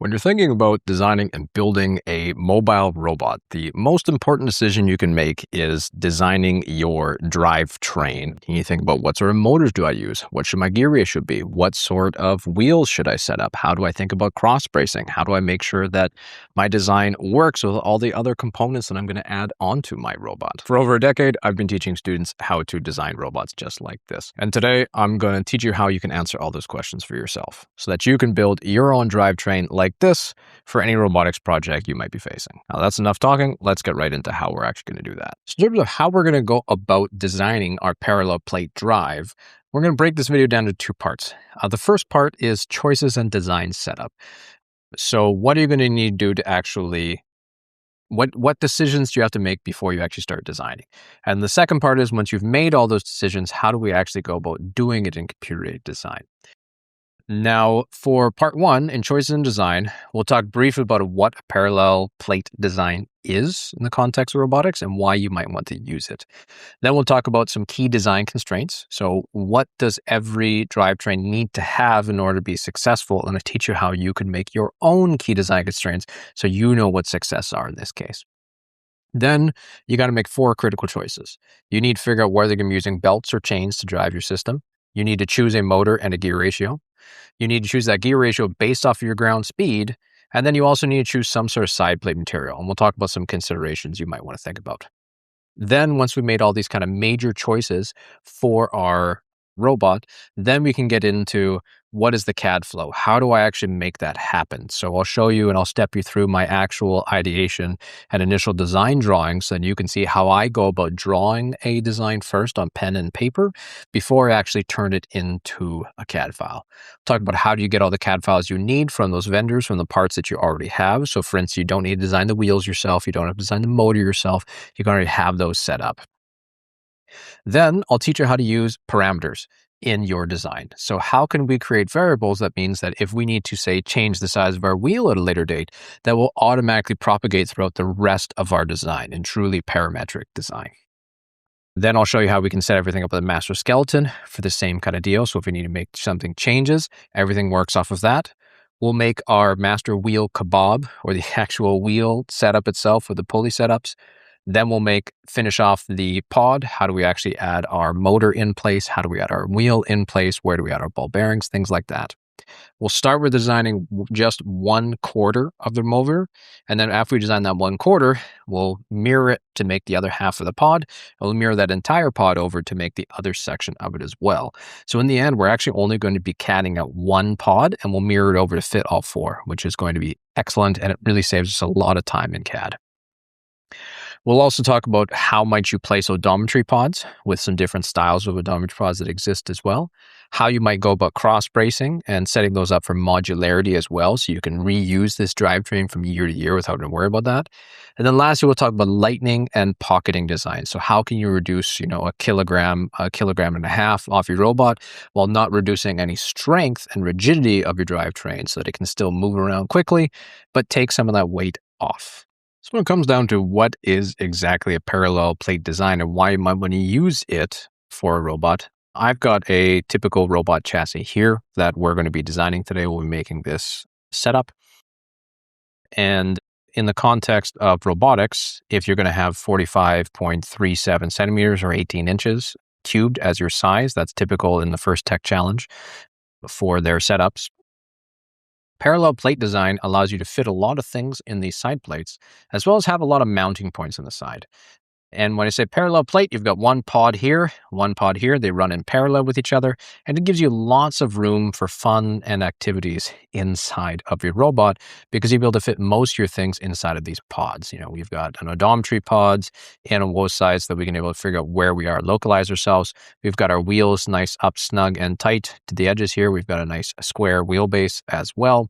When you're thinking about designing and building a mobile robot, the most important decision you can make is designing your drivetrain. You think about what sort of motors do I use? What should my gear ratio be? What sort of wheels should I set up? How do I think about cross bracing? How do I make sure that my design works with all the other components that I'm going to add onto my robot? For over a decade, I've been teaching students how to design robots just like this. And today, I'm going to teach you how you can answer all those questions for yourself so that you can build your own drivetrain like this for any robotics project you might be facing. Now that's enough talking. Let's get right into how we're actually going to do that. So in terms of how we're going to go about designing our parallel plate drive, we're going to break this video down to two parts. The first part is choices and design setup. So what are you going to need to do to actually what decisions do you have to make before you actually start designing? And the second part is once you've made all those decisions, how do we actually go about doing it in computer-aided design? Now, for part one, in choices and design, we'll talk briefly about what a parallel plate design is in the context of robotics and why you might want to use it. Then we'll talk about some key design constraints. So what does every drivetrain need to have in order to be successful? And I'll teach you how you can make your own key design constraints so you know what success are in this case. Then you got to make four critical choices. You need to figure out whether you're going to be using belts or chains to drive your system. You need to choose a motor and a gear ratio. You need to choose that gear ratio based off of your ground speed. And then you also need to choose some sort of side plate material. And we'll talk about some considerations you might want to think about. Then once we made all these kind of major choices for our robot, then we can get into what is the CAD flow? How do I actually make that happen? So I'll show you and I'll step you through my actual ideation and initial design drawings so that you can see how I go about drawing a design first on pen and paper before I actually turn it into a CAD file. Talk about how do you get all the CAD files you need from those vendors, from the parts that you already have. So for instance, you don't need to design the wheels yourself. You don't have to design the motor yourself. You can already have those set up. Then I'll teach you how to use parameters in your design. So how can we create variables? That means that if we need to, say, change the size of our wheel at a later date, that will automatically propagate throughout the rest of our design in truly parametric design. Then I'll show you how we can set everything up with a master skeleton for the same kind of deal. So if we need to make something changes, everything works off of that. We'll make our master wheel kebab, or the actual wheel setup itself with the pulley setups. Then we'll finish off the pod. How do we actually add our motor in place? How do we add our wheel in place? Where do we add our ball bearings? Things like that. We'll start with designing just 1/4 of the motor. And then after we design that 1/4, we'll mirror it to make the other half of the pod. We'll mirror that entire pod over to make the other section of it as well. So in the end, we're actually only going to be CADing out one pod and we'll mirror it over to fit all four, which is going to be excellent. And it really saves us a lot of time in CAD. We'll also talk about how might you place odometry pods with some different styles of odometry pods that exist as well. How you might go about cross bracing and setting those up for modularity as well, so you can reuse this drivetrain from year to year without having to worry about that. And then lastly, we'll talk about lightening and pocketing design. So how can you reduce, a kilogram and a half off your robot while not reducing any strength and rigidity of your drivetrain so that it can still move around quickly, but take some of that weight off. So when it comes down to what is exactly a parallel plate design and why you might want to use it for a robot, I've got a typical robot chassis here that we're going to be designing today. We'll be making this setup. And in the context of robotics, if you're going to have 45.37 centimeters or 18 inches cubed as your size, that's typical in the first tech challenge for their setups. Parallel plate design allows you to fit a lot of things in these side plates, as well as have a lot of mounting points on the side. And when I say parallel plate, you've got one pod here. They run in parallel with each other, and it gives you lots of room for fun and activities inside of your robot because you'll be able to fit most of your things inside of these pods. We've got an odometry pods and on both sides that we can be able to figure out where we are, localize ourselves. We've got our wheels nice up, snug, and tight to the edges here. We've got a nice square wheelbase as well.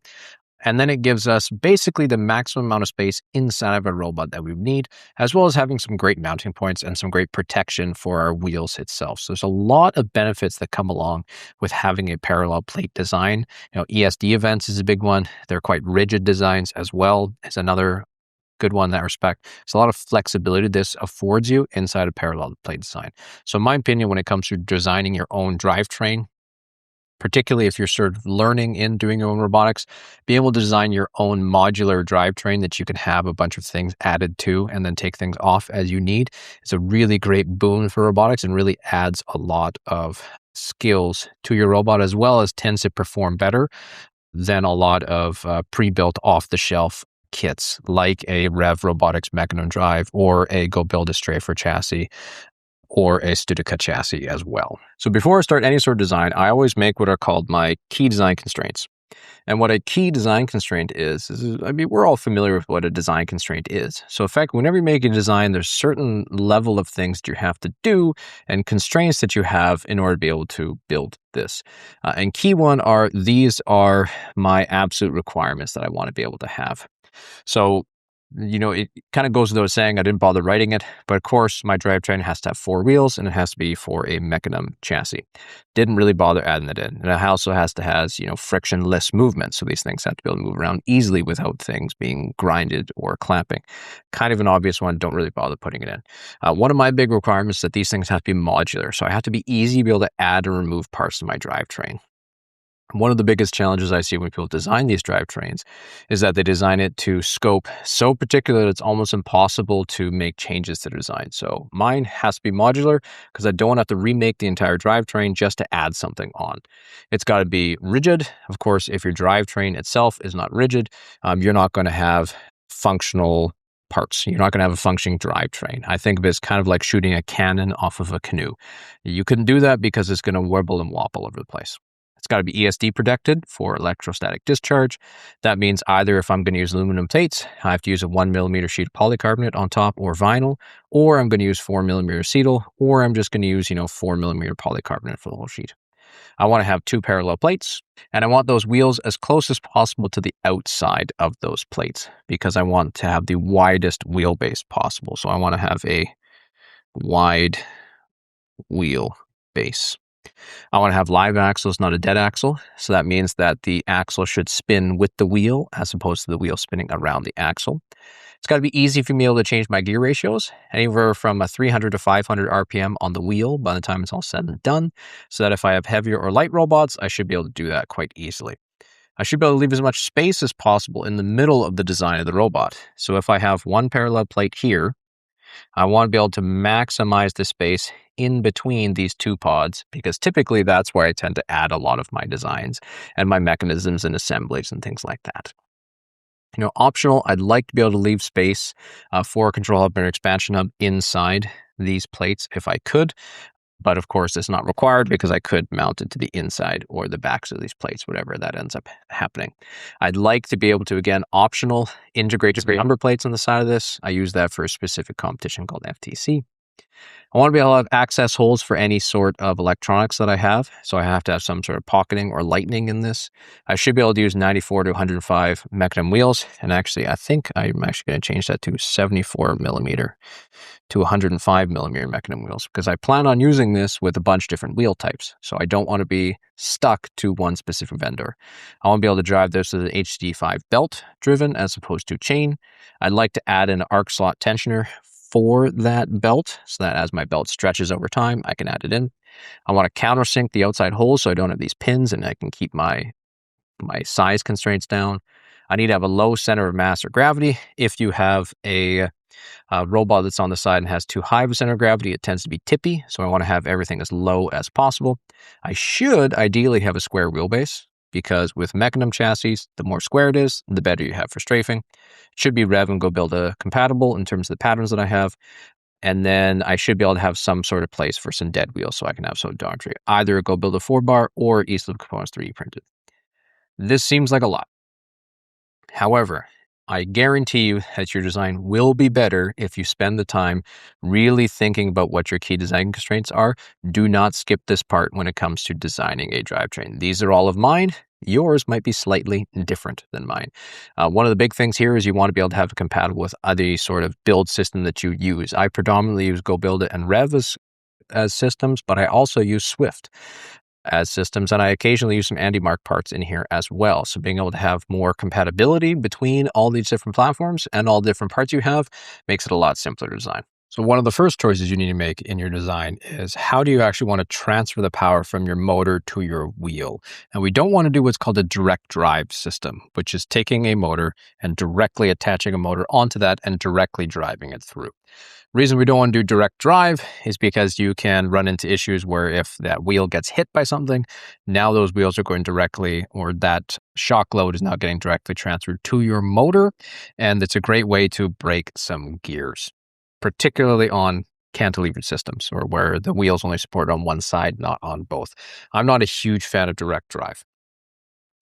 And then it gives us basically the maximum amount of space inside of a robot that we need, as well as having some great mounting points and some great protection for our wheels itself. So there's a lot of benefits that come along with having a parallel plate design. ESD events is a big one. They're quite rigid designs as well as another good one in that respect. There's a lot of flexibility this affords you inside a parallel plate design. So in my opinion, when it comes to designing your own drivetrain, particularly if you're sort of learning in doing your own robotics, be able to design your own modular drivetrain that you can have a bunch of things added to and then take things off as you need. It's a really great boon for robotics and really adds a lot of skills to your robot, as well as tends to perform better than a lot of pre-built off-the-shelf kits like a Rev Robotics Mecanum Drive or a Go Build a Strafer chassis or a Studica chassis as well. So before I start any sort of design, I always make what are called my key design constraints. And what a key design constraint is I mean, we're all familiar with what a design constraint is. So in fact, whenever you make a design, there's certain level of things that you have to do and constraints that you have in order to be able to build this. And key one are, these are my absolute requirements that I want to be able to have. So, you know, it kind of goes without saying, I didn't bother writing it, but of course my drivetrain has to have 4 wheels and it has to be for a Mecanum chassis. Didn't really bother adding that in. And it also has to have, you know, frictionless movement. So these things have to be able to move around easily without things being grinded or clamping. Kind of an obvious one, don't really bother putting it in. One of my big requirements is that these things have to be modular. So I have to be easy to be able to add and remove parts of my drivetrain. One of the biggest challenges I see when people design these drivetrains is that they design it to scope so particular that it's almost impossible to make changes to the design. So mine has to be modular because I don't want to have to remake the entire drivetrain just to add something on. It's got to be rigid. Of course, if your drivetrain itself is not rigid, you're not going to have functional parts. You're not going to have a functioning drivetrain. I think of it as kind of like shooting a cannon off of a canoe. You couldn't do that because it's going to wobble and wobble over the place. It's got to be ESD protected for electrostatic discharge. That means either if I'm going to use aluminum plates, I have to use a 1mm sheet of polycarbonate on top or vinyl, or I'm going to use 4mm acetal, or I'm just going to use, 4mm polycarbonate for the whole sheet. I want to have 2 parallel plates, and I want those wheels as close as possible to the outside of those plates because I want to have the widest wheelbase possible. So I want to have a wide wheel base. I want to have live axles, not a dead axle. So that means that the axle should spin with the wheel as opposed to the wheel spinning around the axle. It's got to be easy for me to be able to change my gear ratios, anywhere from a 300 to 500 RPM on the wheel by the time it's all said and done, so that if I have heavier or light robots, I should be able to do that quite easily. I should be able to leave as much space as possible in the middle of the design of the robot. So if I have one parallel plate here, I want to be able to maximize the space in between these 2 pods because typically that's where I tend to add a lot of my designs and my mechanisms and assemblies and things like that. Optional, I'd like to be able to leave space for a control hub and expansion hub inside these plates if I could. But of course, it's not required because I could mount it to the inside or the backs of these plates, whatever that ends up happening. I'd like to be able to, again, optional, integrate number plates on the side of this. I use that for a specific competition called FTC. I want to be able to have access holes for any sort of electronics that I have. So I have to have some sort of pocketing or lightning in this. I should be able to use 94 to 105 Mecanum wheels. And actually, I think I'm actually going to change that to 74mm to 105mm Mecanum wheels because I plan on using this with a bunch of different wheel types. So I don't want to be stuck to one specific vendor. I want to be able to drive this as an HD5 belt driven as opposed to chain. I'd like to add an arc slot tensioner for that belt so that as my belt stretches over time, I can add it in. I want to countersink the outside holes so I don't have these pins and I can keep my size constraints down. I need to have a low center of mass or gravity. If you have a robot that's on the side and has too high of a center of gravity, it tends to be tippy. So I want to have everything as low as possible. I should ideally have a square wheelbase because with Mecanum chassis, the more square it is, the better you have for strafing. It should be Rev and Go Build a compatible in terms of the patterns that I have. And then I should be able to have some sort of place for some dead wheels so I can have some Odometry. Either Go Build a 4-bar or Eastland Components 3D printed. This seems like a lot. However, I guarantee you that your design will be better if you spend the time really thinking about what your key design constraints are. Do not skip this part when it comes to designing a drivetrain. These are all of mine. Yours might be slightly different than mine. One of the big things here is you want to be able to have it compatible with any sort of build system that you use. I predominantly use Go Build It and Rev as systems, but I also use Swift as systems, and I occasionally use some AndyMark parts in here as well. So being able to have more compatibility between all these different platforms and all the different parts you have makes it a lot simpler to design. So one of the first choices you need to make in your design is how do you actually want to transfer the power from your motor to your wheel? And we don't want to do what's called a direct drive system, which is taking a motor and directly attaching a motor onto that and directly driving it through. Reason we don't want to do direct drive is because you can run into issues where if that wheel gets hit by something, now those wheels are going directly, or that shock load is now getting directly transferred to your motor. And it's a great way to break some gears, particularly on cantilevered systems or where the wheels only support on one side, not on both. I'm not a huge fan of direct drive.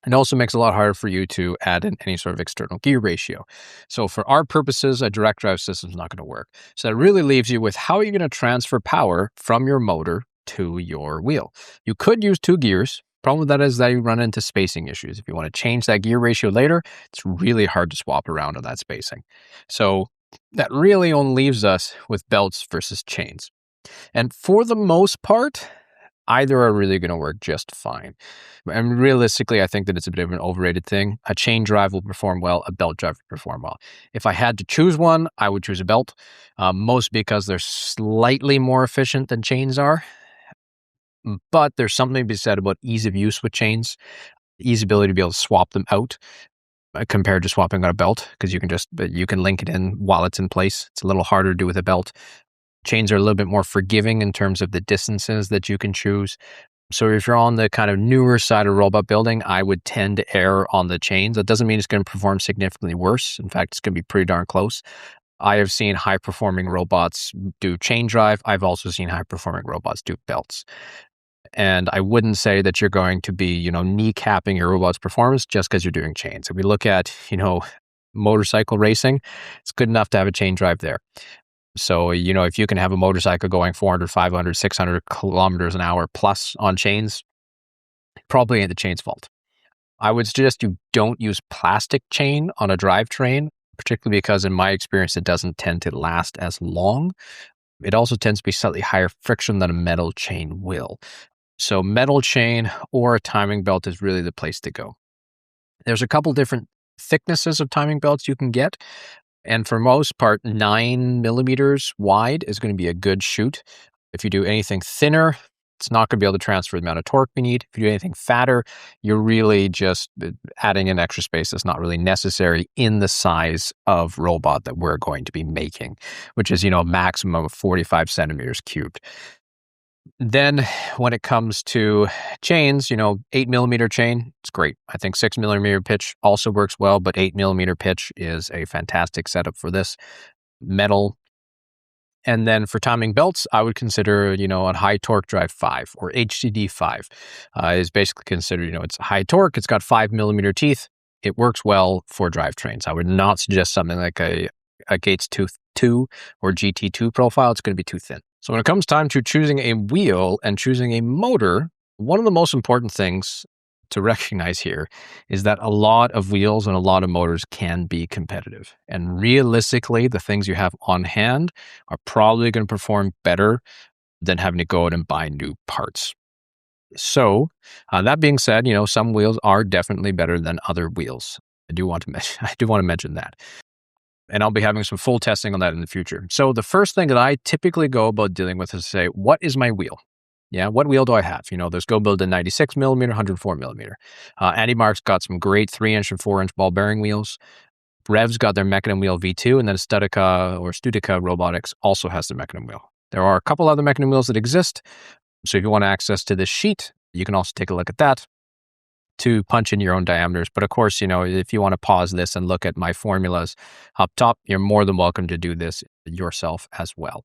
It also makes it a lot harder for you to add in any sort of external gear ratio. So for our purposes, a direct drive system is not going to work. So that really leaves you with how are you going to transfer power from your motor to your wheel? You could use two gears. Problem with that is that you run into spacing issues. If you want to change that gear ratio later, it's really hard to swap around on that spacing. So that really only leaves us with belts versus chains. And for the most part, either are really going to work just fine. And realistically, I think that it's a bit of an overrated thing. A chain drive will perform well, a belt drive will perform well. If I had to choose one, I would choose a belt, most because they're slightly more efficient than chains are. But there's something to be said about ease of use with chains, easy ability to be able to swap them out compared to swapping on a belt, because you can link it in while it's in place. It's a little harder to do with a belt. Chains are a little bit more forgiving in terms of the distances that you can choose. So if you're on the kind of newer side of robot building, I would tend to err on the chains. That doesn't mean it's going to perform significantly worse. In fact, it's going to be pretty darn close. I have seen high-performing robots do chain drive. I've also seen high-performing robots do belts. And I wouldn't say that you're going to be, kneecapping your robot's performance just because you're doing chains. If we look at, motorcycle racing, it's good enough to have a chain drive there. So, if you can have a motorcycle going 400, 500, 600 kilometers an hour plus on chains, probably ain't the chain's fault. I would suggest you don't use plastic chain on a drivetrain, particularly because in my experience, it doesn't tend to last as long. It also tends to be slightly higher friction than a metal chain will. So metal chain or a timing belt is really the place to go. There's a couple different thicknesses of timing belts you can get. And for most part, 9 millimeters wide is going to be a good shoot. If you do anything thinner, it's not going to be able to transfer the amount of torque we need. If you do anything fatter, you're really just adding in extra space that's not really necessary in the size of robot that we're going to be making, which is, a maximum of 45 centimeters cubed. Then when it comes to chains, 8 millimeter chain, it's great. I think 6 millimeter pitch also works well, but 8 millimeter pitch is a fantastic setup for this. Metal. And then for timing belts, I would consider, a high torque drive 5 or HCD 5 is basically considered, it's high torque. It's got 5 millimeter teeth. It works well for drivetrains. I would not suggest something like a Gates Tooth 2 or GT2 profile. It's going to be too thin. So when it comes time to choosing a wheel and choosing a motor, one of the most important things to recognize here is that a lot of wheels and a lot of motors can be competitive. And realistically, the things you have on hand are probably going to perform better than having to go out and buy new parts. So that being said, some wheels are definitely better than other wheels. I do want to mention that. And I'll be having some full testing on that in the future. So the first thing that I typically go about dealing with is to say, what is my wheel? Yeah, what wheel do I have? There's Go Build a 96 millimeter, 104 millimeter. Andy Mark's got some great 3-inch and 4-inch ball bearing wheels. Rev's got their Mecanum wheel V2, and then Studica Robotics also has their Mecanum wheel. There are a couple other Mecanum wheels that exist. So if you want access to this sheet, you can also take a look at that to punch in your own diameters. But of course, if you want to pause this and look at my formulas up top, you're more than welcome to do this yourself as well.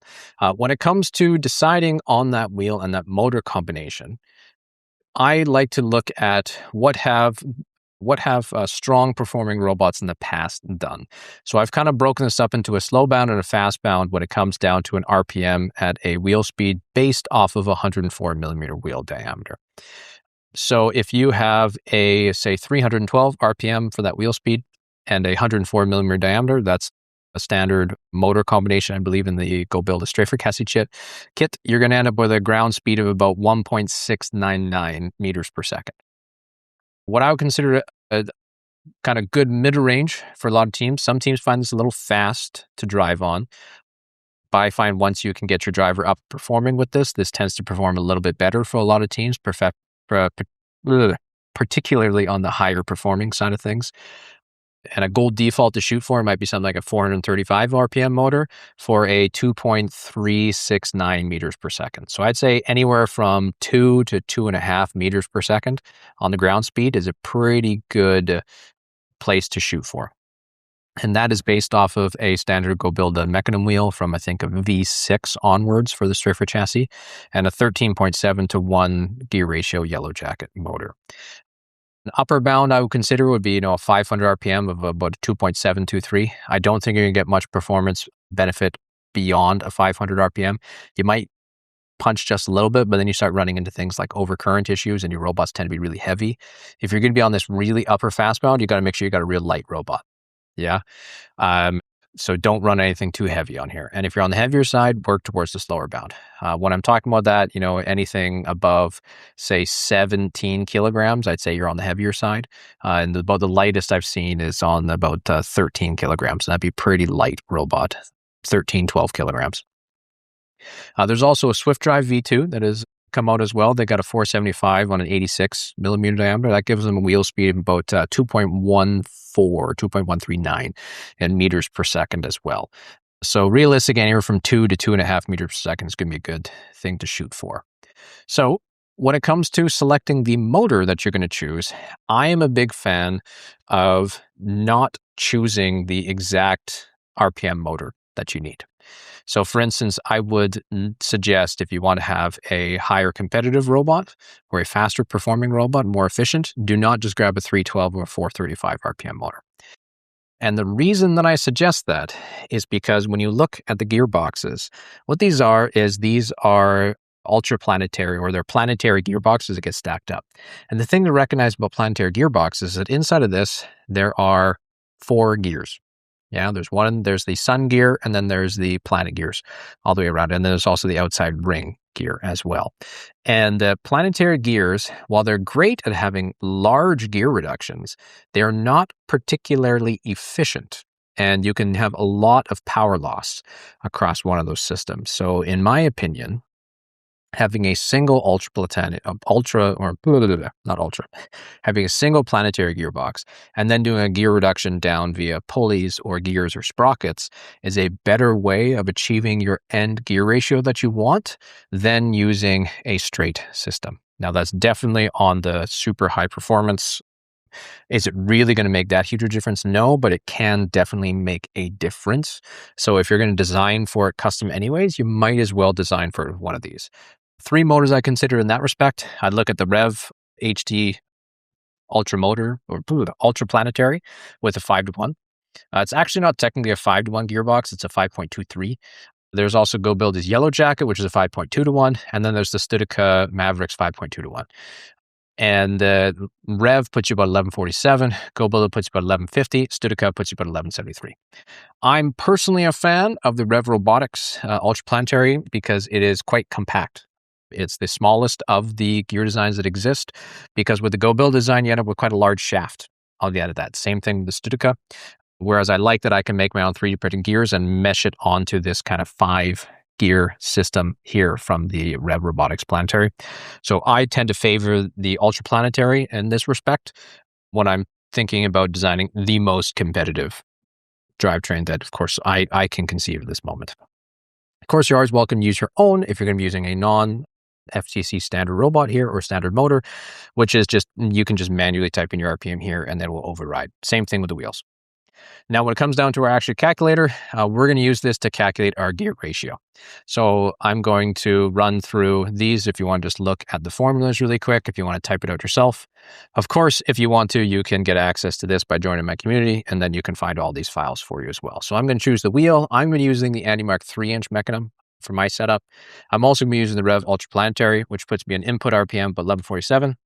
When it comes to deciding on that wheel and that motor combination, I like to look at what have strong performing robots in the past done. So I've kind of broken this up into a slow bound and a fast bound when it comes down to an RPM at a wheel speed based off of a 104 millimeter wheel diameter. So if you have a, say, 312 RPM for that wheel speed and a 104 millimeter diameter, that's a standard motor combination, I believe, in the Go Build a Strafer Cassie kit, you're going to end up with a ground speed of about 1.699 meters per second. What I would consider a kind of good mid-range for a lot of teams. Some teams find this a little fast to drive on. But I find once you can get your driver up performing with this tends to perform a little bit better for a lot of teams, particularly on the higher performing side of things. And a gold default to shoot for might be something like a 435 RPM motor for a 2.369 meters per second. So I'd say anywhere from 2 to 2.5 meters per second on the ground speed is a pretty good place to shoot for. And that is based off of a standard go build a Mecanum wheel from I think a V6 onwards for the Striffer chassis and a 13.7 to 1 gear ratio Yellow Jacket motor. An upper bound I would consider would be, a 500 RPM of about 2.723. I don't think you're going to get much performance benefit beyond a 500 RPM. You might punch just a little bit, but then you start running into things like overcurrent issues and your robots tend to be really heavy. If you're going to be on this really upper fast bound, you got to make sure you got a real light robot. Yeah. So don't run anything too heavy on here. And if you're on the heavier side, work towards the slower bound. When I'm talking about that, anything above, say, 17 kilograms, I'd say you're on the heavier side. And about the lightest I've seen is on about 13 kilograms. That'd be pretty light robot, 13, 12 kilograms. There's also a Swift Drive V2 that has come out as well. They got a 475 on an 86 millimeter diameter. That gives them a wheel speed of about 2.139 in meters per second as well. So realistic, anywhere from 2 to 2.5 meters per second is going to be a good thing to shoot for. So when it comes to selecting the motor that you're going to choose, I am a big fan of not choosing the exact RPM motor that you need. So for instance, I would suggest if you want to have a higher competitive robot or a faster performing robot, more efficient, do not just grab a 312 or a 435 RPM motor. And the reason that I suggest that is because when you look at the gearboxes, what these are ultra-planetary, or they're planetary gearboxes that get stacked up. And the thing to recognize about planetary gearboxes is that inside of this, there are 4 gears. Yeah, there's the sun gear, and then there's the planet gears all the way around. And then there's also the outside ring gear as well. And the planetary gears, while they're great at having large gear reductions, they're not particularly efficient. And you can have a lot of power loss across one of those systems. So in my opinion, having a single having a single planetary gearbox and then doing a gear reduction down via pulleys or gears or sprockets is a better way of achieving your end gear ratio that you want than using a straight system. Now that's definitely on the super high performance. Is it really going to make that huge a difference? No, but it can definitely make a difference. So if you're going to design for it custom anyways, you might as well design for one of these. 3 motors I consider in that respect. I'd look at the Rev HD Ultra motor or Ultra Planetary with a 5-to-1. It's actually not technically a 5-to-1 gearbox. It's a 5.23. There's also Go Build his Yellow Jacket, which is a 5.2-to-1. And then there's the Studica Mavericks 5.2-to-1. And Rev puts you about 1147. Go Build puts you about 1150. Studica puts you about 1173. I'm personally a fan of the Rev Robotics Ultra Planetary because it is quite compact. It's the smallest of the gear designs that exist because with the Go Build design, you end up with quite a large shaft on the end of that. Same thing with the Studica. Whereas I like that I can make my own 3D printed gears and mesh it onto this kind of 5-gear system here from the Rev Robotics Planetary. So I tend to favor the Ultra Planetary in this respect when I'm thinking about designing the most competitive drivetrain that, of course, I can conceive at this moment. Of course, you're always welcome to use your own if you're going to be using a non-FTC standard robot here or standard motor, which is just, you can just manually type in your RPM here and then it will override. Same thing with the wheels. Now, when it comes down to our actual calculator, we're going to use this to calculate our gear ratio. So I'm going to run through these if you want to just look at the formulas really quick, if you want to type it out yourself. Of course, if you want to, you can get access to this by joining my community, and then you can find all these files for you as well. So I'm going to choose the wheel. I'm going to be using the AndyMark 3-inch Mecanum for my setup. I'm also going to be using the Rev Ultra Planetary, which puts me an input RPM, but 1147.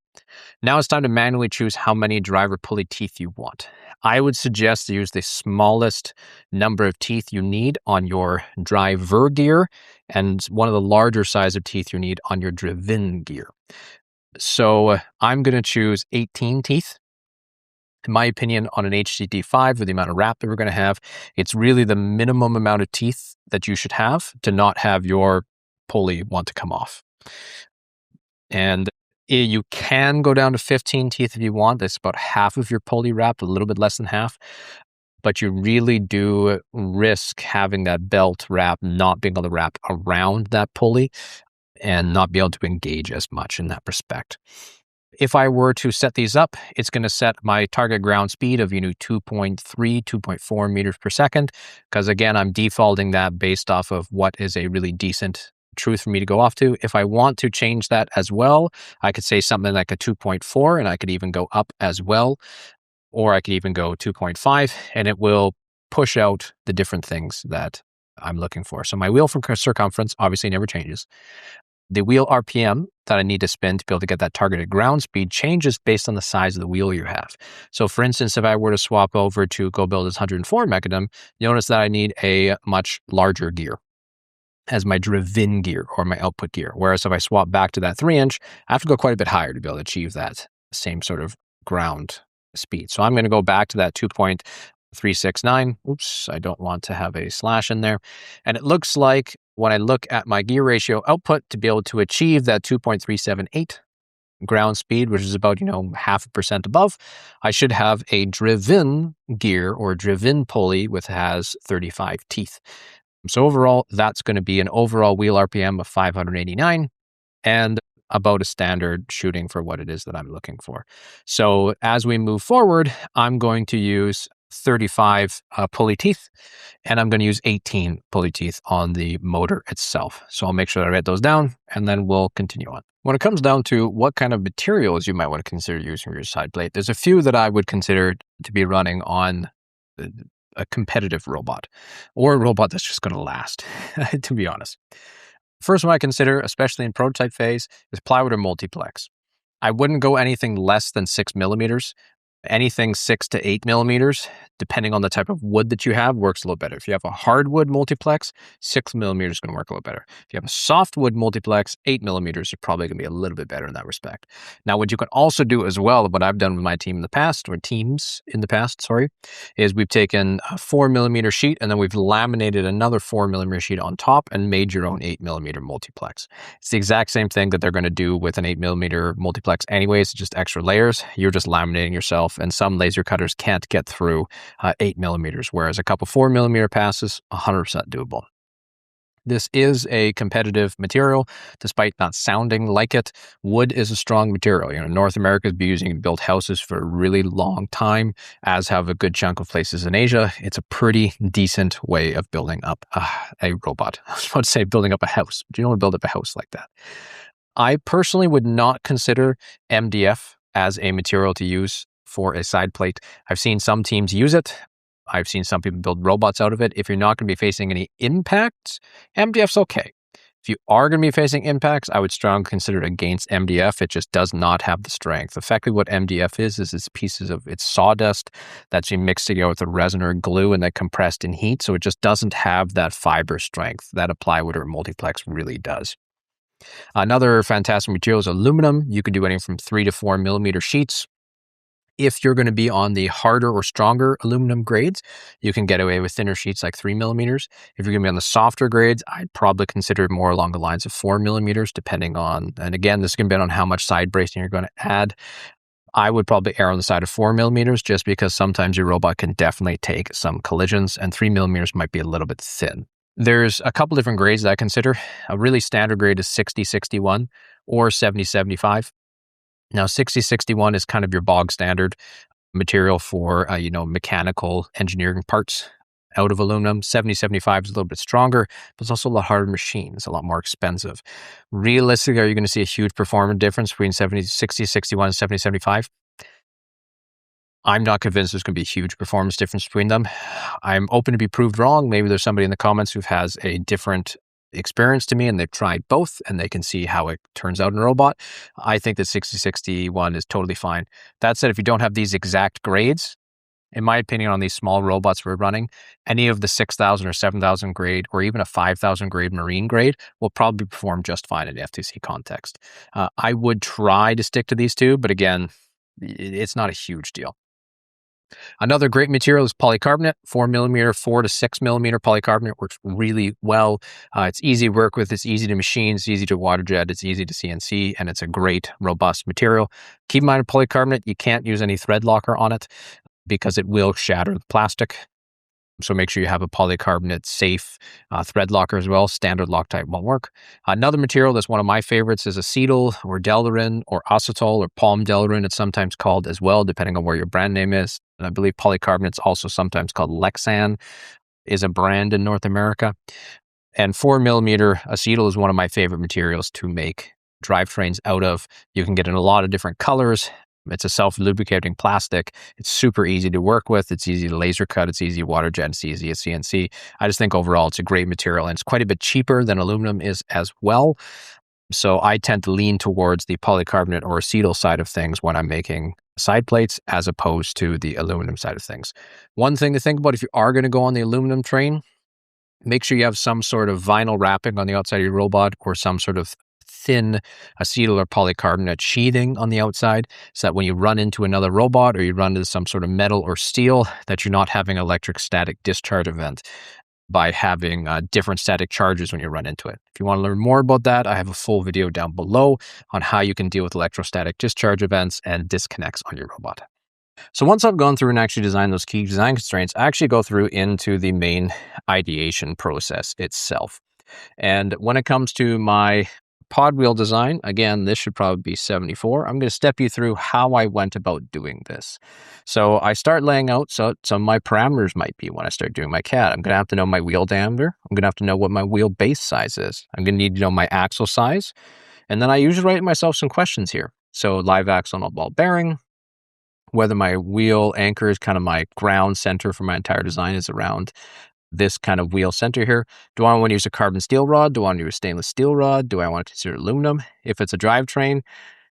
Now it's time to manually choose how many driver pulley teeth you want. I would suggest to use the smallest number of teeth you need on your driver gear and one of the larger size of teeth you need on your driven gear. So I'm going to choose 18 teeth. In my opinion, on an HCD5 with the amount of wrap that we're going to have, it's really the minimum amount of teeth that you should have to not have your pulley want to come off. And you can go down to 15 teeth if you want. That's about half of your pulley wrap, a little bit less than half. But you really do risk having that belt wrap not being able to wrap around that pulley and not be able to engage as much in that respect. If I were to set these up, it's going to set my target ground speed of 2.3, 2.4 meters per second, because again, I'm defaulting that based off of what is a really decent truth for me to go off to. If I want to change that as well, I could say something like a 2.4, and I could even go up as well, or I could even go 2.5, and it will push out the different things that I'm looking for. So my wheel circumference obviously never changes. The wheel RPM that I need to spin to be able to get that targeted ground speed changes based on the size of the wheel you have. So for instance, if I were to swap over to go build this 104 Mecanum, you'll notice that I need a much larger gear as my driven gear or my output gear. Whereas if I swap back to that 3-inch, I have to go quite a bit higher to be able to achieve that same sort of ground speed. So I'm going to go back to that 2.369. Oops, I don't want to have a slash in there. And it looks like when I look at my gear ratio output to be able to achieve that 2.378 ground speed, which is about, 0.5% above, I should have a driven gear or driven pulley with has 35 teeth. So overall, that's going to be an overall wheel RPM of 589 and about a standard shooting for what it is that I'm looking for. So as we move forward, I'm going to use 35 pulley teeth, and I'm going to use 18 pulley teeth on the motor itself. So I'll make sure that I write those down, and then we'll continue on. When it comes down to what kind of materials you might want to consider using for your side plate, there's a few that I would consider to be running on a competitive robot, or a robot that's just going to last, to be honest. First one I consider, especially in prototype phase, is plywood or multiplex. I wouldn't go anything less than 6 millimeters. Anything 6 to 8 millimeters, depending on the type of wood that you have, works a little better. If you have a hardwood multiplex, 6 millimeters is going to work a little better. If you have a softwood multiplex, 8 millimeters is probably going to be a little bit better in that respect. Now, what you can also do as well, what I've done with my team in the past, or teams in the past, is we've taken a 4 millimeter sheet and then we've laminated another 4 millimeter sheet on top and made your own 8 millimeter multiplex. It's the exact same thing that they're going to do with an 8 millimeter multiplex anyways, just extra layers. You're just laminating yourself. And some laser cutters can't get through 8 millimeters, whereas a couple 4 millimeter passes, 100% doable. This is a competitive material, despite not sounding like it. Wood is a strong material. North America has been using it to build houses for a really long time, as have a good chunk of places in Asia. It's a pretty decent way of building up a robot. I was about to say building up a house, but you don't want to build up a house like that. I personally would not consider MDF as a material to use for a side plate. I've seen some teams use it. I've seen some people build robots out of it. If you're not going to be facing any impacts, MDF's okay. If you are going to be facing impacts, I would strongly consider it against MDF. It just does not have the strength. Effectively, what MDF is it's pieces of it's sawdust that's been mixed together with a resin or glue and then compressed in heat. So it just doesn't have that fiber strength that a plywood or a multiplex really does. Another fantastic material is aluminum. You can do anything from 3 to 4 millimeter sheets. If you're going to be on the harder or stronger aluminum grades, you can get away with thinner sheets like 3 millimeters. If you're going to be on the softer grades, I'd probably consider more along the lines of 4 millimeters, depending on, and again, this is going to be on how much side bracing you're going to add. I would probably err on the side of 4 millimeters just because sometimes your robot can definitely take some collisions, and 3 millimeters might be a little bit thin. There's a couple different grades that I consider. A really standard grade is 60-61 or 70-75. Now, 60-61 is kind of your bog standard material for, mechanical engineering parts out of aluminum. 70-75 is a little bit stronger, but it's also a lot harder machine. It's a lot more expensive. Realistically, are you going to see a huge performance difference between 60-61 and 70-75? I'm not convinced there's going to be a huge performance difference between them. I'm open to be proved wrong. Maybe there's somebody in the comments who has a different experience to me and they've tried both and they can see how it turns out in a robot. I think that 60-61 is totally fine. That said, if you don't have these exact grades, in my opinion, on these small robots we're running, any of the 6,000 or 7,000 grade or even a 5,000 grade marine grade will probably perform just fine in the FTC context. I would try to stick to these two, but again, it's not a huge deal. Another great material is polycarbonate. 4mm, 4 to 6mm polycarbonate works really well. It's easy to work with, it's easy to machine, it's easy to water jet, it's easy to CNC, and it's a great, robust material. Keep in mind, polycarbonate, you can't use any thread locker on it because it will shatter the plastic. So make sure you have a polycarbonate safe thread locker as well. Standard Loctite won't work. Another material that's one of my favorites is acetyl or Delrin or acetal or palm Delrin. It's sometimes called as well, depending on where your brand name is. And I believe polycarbonate's also sometimes called Lexan, is a brand in North America. And 4mm acetyl is one of my favorite materials to make drivetrains out of. You can get in a lot of different colors. It's a self-lubricating plastic. It's super easy to work with. It's easy to laser cut. It's easy to water jet. It's easy to CNC. I just think overall it's a great material, and it's quite a bit cheaper than aluminum is as well. So I tend to lean towards the polycarbonate or acetyl side of things when I'm making side plates as opposed to the aluminum side of things. One thing to think about if you are going to go on the aluminum train, make sure you have some sort of vinyl wrapping on the outside of your robot or some sort of thin acetyl or polycarbonate sheathing on the outside so that when you run into another robot or you run into some sort of metal or steel, that you're not having electric static discharge event by having different static charges when you run into it. If you want to learn more about that, I have a full video down below on how you can deal with electrostatic discharge events and disconnects on your robot. So once I've gone through and actually designed those key design constraints, I actually go through into the main ideation process itself. And when it comes to my pod wheel design, again, this should probably be 74. I'm going to step you through how I went about doing this. So I start laying out, so some of my parameters might be when I start doing my CAD. I'm going to have to know my wheel diameter. I'm going to have to know what my wheel base size is. I'm going to need to know my axle size. And then I usually write myself some questions here. So live axle and ball bearing, whether my wheel anchor is kind of my ground center for my entire design is around this kind of wheel center here. Do I want to use a carbon steel rod? Do I want to use a stainless steel rod? Do I want to consider aluminum? If it's a drivetrain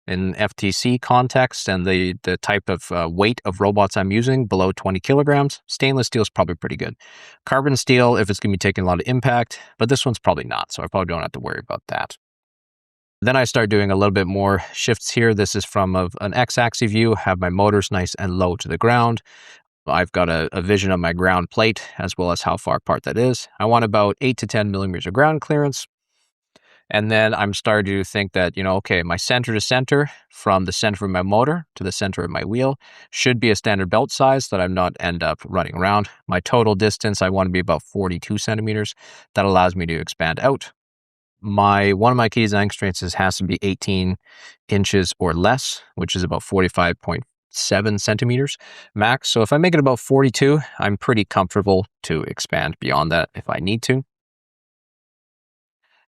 in FTC context and the type of weight of robots I'm using below 20 kilograms, stainless steel is probably pretty good. Carbon steel, if it's going to be taking a lot of impact, but this one's probably not, so I probably don't have to worry about that. Then I start doing a little bit more shifts here. This is from an X-axis view, have my motors nice and low to the ground. I've got a vision of my ground plate as well as how far apart that is. I want about 8 to 10 millimeters of ground clearance. And then I'm starting to think that, okay, my center to center, from the center of my motor to the center of my wheel, should be a standard belt size that I'm not end up running around. My total distance, I want to be about 42 centimeters. That allows me to expand out. One of my key design constraints has to be 18 inches or less, which is about 45.7 centimeters max. So if I make it about 42, I'm pretty comfortable to expand beyond that if I need to.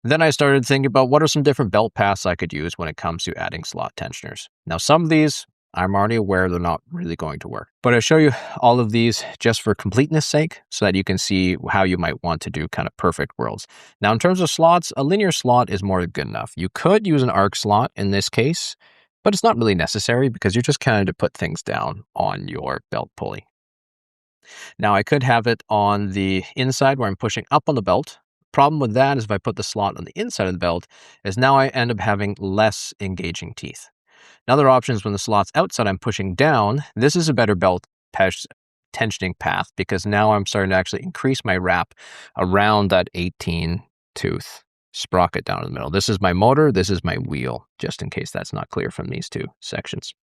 Then I started thinking about what are some different belt paths I could use when it comes to adding slot tensioners. Now, some of these I'm already aware they're not really going to work, but I show you all of these just for completeness sake so that you can see how you might want to do kind of perfect worlds. Now, in terms of slots, a linear slot is more than good enough. You could use an arc slot in this case, but it's not really necessary because you're just kind of to put things down on your belt pulley. Now, I could have it on the inside where I'm pushing up on the belt. Problem with that is if I put the slot on the inside of the belt is now I end up having less engaging teeth. Another option is when the slot's outside, I'm pushing down. This is a better belt tensioning path because now I'm starting to actually increase my wrap around that 18 tooth sprocket down in the middle. This is my motor, this is my wheel, just in case that's not clear from these two sections.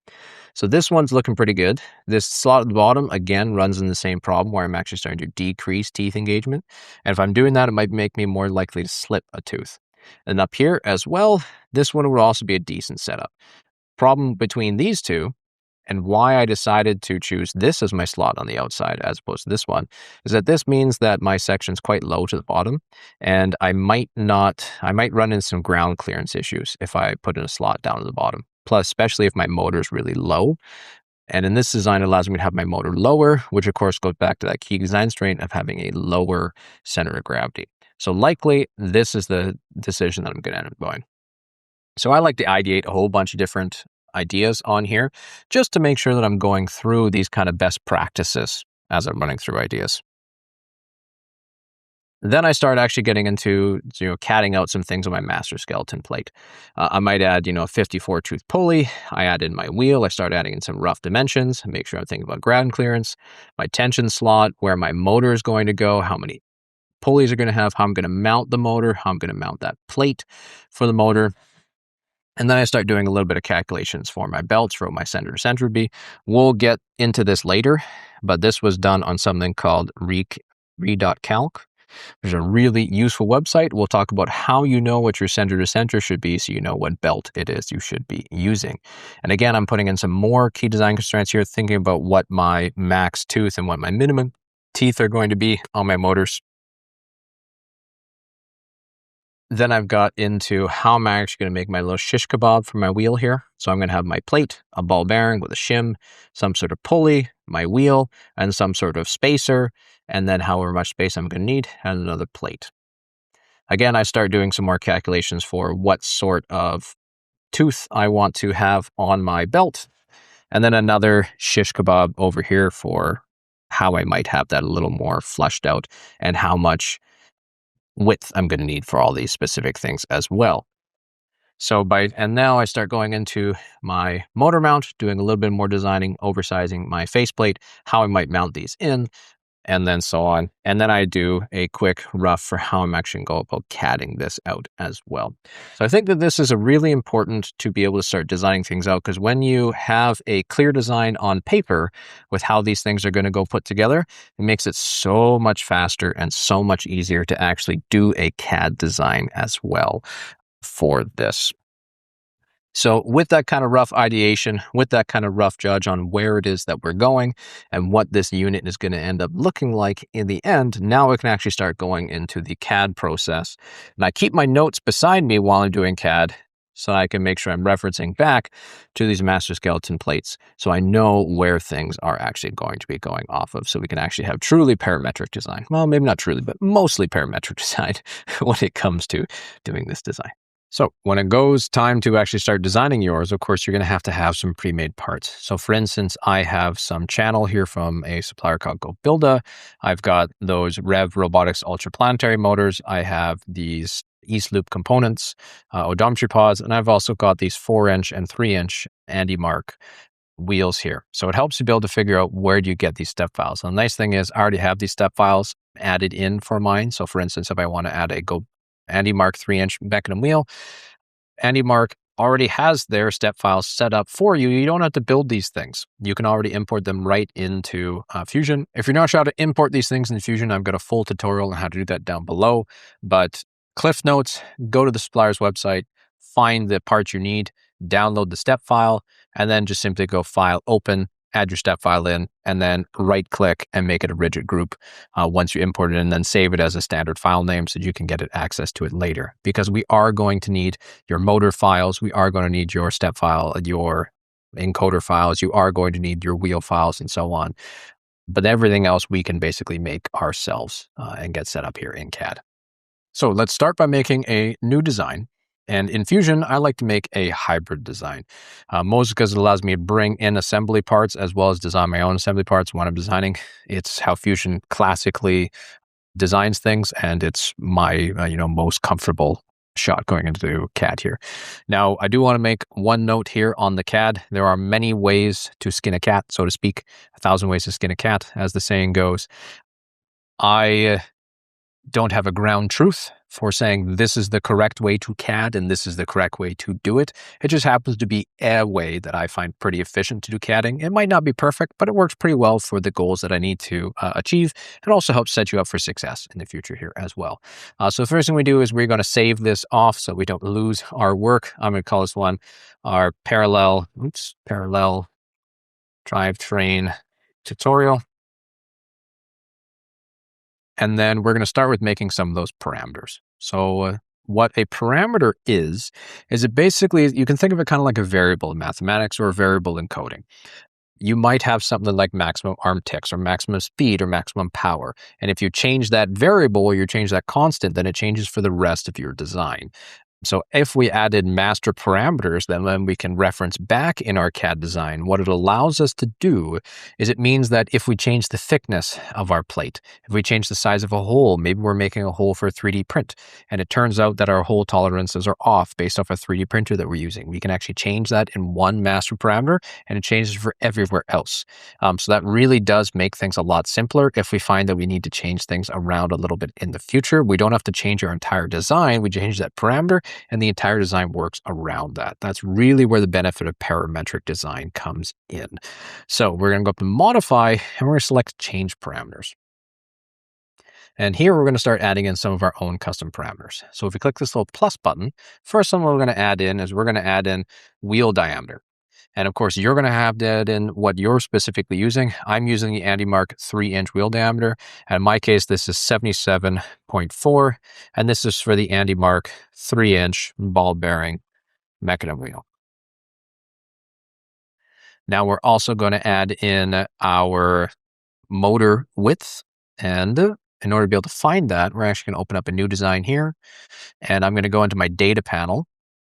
So this one's looking pretty good. This slot at the bottom, again, runs in the same problem where I'm actually starting to decrease teeth engagement. And if I'm doing that, it might make me more likely to slip a tooth. And up here as well, this one would also be a decent setup. Problem between these two and why I decided to choose this as my slot on the outside as opposed to this one is that this means that my section's quite low to the bottom and I might run into some ground clearance issues if I put in a slot down at the bottom. Plus, especially if my motor is really low. And in this design, it allows me to have my motor lower, which of course goes back to that key design constraint of having a lower center of gravity. So likely this is the decision that I'm going to end up going. So I like to ideate a whole bunch of different ideas on here just to make sure that I'm going through these kind of best practices as I'm running through ideas. Then I start actually getting into, CADing out some things on my master skeleton plate. I might add, a 54 tooth pulley. I add in my wheel. I start adding in some rough dimensions, make sure I'm thinking about ground clearance, my tension slot, where my motor is going to go, how many pulleys are going to have, how I'm going to mount the motor, how I'm going to mount that plate for the motor. And then I start doing a little bit of calculations for my belts, for what my center to center would be. We'll get into this later, but this was done on something called re.calc. There's a really useful website. We'll talk about how you know what your center to center should be so you know what belt it is you should be using. And again, I'm putting in some more key design constraints here, thinking about what my max tooth and what my minimum teeth are going to be on my motors. Then I've got into how am I actually going to make my little shish kebab for my wheel here. So I'm going to have my plate, a ball bearing with a shim, some sort of pulley, my wheel, and some sort of spacer, and then however much space I'm going to need, and another plate. Again, I start doing some more calculations for what sort of tooth I want to have on my belt, and then another shish kebab over here for how I might have that a little more fleshed out and how much width I'm going to need for all these specific things as well. And now I start going into my motor mount, doing a little bit more designing, oversizing my faceplate, how I might mount these in, and then so on. And then I do a quick rough for how I'm actually going to go about CADing this out as well. So I think that this is really important to be able to start designing things out, because when you have a clear design on paper with how these things are going to go put together, it makes it so much faster and so much easier to actually do a CAD design as well for this. So with that kind of rough ideation, with that kind of rough judge on where it is that we're going and what this unit is going to end up looking like in the end, now we can actually start going into the CAD process. And I keep my notes beside me while I'm doing CAD so I can make sure I'm referencing back to these master skeleton plates so I know where things are actually going to be going off of, so we can actually have truly parametric design. Well, maybe not truly, but mostly parametric design when it comes to doing this design. So when it goes time to actually start designing yours, of course, you're going to have some pre-made parts. So for instance, I have some channel here from a supplier called GoBuilda. I've got those Rev Robotics Ultraplanetary motors. I have these East Loop components, odometry pods, and I've also got these 4-inch and 3-inch Andy Mark wheels here. So it helps you be able to figure out where do you get these step files. And the nice thing is I already have these step files added in for mine. So for instance, if I want to add a Andy Mark 3-inch Mecanum wheel, Andy Mark already has their step files set up for you. You don't have to build these things. You can already import them right into Fusion. If you're not sure how to import these things in Fusion, I've got a full tutorial on how to do that down below. But Cliff Notes, go to the supplier's website, find the parts you need, download the step file, and then just simply go File, Open, add your step file in, and then right click and make it a rigid group once you import it, and then save it as a standard file name so you can get access to it later. Because we are going to need your motor files, we are going to need your step file, your encoder files, you are going to need your wheel files and so on. But everything else we can basically make ourselves and get set up here in CAD. So let's start by making a new design. And in Fusion, I like to make a hybrid design, mostly because it allows me to bring in assembly parts as well as design my own assembly parts when I'm designing. It's how Fusion classically designs things, and it's my most comfortable shot going into CAD here. Now, I do want to make one note here on the CAD. There are many ways to skin a cat, so to speak. 1,000 ways to skin a cat, as the saying goes. I don't have a ground truth for saying this is the correct way to CAD and this is the correct way to do it. It just happens to be a way that I find pretty efficient to do CADing. It might not be perfect, but it works pretty well for the goals that I need to achieve. It also helps set you up for success in the future here as well. So the first thing we do is we're going to save this off so we don't lose our work. I'm going to call this one our parallel drivetrain tutorial. And then we're going to start with making some of those parameters. So what a parameter is it basically, you can think of it kind of like a variable in mathematics or a variable in coding. You might have something like maximum arm ticks or maximum speed or maximum power. And if you change that variable or you change that constant, then it changes for the rest of your design. So if we added master parameters, then we can reference back in our CAD design. What it allows us to do is it means that if we change the thickness of our plate, if we change the size of a hole, maybe we're making a hole for a 3D print, and it turns out that our hole tolerances are off based off a 3D printer that we're using. We can actually change that in one master parameter, and it changes for everywhere else. So that really does make things a lot simpler. If we find that we need to change things around a little bit in the future, we don't have to change our entire design. We change that parameter, and the entire design works around that. That's really where the benefit of parametric design comes in. So we're going to go up to modify, and we're going to select change parameters. And here we're going to start adding in some of our own custom parameters. So if we click this little plus button, first one we're going to add in is we're going to add in wheel diameter. And of course, you're going to have that in what you're specifically using. I'm using the AndyMark 3-inch wheel diameter. And in my case, this is 77.4. And this is for the AndyMark 3-inch ball bearing Mecanum wheel. Now we're also going to add in our motor width. And in order to be able to find that, we're actually going to open up a new design here. And I'm going to go into my data panel.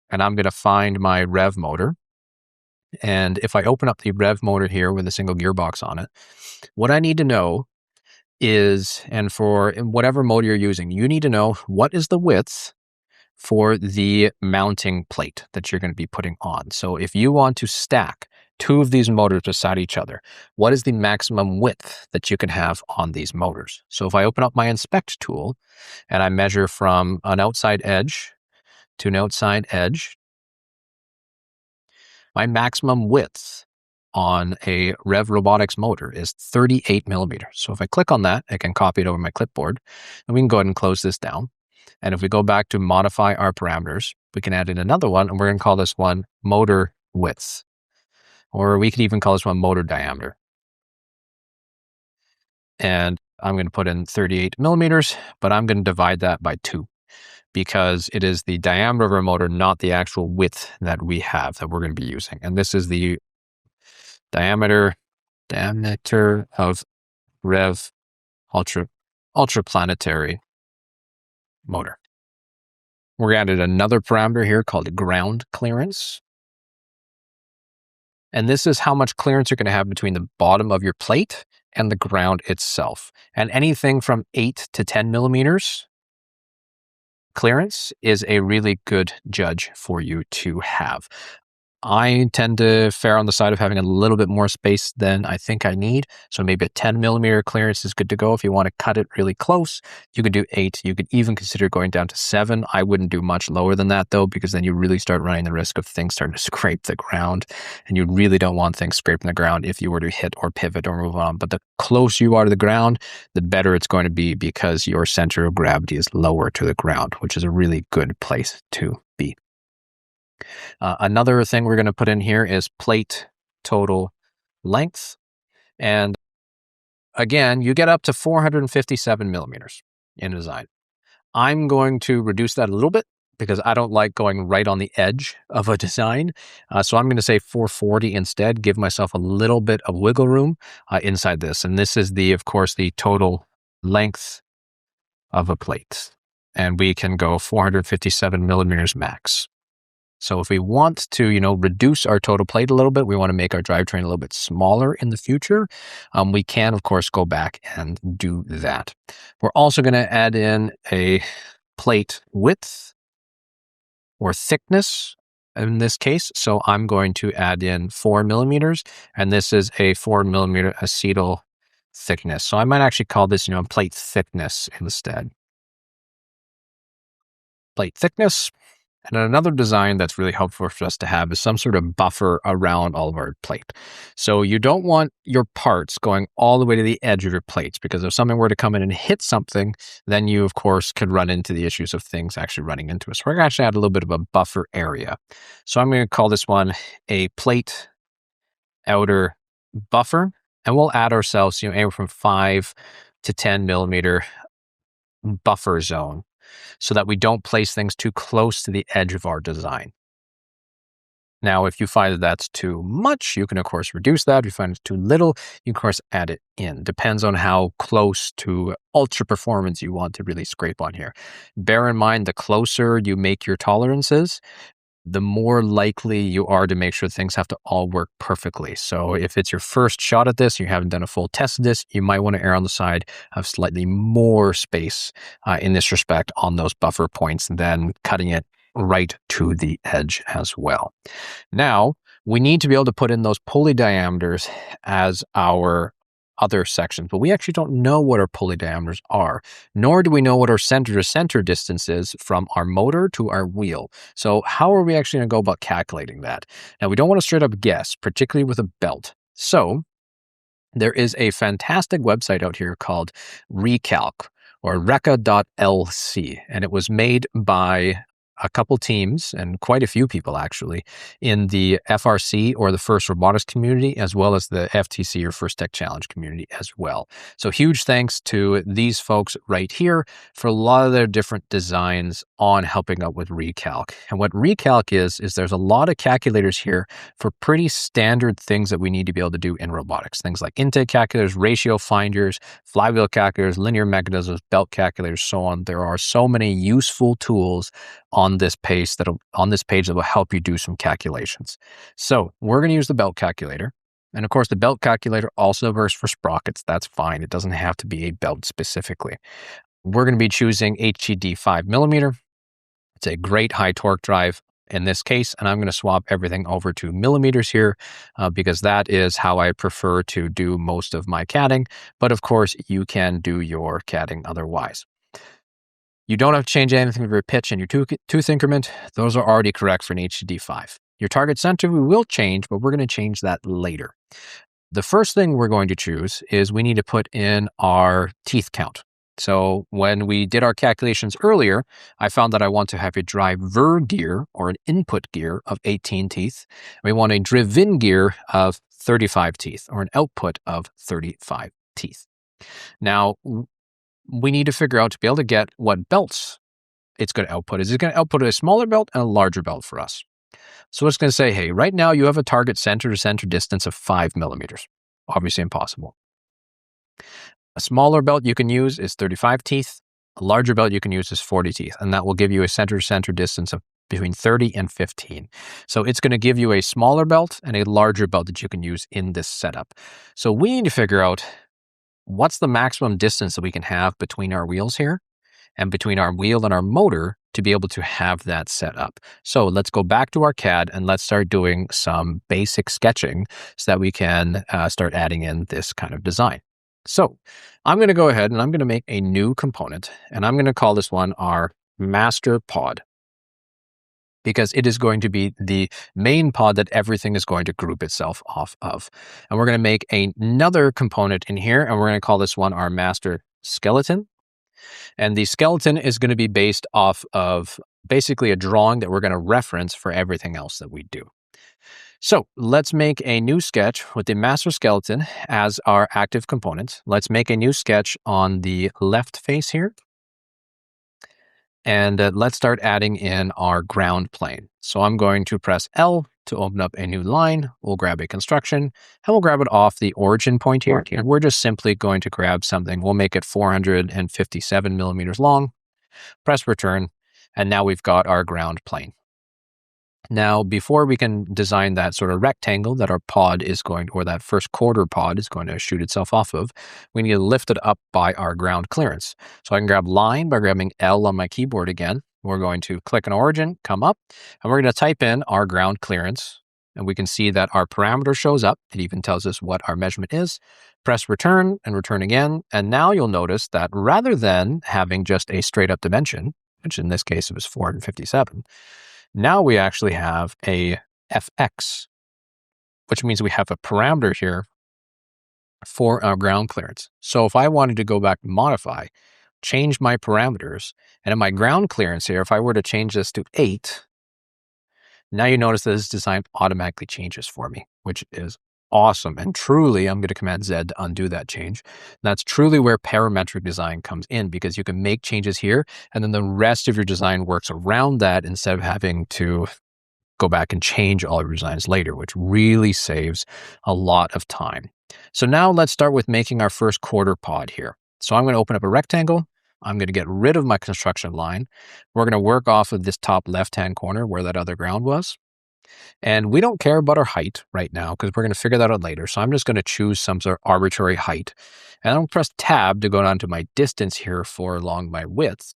And I'm going to find my rev motor. And if I open up the rev motor here with a single gearbox on it, what I need to know is, and for whatever motor you're using, you need to know what is the width for the mounting plate that you're going to be putting on. So if you want to stack two of these motors beside each other, what is the maximum width that you can have on these motors? So if I open up my inspect tool and I measure from an outside edge to an outside edge, my maximum width on a Rev Robotics motor is 38 millimeters. So if I click on that, I can copy it over my clipboard, and we can go ahead and close this down. And if we go back to modify our parameters, we can add in another one, and we're going to call this one motor width. Or we could even call this one motor diameter. And I'm going to put in 38 millimeters, but I'm going to divide that by 2. Because it is the diameter of our motor, not the actual width that we have that we're going to be using. And this is the diameter of Rev Ultraplanetary motor. We're added another parameter here called ground clearance. And this is how much clearance you're going to have between the bottom of your plate and the ground itself. And anything from 8 to 10 millimeters clearance is a really good judge for you to have. I tend to fare on the side of having a little bit more space than I think I need. So maybe a 10 millimeter clearance is good to go. If you want to cut it really close, you could do 8. You could even consider going down to 7. I wouldn't do much lower than that though, because then you really start running the risk of things starting to scrape the ground. And you really don't want things scraping the ground if you were to hit or pivot or move on. But the closer you are to the ground, the better it's going to be because your center of gravity is lower to the ground, which is a really good place to be. Another thing we're going to put in here is plate total length. And again, you get up to 457 millimeters in design. I'm going to reduce that a little bit because I don't like going right on the edge of a design. So I'm going to say 440 instead, give myself a little bit of wiggle room inside this. And this is of course, the total length of a plate. And we can go 457 millimeters max. So if we want to, reduce our total plate a little bit, we want to make our drivetrain a little bit smaller in the future, we can, of course, go back and do that. We're also going to add in a plate width or thickness in this case. So I'm going to add in 4 millimeters, and this is a 4 millimeter acetal thickness. So I might actually call this, plate thickness instead. Plate thickness. And another design that's really helpful for us to have is some sort of buffer around all of our plate. So you don't want your parts going all the way to the edge of your plates, because if something were to come in and hit something, then you, of course, could run into the issues of things actually running into us. So we're going to actually add a little bit of a buffer area. So I'm going to call this one a plate outer buffer. And we'll add ourselves, anywhere from 5 to 10 millimeter buffer zone, so that we don't place things too close to the edge of our design. Now, if you find that that's too much, you can, of course, reduce that. If you find it's too little, you can, of course, add it in. Depends on how close to ultra performance you want to really scrape on here. Bear in mind, the closer you make your tolerances, the more likely you are to make sure things have to all work perfectly. So if it's your first shot at this, you haven't done a full test of this, you might want to err on the side of slightly more space in this respect on those buffer points than cutting it right to the edge as well. Now, we need to be able to put in those pulley diameters as our other sections, but we actually don't know what our pulley diameters are, nor do we know what our center-to-center distance is from our motor to our wheel. So how are we actually going to go about calculating that? Now, we don't want to straight up guess, particularly with a belt. So there is a fantastic website out here called Recalc, or Reka.lc, and it was made by a couple teams and quite a few people actually in the FRC, or the First Robotics community, as well as the FTC, or First Tech Challenge community as well. So huge thanks to these folks right here for a lot of their different designs on helping out with Recalc. And what Recalc is there's a lot of calculators here for pretty standard things that we need to be able to do in robotics. Things like intake calculators, ratio finders, flywheel calculators, linear mechanisms, belt calculators, so on. There are so many useful tools on this page that will help you do some calculations. So we're going to use the belt calculator. And of course, the belt calculator also works for sprockets. That's fine. It doesn't have to be a belt specifically. We're going to be choosing HED 5mm. It's a great high torque drive in this case, and I'm going to swap everything over to millimeters here because that is how I prefer to do most of my CADing. But of course, you can do your CADing otherwise. You don't have to change anything with your pitch and your tooth increment. Those are already correct for an HED5. Your target center we will change, but we're going to change that later. The first thing we're going to choose is we need to put in our teeth count. So when we did our calculations earlier, I found that I want to have a driver gear, or an input gear, of 18 teeth. We want a driven gear of 35 teeth, or an output of 35 teeth. Now, we need to figure out, to be able to get what belts it's going to output. Is it going to output a smaller belt and a larger belt for us? So it's going to say, hey, right now you have a target center-to-center distance of 5mm. Obviously impossible. A smaller belt you can use is 35 teeth. A larger belt you can use is 40 teeth. And that will give you a center-to-center distance of between 30 and 15. So it's going to give you a smaller belt and a larger belt that you can use in this setup. So we need to figure out what's the maximum distance that we can have between our wheels here and between our wheel and our motor to be able to have that set up. So let's go back to our CAD and let's start doing some basic sketching so that we can start adding in this kind of design. So I'm going to go ahead and I'm going to make a new component, and I'm going to call this one our master pod, because it is going to be the main pod that everything is going to group itself off of. And we're going to make another component in here, and we're going to call this one our master skeleton. And the skeleton is going to be based off of basically a drawing that we're going to reference for everything else that we do. So let's make a new sketch with the master skeleton as our active component. Let's make a new sketch on the left face here. And let's start adding in our ground plane. So I'm going to press L to open up a new line. We'll grab a construction, and we'll grab it off the origin point here. We're just simply going to grab something. We'll make it 457mm long, press return, and now we've got our ground plane. Now, before we can design that sort of rectangle that our pod is going, or that first quarter pod is going to shoot itself off of, we need to lift it up by our ground clearance. So I can grab line by grabbing L on my keyboard again. We're going to click on origin, come up, and we're going to type in our ground clearance. And we can see that our parameter shows up. It even tells us what our measurement is. Press return and return again. And now you'll notice that rather than having just a straight up dimension, which in this case it was 457, now we actually have a FX, which means we have a parameter here for our ground clearance. So if I wanted to go back and modify, change my parameters, and in my ground clearance here, if I were to change this to 8, now you notice that this design automatically changes for me, which is awesome. And truly, I'm going to Command Z to undo that change. And that's truly where parametric design comes in, because you can make changes here, and then the rest of your design works around that instead of having to go back and change all your designs later, which really saves a lot of time. So now let's start with making our first quarter pod here. So I'm going to open up a rectangle. I'm going to get rid of my construction line. We're going to work off of this top left-hand corner where that other ground was. And we don't care about our height right now because we're going to figure that out later. So I'm just going to choose some sort of arbitrary height. And I'll press tab to go down to my distance here for along my width.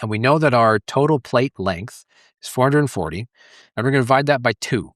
And we know that our total plate length is 440. And we're going to divide that by 2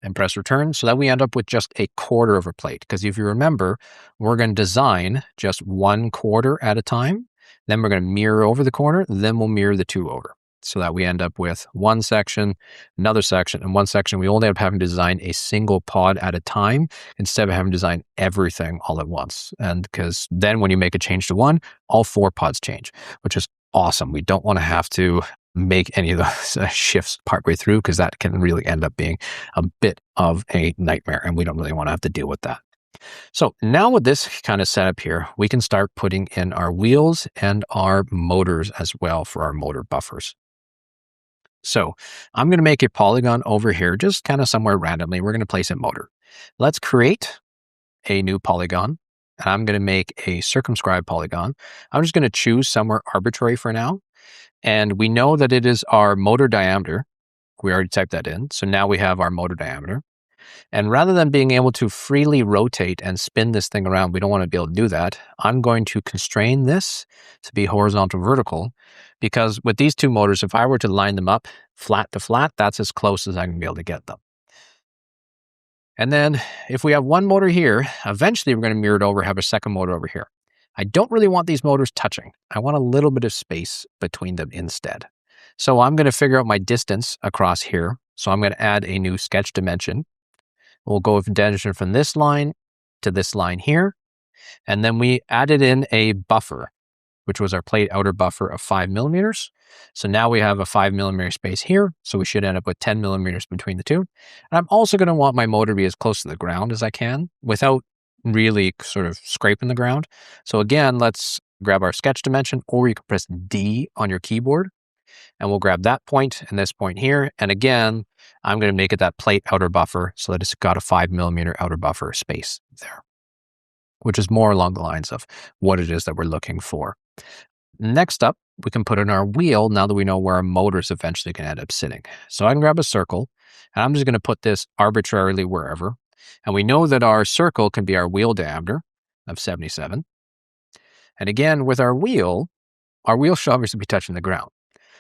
and press return so that we end up with just a quarter of a plate. Because if you remember, we're going to design just 1/4 at a time. Then we're going to mirror over the corner. Then we'll mirror the 2 over so that we end up with one section, another section, and one section. We only end up having to design a single pod at a time instead of having to design everything all at once. And because then when you make a change to one, all 4 pods change, which is awesome. We don't want to have to make any of those shifts partway through because that can really end up being a bit of a nightmare and we don't really want to have to deal with that. So now with this kind of setup here, we can start putting in our wheels and our motors as well for our motor buffers. So I'm going to make a polygon over here, just kind of somewhere randomly. We're going to place a motor. Let's create a new polygon. And I'm going to make a circumscribed polygon. I'm just going to choose somewhere arbitrary for now. And we know that it is our motor diameter. We already typed that in. So now we have our motor diameter. And rather than being able to freely rotate and spin this thing around, we don't want to be able to do that. I'm going to constrain this to be horizontal vertical because with these 2 motors, if I were to line them up flat to flat, that's as close as I can be able to get them. And then if we have one motor here, eventually we're going to mirror it over, have a second motor over here. I don't really want these motors touching. I want a little bit of space between them instead. So I'm going to figure out my distance across here. So I'm going to add a new sketch dimension. We'll go with dimension from this line to this line here. And then we added in a buffer, which was our plate outer buffer of 5 millimeters. So now we have a 5 millimeter space here. So we should end up with 10 millimeters between the two. And I'm also going to want my motor to be as close to the ground as I can without really sort of scraping the ground. So again, let's grab our sketch dimension, or you can press D on your keyboard and we'll grab that point and this point here. And again, I'm going to make it that plate outer buffer so that it's got a 5 millimeter outer buffer space there, which is more along the lines of what it is that we're looking for. Next up, we can put in our wheel now that we know where our motors eventually can end up sitting. So I can grab a circle and I'm just going to put this arbitrarily wherever. And we know that our circle can be our wheel diameter of 77. And again, with our wheel should obviously be touching the ground.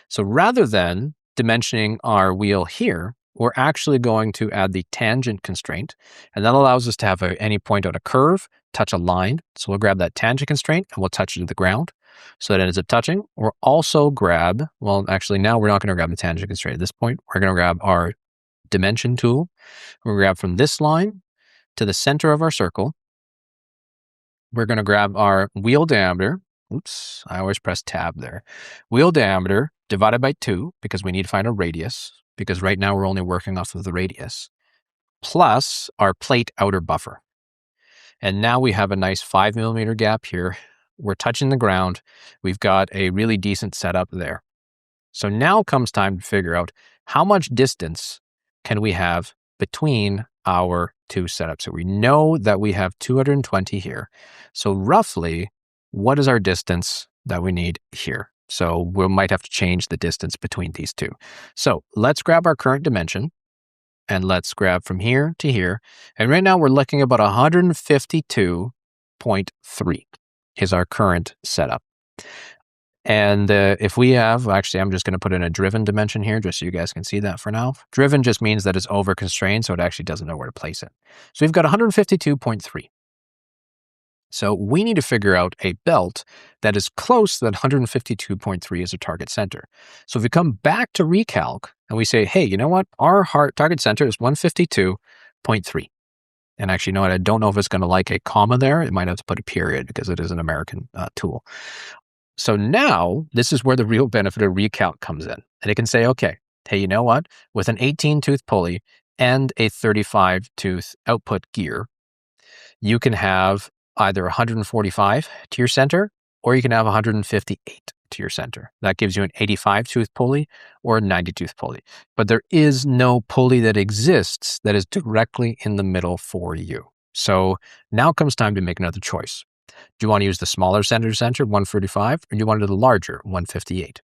So rather than dimensioning our wheel here, we're actually going to add the tangent constraint. And that allows us to have any point on a curve, touch a line. So we'll grab that tangent constraint and we'll touch it to the ground. So that it ends up touching. We'll also grab, well, actually now we're not going to grab the tangent constraint at this point. We're going to grab our dimension tool. We'll grab from this line to the center of our circle. We're going to grab our wheel diameter. Oops, I always press tab there. Wheel diameter divided by 2 because we need to find a radius, because right now we're only working off of the radius, plus our plate outer buffer. And now we have a nice 5 millimeter gap here. We're touching the ground. We've got a really decent setup there. So now comes time to figure out how much distance can we have between our 2 setups. So we know that we have 220 here. So roughly, what is our distance that we need here? So we might have to change the distance between these 2. So let's grab our current dimension and let's grab from here to here. And right now we're looking at about 152.3 is our current setup. And if we have, actually, I'm just going to put in a driven dimension here just so you guys can see that for now. Driven just means that it's over constrained, so it actually doesn't know where to place it. So we've got 152.3. So we need to figure out a belt that is close to that 152.3 as a target center. So if we come back to recalc and we say, hey, you know what? Our target center is 152.3. And actually, you know what? I don't know if it's going to like a comma there. It might have to put a period because it is an American tool. So now this is where the real benefit of recalc comes in. And it can say, okay, hey, you know what? With an 18-tooth pulley and a 35-tooth output gear, you can have either 145 to your center, or you can have 158 to your center. That gives you an 85 tooth pulley or a 90 tooth pulley. But there is no pulley that exists that is directly in the middle for you. So now comes time to make another choice. Do you want to use the smaller center to center, 145, or do you want to do the larger, 158?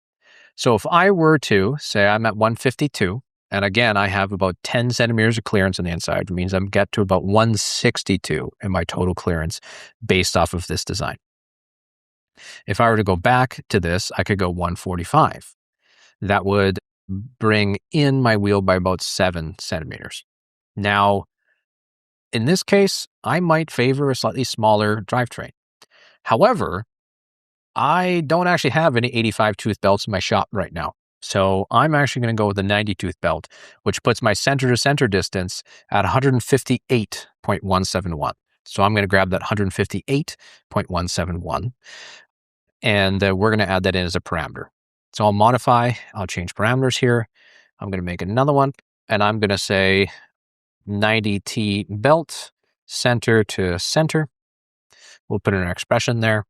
So if I were to say I'm at 152, and again, I have about 10 centimeters of clearance on the inside, which means I'm get to about 162 in my total clearance based off of this design. If I were to go back to this, I could go 145. That would bring in my wheel by about 7 centimeters. Now, in this case, I might favor a slightly smaller drivetrain. However, I don't actually have any 85 tooth belts in my shop right now. So I'm actually going to go with a 90 tooth belt, which puts my center to center distance at 158.171. So I'm going to grab that 158.171 and we're going to add that in as a parameter. So I'll modify, I'll change parameters here. I'm going to make another one and I'm going to say 90T belt, center to center. We'll put in an expression there.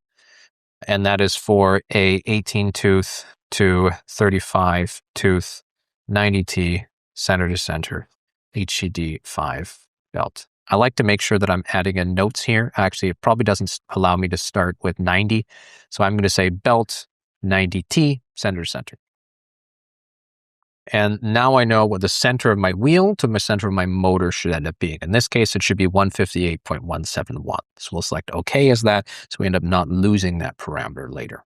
And that is for a 18 tooth to 35 tooth 90T center to center HCD 5 belt. I like to make sure that I'm adding in notes here. Actually, it probably doesn't allow me to start with 90. So I'm going to say belt 90T center to center. And now I know what the center of my wheel to the center of my motor should end up being. In this case, it should be 158.171. So we'll select OK as that, so we end up not losing that parameter later.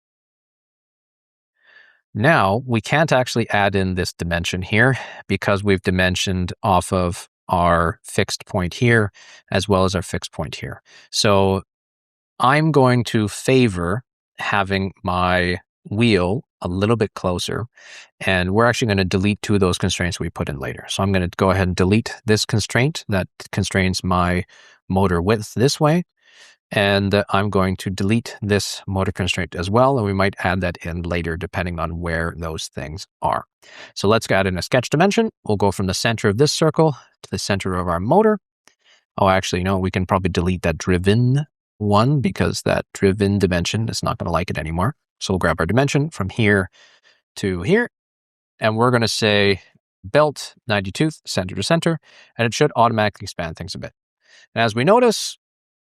Now, we can't actually add in this dimension here because we've dimensioned off of our fixed point here as well as our fixed point here. So I'm going to favor having my wheel a little bit closer, and we're actually going to delete 2 of those constraints we put in later. So I'm going to go ahead and delete this constraint that constrains my motor width this way, and I'm going to delete this motor constraint as well, and we might add that in later depending on where those things are. So let's add in a sketch dimension. We'll go from the center of this circle to the center of our motor. Oh, actually, no, we can probably delete that driven one because that driven dimension is not going to like it anymore. So we'll grab our dimension from here to here, and we're going to say belt 90 tooth center to center, and it should automatically expand things a bit. And as we notice,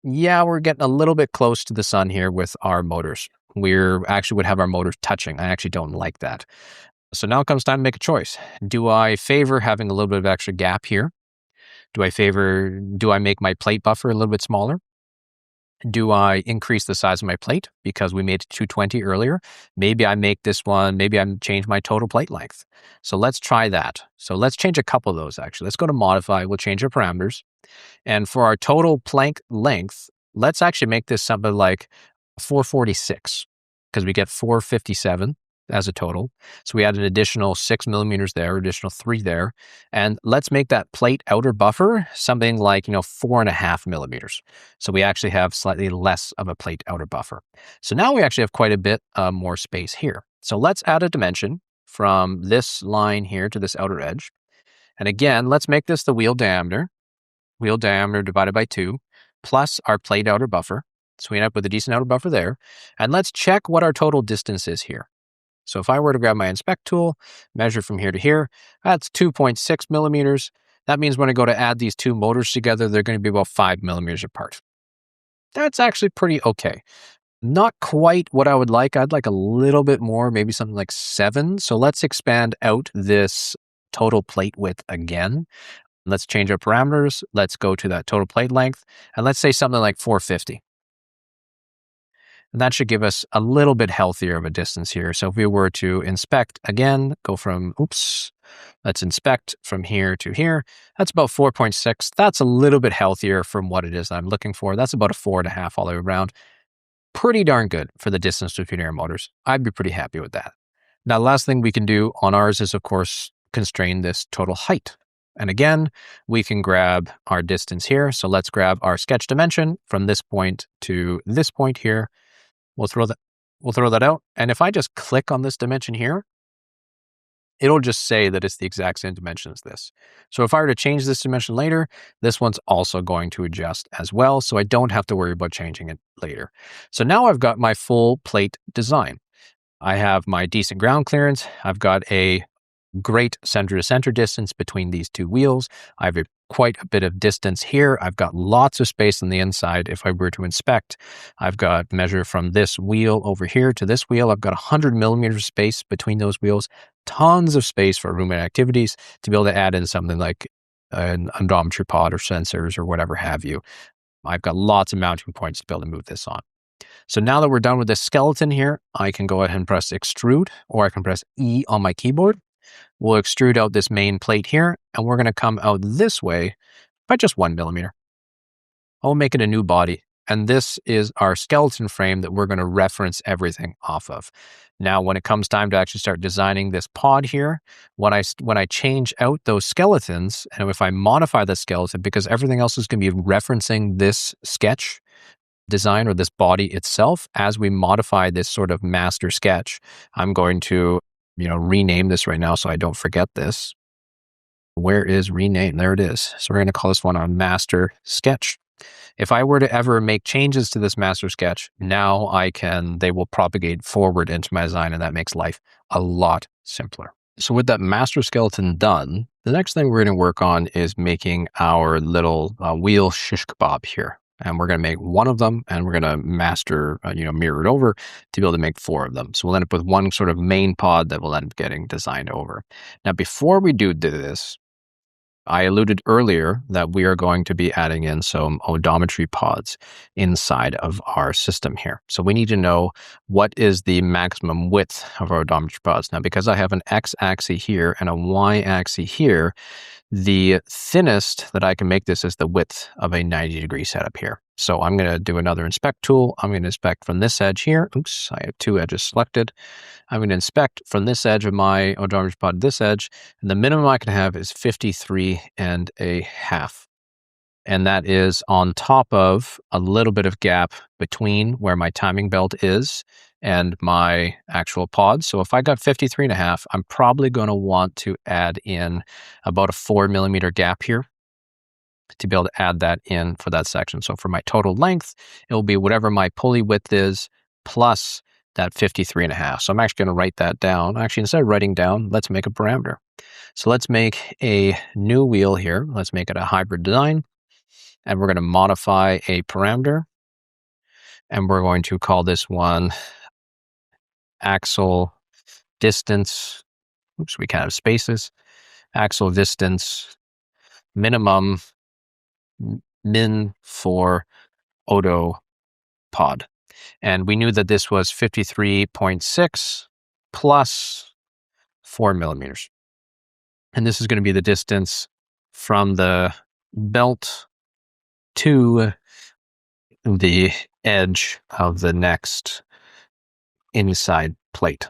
yeah, we're getting a little bit close to the sun here with our motors. We're actually would have our motors touching. I actually don't like that. So now it comes time to make a choice. Do I favor having a little bit of extra gap here? Do I make my plate buffer a little bit smaller? Do I increase the size of my plate because we made it 220 earlier? Maybe I make this one, maybe I change my total plate length. So let's try that. So let's change a couple of those actually. Let's go to modify, we'll change our parameters. And for our total plank length, let's actually make this something like 446 because we get 457 as a total. So we add an additional 6 millimeters there, additional 3 there. And let's make that plate outer buffer something like, 4.5 millimeters. So we actually have slightly less of a plate outer buffer. So now we actually have quite a bit more space here. So let's add a dimension from this line here to this outer edge. And again, let's make this the wheel diameter divided by 2, plus our plate outer buffer. So we end up with a decent outer buffer there. And let's check what our total distance is here. So if I were to grab my inspect tool, measure from here to here, that's 2.6 millimeters. That means when I go to add these 2 motors together, they're going to be about 5 millimeters apart. That's actually pretty okay. Not quite what I would like. I'd like a little bit more, maybe something like 7. So let's expand out this total plate width again. Let's change our parameters. Let's go to that total plate length, and let's say something like 450. And that should give us a little bit healthier of a distance here. So if we were to inspect again, let's inspect from here to here. That's about 4.6. That's a little bit healthier from what it is that I'm looking for. That's about a 4.5 all the way around. Pretty darn good for the distance between our motors. I'd be pretty happy with that. Now, the last thing we can do on ours is, of course, constrain this total height. And again, we can grab our distance here. So let's grab our sketch dimension from this point to this point here. We'll throw that out. And if I just click on this dimension here, it'll just say that it's the exact same dimension as this. So if I were to change this dimension later, this one's also going to adjust as well. So I don't have to worry about changing it later. So now I've got my full plate design. I have my decent ground clearance. I've got a great center to center distance between these two wheels. I have quite a bit of distance here. I've got lots of space on the inside. If I were to inspect, I've got measure from this wheel over here to this wheel. I've got 100 millimeters space between those wheels, tons of space for room and activities to be able to add in something like an odometry pod or sensors or whatever have you. I've got lots of mounting points to be able to move this on. So now that we're done with this skeleton here, I can go ahead and press extrude, or I can press E on my keyboard. We'll extrude out this main plate here, and we're going to come out this way by just 1 millimeter. I'll make it a new body, and this is our skeleton frame that we're going to reference everything off of. Now, when it comes time to actually start designing this pod here, when I change out those skeletons, and if I modify the skeleton, because everything else is going to be referencing this sketch design or this body itself, as we modify this sort of master sketch, I'm going to rename this right now so I don't forget this. Where is rename? There it is. So we're going to call this one our master sketch. If I were to ever make changes to this master sketch, now they will propagate forward into my design, and that makes life a lot simpler. So with that master skeleton done, the next thing we're going to work on is making our little wheel shish kebab here. And we're going to make one of them, and we're going to master, mirror it over to be able to make 4 of them. So we'll end up with one sort of main pod that will end up getting designed over. Now, before we do this, I alluded earlier that we are going to be adding in some odometry pods inside of our system here. So we need to know what is the maximum width of our odometry pods. Now, because I have an X-axis here and a Y-axis here, the thinnest that I can make this is the width of a 90-degree setup here. So I'm going to do another inspect tool. I'm going to inspect from this edge here. Oops, I have 2 edges selected. I'm going to inspect from this edge of my odometry pod to this edge, and the minimum I can have is 53.5. And that is on top of a little bit of gap between where my timing belt is and my actual pod. So if I got 53.5, I'm probably going to want to add in about a 4 millimeter gap here to be able to add that in for that section. So for my total length, it will be whatever my pulley width is plus that 53.5. So I'm actually going to write that down. Actually, instead of writing down, let's make a parameter. So let's make a new wheel here. Let's make it a hybrid design. And we're going to modify a parameter. And we're going to call this one axle distance. Oops, we can't have spaces. Axle distance minimum min for Odo pod. And we knew that this was 53.6 plus 4 millimeters. And this is going to be the distance from the belt to the edge of the next inside plate,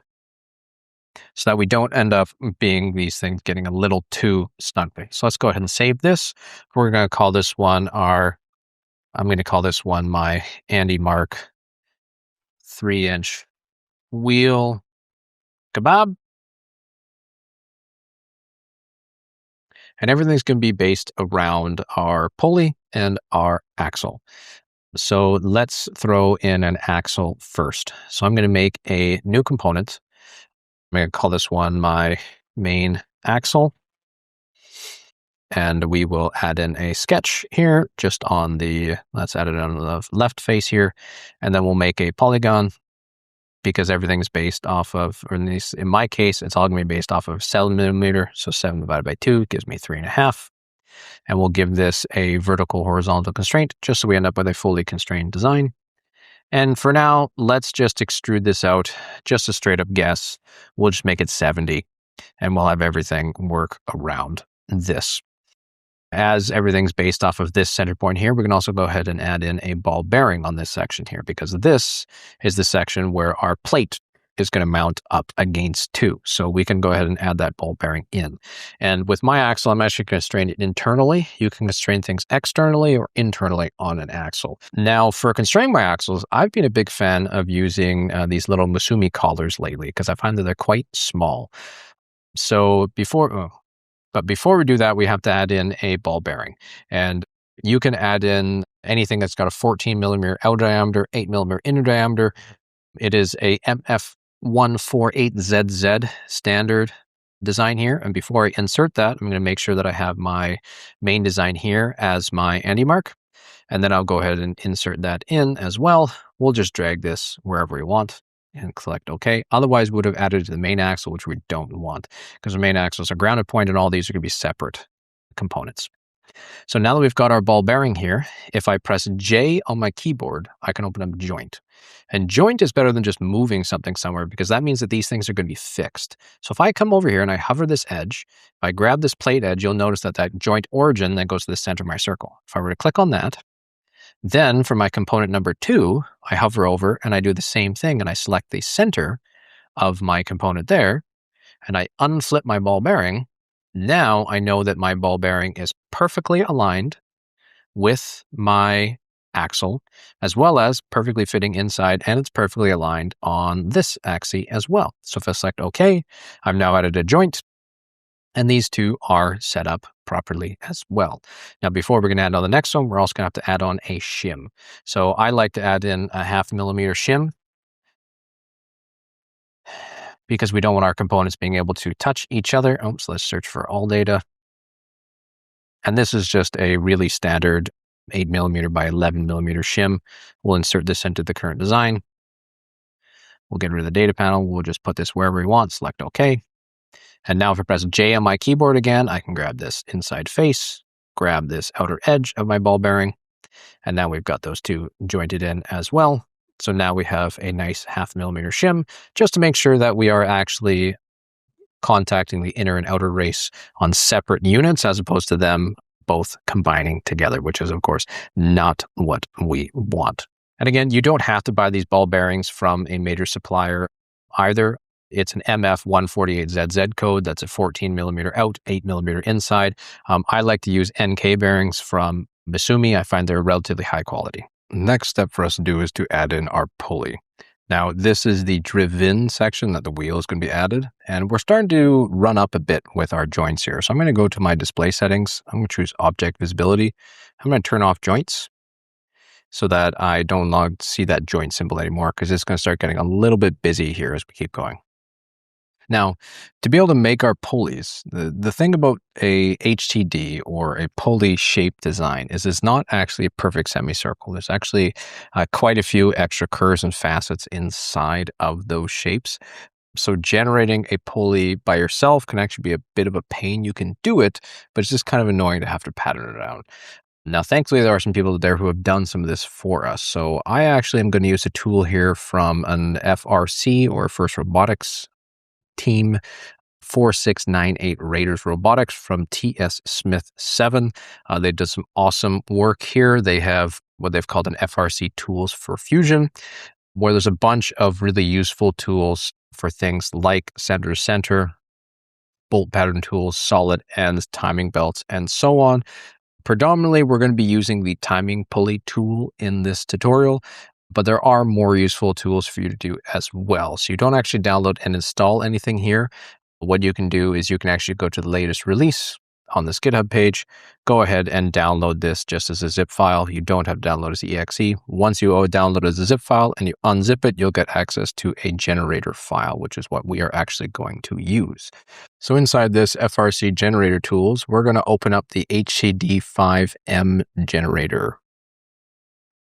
so that we don't end up being these things getting a little too snuggly. So let's go ahead and save this. We're going to call this one I'm going to call this one my Andy Mark 3-inch wheel kebab. And everything's going to be based around our pulley and our axle. So let's throw in an axle first. So I'm going to make a new component. I'm going to call this one my main axle. And we will add in a sketch here just on let's add it on the left face here. And then we'll make a polygon, because everything's based off of, or in my case, it's all going to be based off of 7 millimeter. So 7 divided by 2 gives me 3.5. And we'll give this a vertical horizontal constraint just so we end up with a fully constrained design. And for now, let's just extrude this out. Just a straight up guess. We'll just make it 70, and we'll have everything work around this. As everything's based off of this center point here, we can also go ahead and add in a ball bearing on this section here, because this is the section where our plate is going to mount up against too. So we can go ahead and add that ball bearing in. And with my axle, I'm actually going to constrain it internally. You can constrain things externally or internally on an axle. Now, for constraining my axles, I've been a big fan of using these little Masumi collars lately, because I find that they're quite small. So before we do that, we have to add in a ball bearing. And you can add in anything that's got a 14 millimeter outer diameter, 8 millimeter inner diameter. It is a MF 148ZZ standard design here. And before I insert that, I'm going to make sure that I have my main design here as my Andy mark. And then I'll go ahead and insert that in as well. We'll just drag this wherever we want and select OK. Otherwise, we would have added to the main axle, which we don't want, because the main axle is a grounded point and all these are going to be separate components. So now that we've got our ball bearing here, if I press J on my keyboard, I can open up joint. And joint is better than just moving something somewhere, because that means that these things are going to be fixed. So if I come over here and I hover this edge, if I grab this plate edge, you'll notice that that joint origin then goes to the center of my circle. If I were to click on that, then for my component number 2, I hover over and I do the same thing and I select the center of my component there and I unflip my ball bearing. Now I know that my ball bearing is perfectly aligned with my axle, as well as perfectly fitting inside, and it's perfectly aligned on this axis as well. So if I select OK, I've now added a joint, and these two are set up properly as well. Now, before we're going to add on the next one, we're also going to have to add on a shim. So I like to add in a 0.5 millimeter shim, because we don't want our components being able to touch each other. So let's search for all data. And this is just a really standard 8 millimeter by 11 millimeter shim. We'll insert this into the current design. We'll get rid of the data panel. We'll just put this wherever we want, select OK. And now if I press J on my keyboard again, I can grab this inside face, grab this outer edge of my ball bearing, and now we've got those two jointed in as well. So now we have a nice 0.5 millimeter shim, just to make sure that we are actually contacting the inner and outer race on separate units, as opposed to them both combining together, which is, of course, not what we want. And again, you don't have to buy these ball bearings from a major supplier either. It's an MF148ZZ code. That's a 14 millimeter out, 8 millimeter inside. I like to use NK bearings from Misumi. I find they're relatively high quality. Next step for us to do is to add in our pulley. Now, this is the driven section that the wheel is going to be added, and we're starting to run up a bit with our joints here. So I'm going to go to my display settings. I'm going to choose object visibility. I'm going to turn off joints so that I don't see that joint symbol anymore, because it's going to start getting a little bit busy here as we keep going. Now, to be able to make our pulleys, the thing about a HTD or a pulley shape design is it's not actually a perfect semicircle. There's actually quite a few extra curves and facets inside of those shapes. So generating a pulley by yourself can actually be a bit of a pain. You can do it, but it's just kind of annoying to have to pattern it out. Now, thankfully, there are some people there who have done some of this for us. So I actually am going to use a tool here from an FRC, or First Robotics team, 4698 Raiders Robotics from TS Smith 7. They did some awesome work here. They have what they've called an FRC tools for fusion, where there's a bunch of really useful tools for things like center, bolt pattern tools, solid ends, timing belts, and so on. Predominantly, we're going to be using the timing pulley tool in this tutorial, but there are more useful tools for you to do as well. So you don't actually download and install anything here. What you can do is you can actually go to the latest release on this GitHub page, go ahead and download this just as a zip file. You don't have to download as exe. Once you download as a zip file and you unzip it, you'll get access to a generator file, which is what we are actually going to use. So inside this FRC generator tools, we're going to open up the HCD5M generator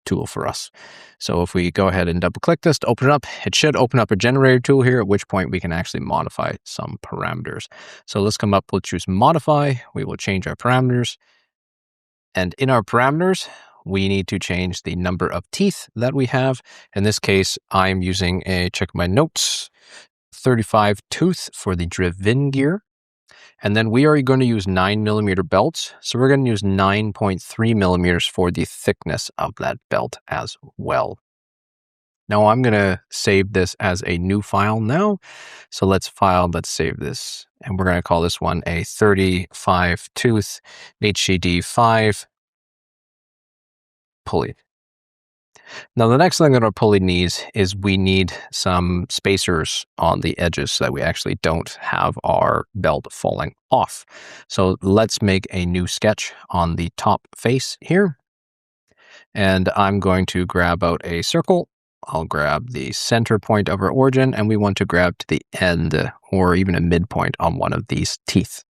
tool for us. So if we go ahead and double click this to open it up, it should open up a generator tool here, at which point we can actually modify some parameters. So let's come up, we'll choose modify, we will change our parameters. And in our parameters, we need to change the number of teeth that we have. In this case, I'm using check my notes, 35 tooth for the driven gear. And then we are going to use 9 millimeter belts. So we're going to use 9.3 millimeters for the thickness of that belt as well. Now I'm going to save this as a new file now. So let's save this. And we're going to call this one a 35 tooth HCD5 pulley. Now, the next thing that our pulley needs is we need some spacers on the edges so that we actually don't have our belt falling off. So let's make a new sketch on the top face here. And I'm going to grab out a circle. I'll grab the center point of our origin, and we want to grab to the end or even a midpoint on one of these teeth.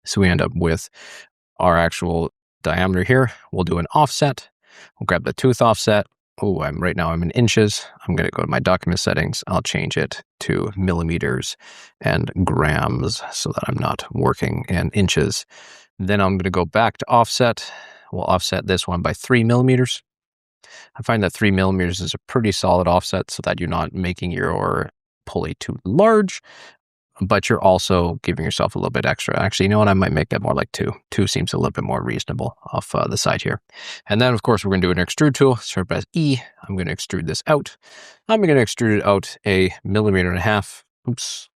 So we end up with our actual diameter here. We'll do an offset. We'll grab the tooth offset. Oh, right now I'm in inches. I'm going to go to my document settings. I'll change it to millimeters and grams so that I'm not working in inches. Then I'm going to go back to offset. We'll offset this one by 3 millimeters. I find that 3 millimeters is a pretty solid offset so that you're not making your pulley too large, but you're also giving yourself a little bit extra. Actually, you know what? I might make that more like 2. 2 seems a little bit more reasonable off the side here. And then, of course, we're going to do an extrude tool. So press E. I'm going to extrude this out. I'm going to extrude it out 1.5 millimeters. Oops.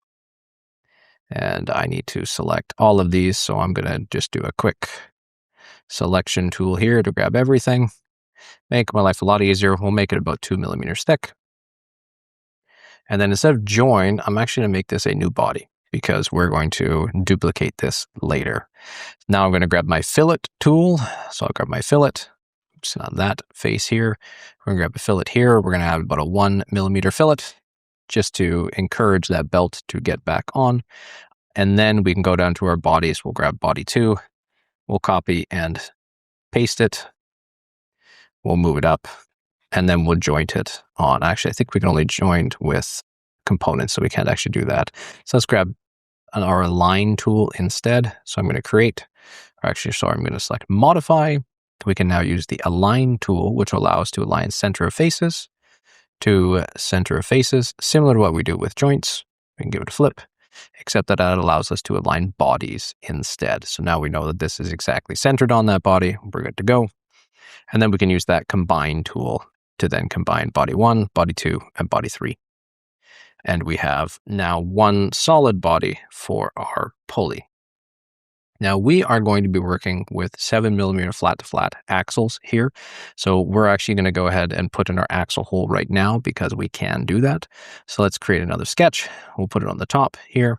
And I need to select all of these. So I'm going to just do a quick selection tool here to grab everything. Make my life a lot easier. We'll make it about 2 millimeters thick. And then instead of join, I'm actually going to make this a new body because we're going to duplicate this later. Now I'm going to grab my fillet tool. So I'll grab my fillet. Oops, not that face here. We're going to grab a fillet here. We're going to have about a 1 millimeter fillet just to encourage that belt to get back on. And then we can go down to our bodies. We'll grab body 2. We'll copy and paste it. We'll move it up. And then we'll joint it on. Actually, I think we can only join with components, so we can't actually do that. So let's grab our align tool instead. So I'm going to create, or actually, sorry, I'm going to select modify. We can now use the align tool, which will allow us to align center of faces to center of faces, similar to what we do with joints. We can give it a flip, except that it allows us to align bodies instead. So now we know that this is exactly centered on that body. We're good to go. And then we can use that combine tool to then combine body 1, body 2, and body 3. And we have now one solid body for our pulley. Now we are going to be working with 7 millimeter flat to flat axles here. So we're actually going to go ahead and put in our axle hole right now because we can do that. So let's create another sketch. We'll put it on the top here.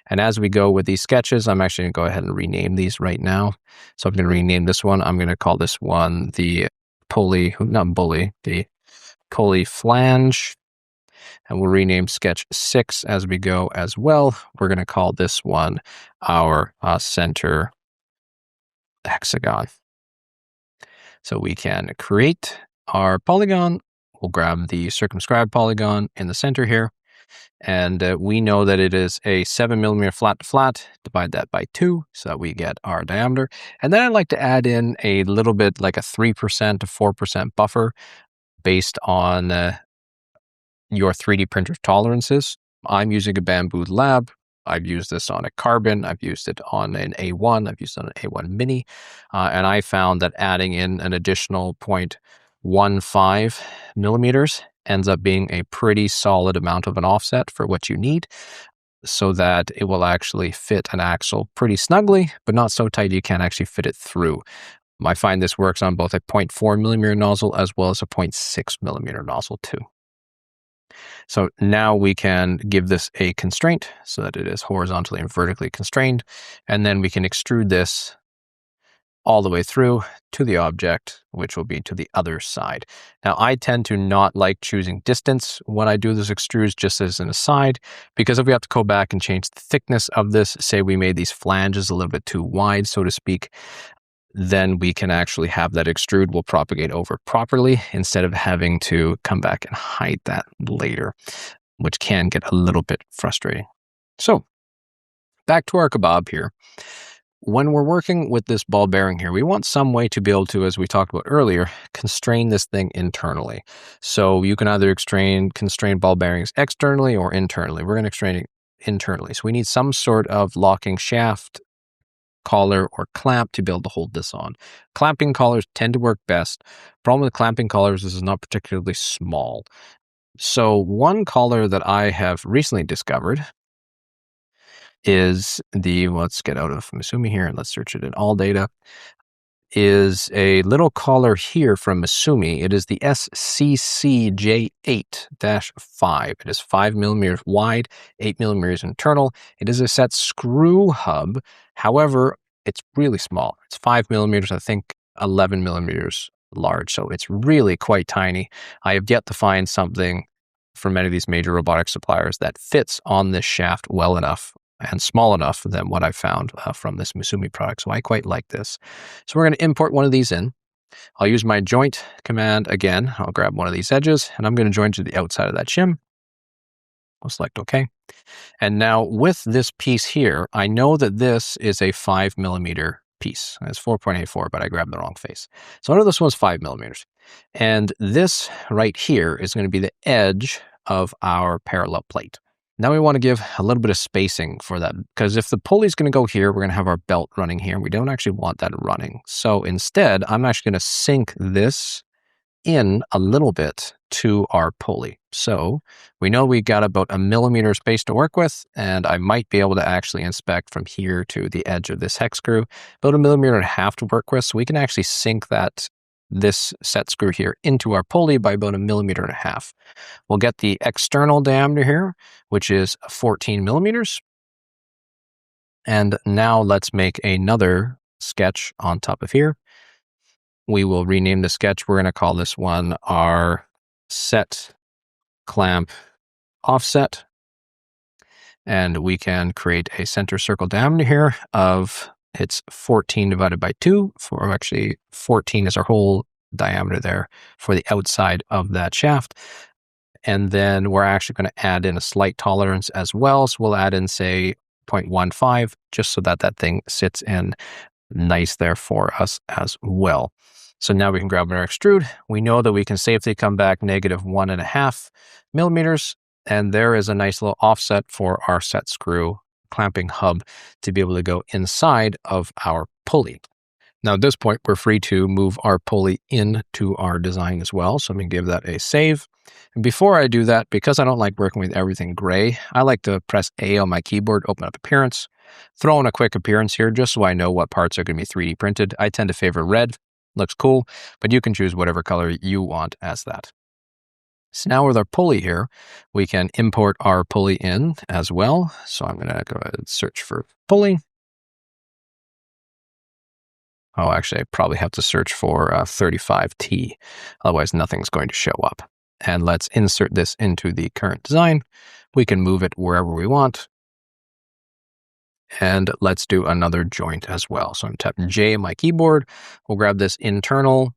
And as we go with these sketches, I'm actually going to go ahead and rename these right now. So I'm going to rename this one. I'm going to call this one the pulley, not bully, the pulley flange. And we'll rename sketch 6 as we go as well. We're going to call this one our center hexagon. So we can create our polygon. We'll grab the circumscribed polygon in the center here. And we know that it is a 7 millimeter flat to flat. Divide that by 2 so that we get our diameter. And then I'd like to add in a little bit like a 3% to 4% buffer based on your 3D printer tolerances. I'm using a Bamboo Lab. I've used this on a carbon. I've used it on an A1. I've used it on an A1 Mini. And I found that adding in an additional 0.15 millimeters ends up being a pretty solid amount of an offset for what you need so that it will actually fit an axle pretty snugly, but not so tight you can't actually fit it through. I find this works on both a 0.4 millimeter nozzle as well as a 0.6 millimeter nozzle too. So now we can give this a constraint so that it is horizontally and vertically constrained. And then we can extrude this all the way through to the object, which will be to the other side. Now, I tend to not like choosing distance when I do this extrudes, just as an aside, because if we have to go back and change the thickness of this, say we made these flanges a little bit too wide, so to speak, then we can actually have that extrude will propagate over properly instead of having to come back and hide that later, which can get a little bit frustrating. So back to our kebab here. When we're working with this ball bearing here, we want some way to be able to, as we talked about earlier, constrain this thing internally. So you can either constrain ball bearings externally or internally. We're going to constrain it internally. So we need some sort of locking shaft, collar, or clamp to be able to hold this on. Clamping collars tend to work best. Problem with clamping collars is it's not particularly small. So one collar that I have recently discovered is let's get out of Misumi here and let's search it in all data, is a little collar here from Misumi. It is the SCCJ8-5. It is 5 millimeters wide, 8 millimeters internal. It is a set screw hub. However, it's really small. It's 5 millimeters, I think 11 millimeters large. So it's really quite tiny. I have yet to find something from many of these major robotic suppliers that fits on this shaft well enough and small enough than what I found from this Misumi product. So I quite like this. So we're going to import one of these in. I'll use my joint command again. I'll grab one of these edges and I'm going to join to the outside of that shim. I'll select OK. And now with this piece here, I know that this is a 5mm piece. It's 4.84, but I grabbed the wrong face. So I know this one's 5mm. And this right here is going to be the edge of our parallel plate. Now we want to give a little bit of spacing for that, because if the pulley is going to go here, we're going to have our belt running here. We don't actually want that running. So instead, I'm actually going to sink this in a little bit to our pulley. So we know we got about 1mm space to work with, and I might be able to actually inspect from here to the edge of this hex screw, about 1.5 mm to work with. So we can actually sink this set screw here into our pulley by about 1.5 mm. We'll get the external diameter here, which is 14mm. And now let's make another sketch on top of here. We will rename the sketch. We're going to call this one our set clamp offset. And we can create a center circle diameter here of, it's 14 divided by 2, or actually 14 is our whole diameter there for the outside of that shaft. And then we're actually going to add in a slight tolerance as well. So we'll add in, say, 0.15, just so that that thing sits in nice there for us as well. So now we can grab our extrude. We know that we can safely come back -1.5 millimeters. And there is a nice little offset for our set screw clamping hub to be able to go inside of our pulley. Now at this point, we're free to move our pulley into our design as well. So I'm going to give that a save. And before I do that, because I don't like working with everything gray, I like to press A on my keyboard, open up appearance, throw in a quick appearance here just so I know what parts are going to be 3D printed. I tend to favor red. Looks cool, but you can choose whatever color you want as that. So now with our pulley here, we can import our pulley in as well. So I'm going to go ahead and search for pulley. Oh, actually, I probably have to search for 35T. Otherwise, nothing's going to show up. And let's insert this into the current design. We can move it wherever we want. And let's do another joint as well. So I'm tapping J on my keyboard. We'll grab this internal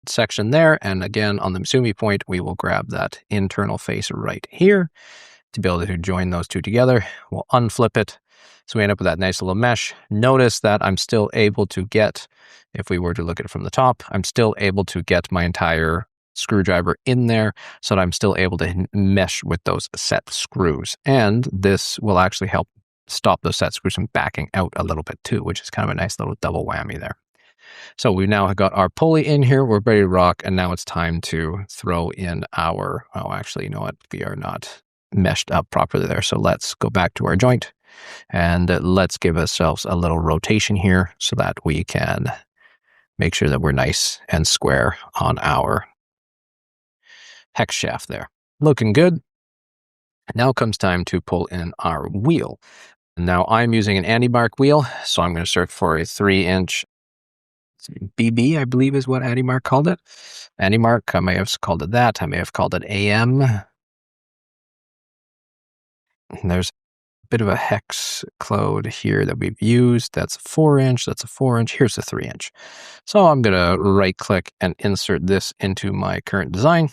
section there. And again, on the Misumi point, we will grab that internal face right here to be able to join those two together. We'll unflip it. So we end up with that nice little mesh. Notice that I'm still able to get, if we were to look at it from the top, I'm still able to get my entire screwdriver in there so that I'm still able to mesh with those set screws. And this will actually help stop those set screws from backing out a little bit too, which is kind of a nice little double whammy there. So we've now got our pulley in here. We're ready to rock. And now it's time to throw in our, oh, actually, you know what? We are not meshed up properly there. So let's go back to our joint and let's give ourselves a little rotation here so that we can make sure that we're nice and square on our hex shaft there. Looking good. Now comes time to pull in our wheel. Now I'm using an AndyMark wheel, so I'm going to search for a 3-inch BB, I believe is what AndyMark called it. AndyMark, I may have called it that. I may have called it AM. And there's a bit of a hex code here that we've used. That's a 4-inch. That's a 4-inch. Here's a 3-inch. So I'm going to right-click and insert this into my current design.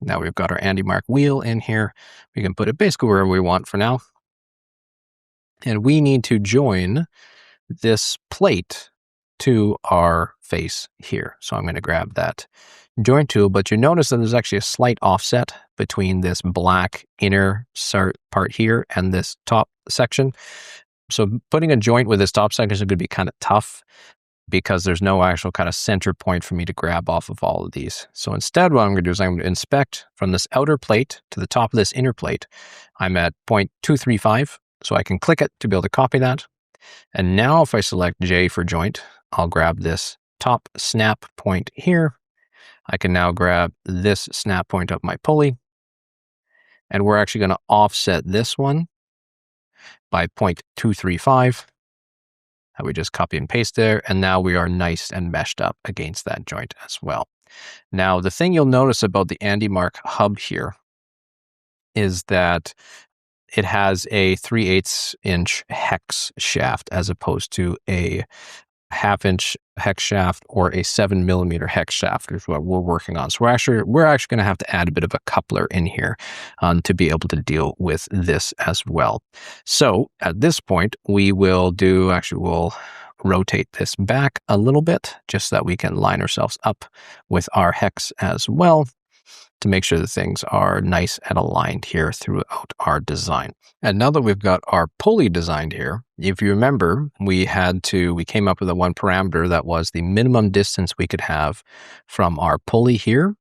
Now we've got our AndyMark wheel in here. We can put it basically wherever we want for now. And we need to join this plate to our face here. So I'm going to grab that joint tool, but you notice that there's actually a slight offset between this black inner part here and this top section. So putting a joint with this top section is going to be kind of tough because there's no actual kind of center point for me to grab off of all of these. So instead, what I'm going to do is I'm going to inspect from this outer plate to the top of this inner plate. I'm at 0.235, so I can click it to be able to copy that. And now if I select J for joint, I'll grab this top snap point here. I can now grab this snap point of my pulley. And we're actually going to offset this one by 0.235. We just copy and paste there, and now we are nice and meshed up against that joint as well. Now, the thing you'll notice about the AndyMark hub here is that it has a 3/8 inch hex shaft as opposed to a 1/2 inch hex shaft or a 7mm hex shaft is what we're working on. So we're actually going to have to add a bit of a coupler in here to be able to deal with this as well. So at this point, we'll rotate this back a little bit just so that we can line ourselves up with our hex as well, to make sure that things are nice and aligned here throughout our design. And now that we've got our pulley designed here, if you remember, we came up with a one parameter that was the minimum distance we could have from our pulley here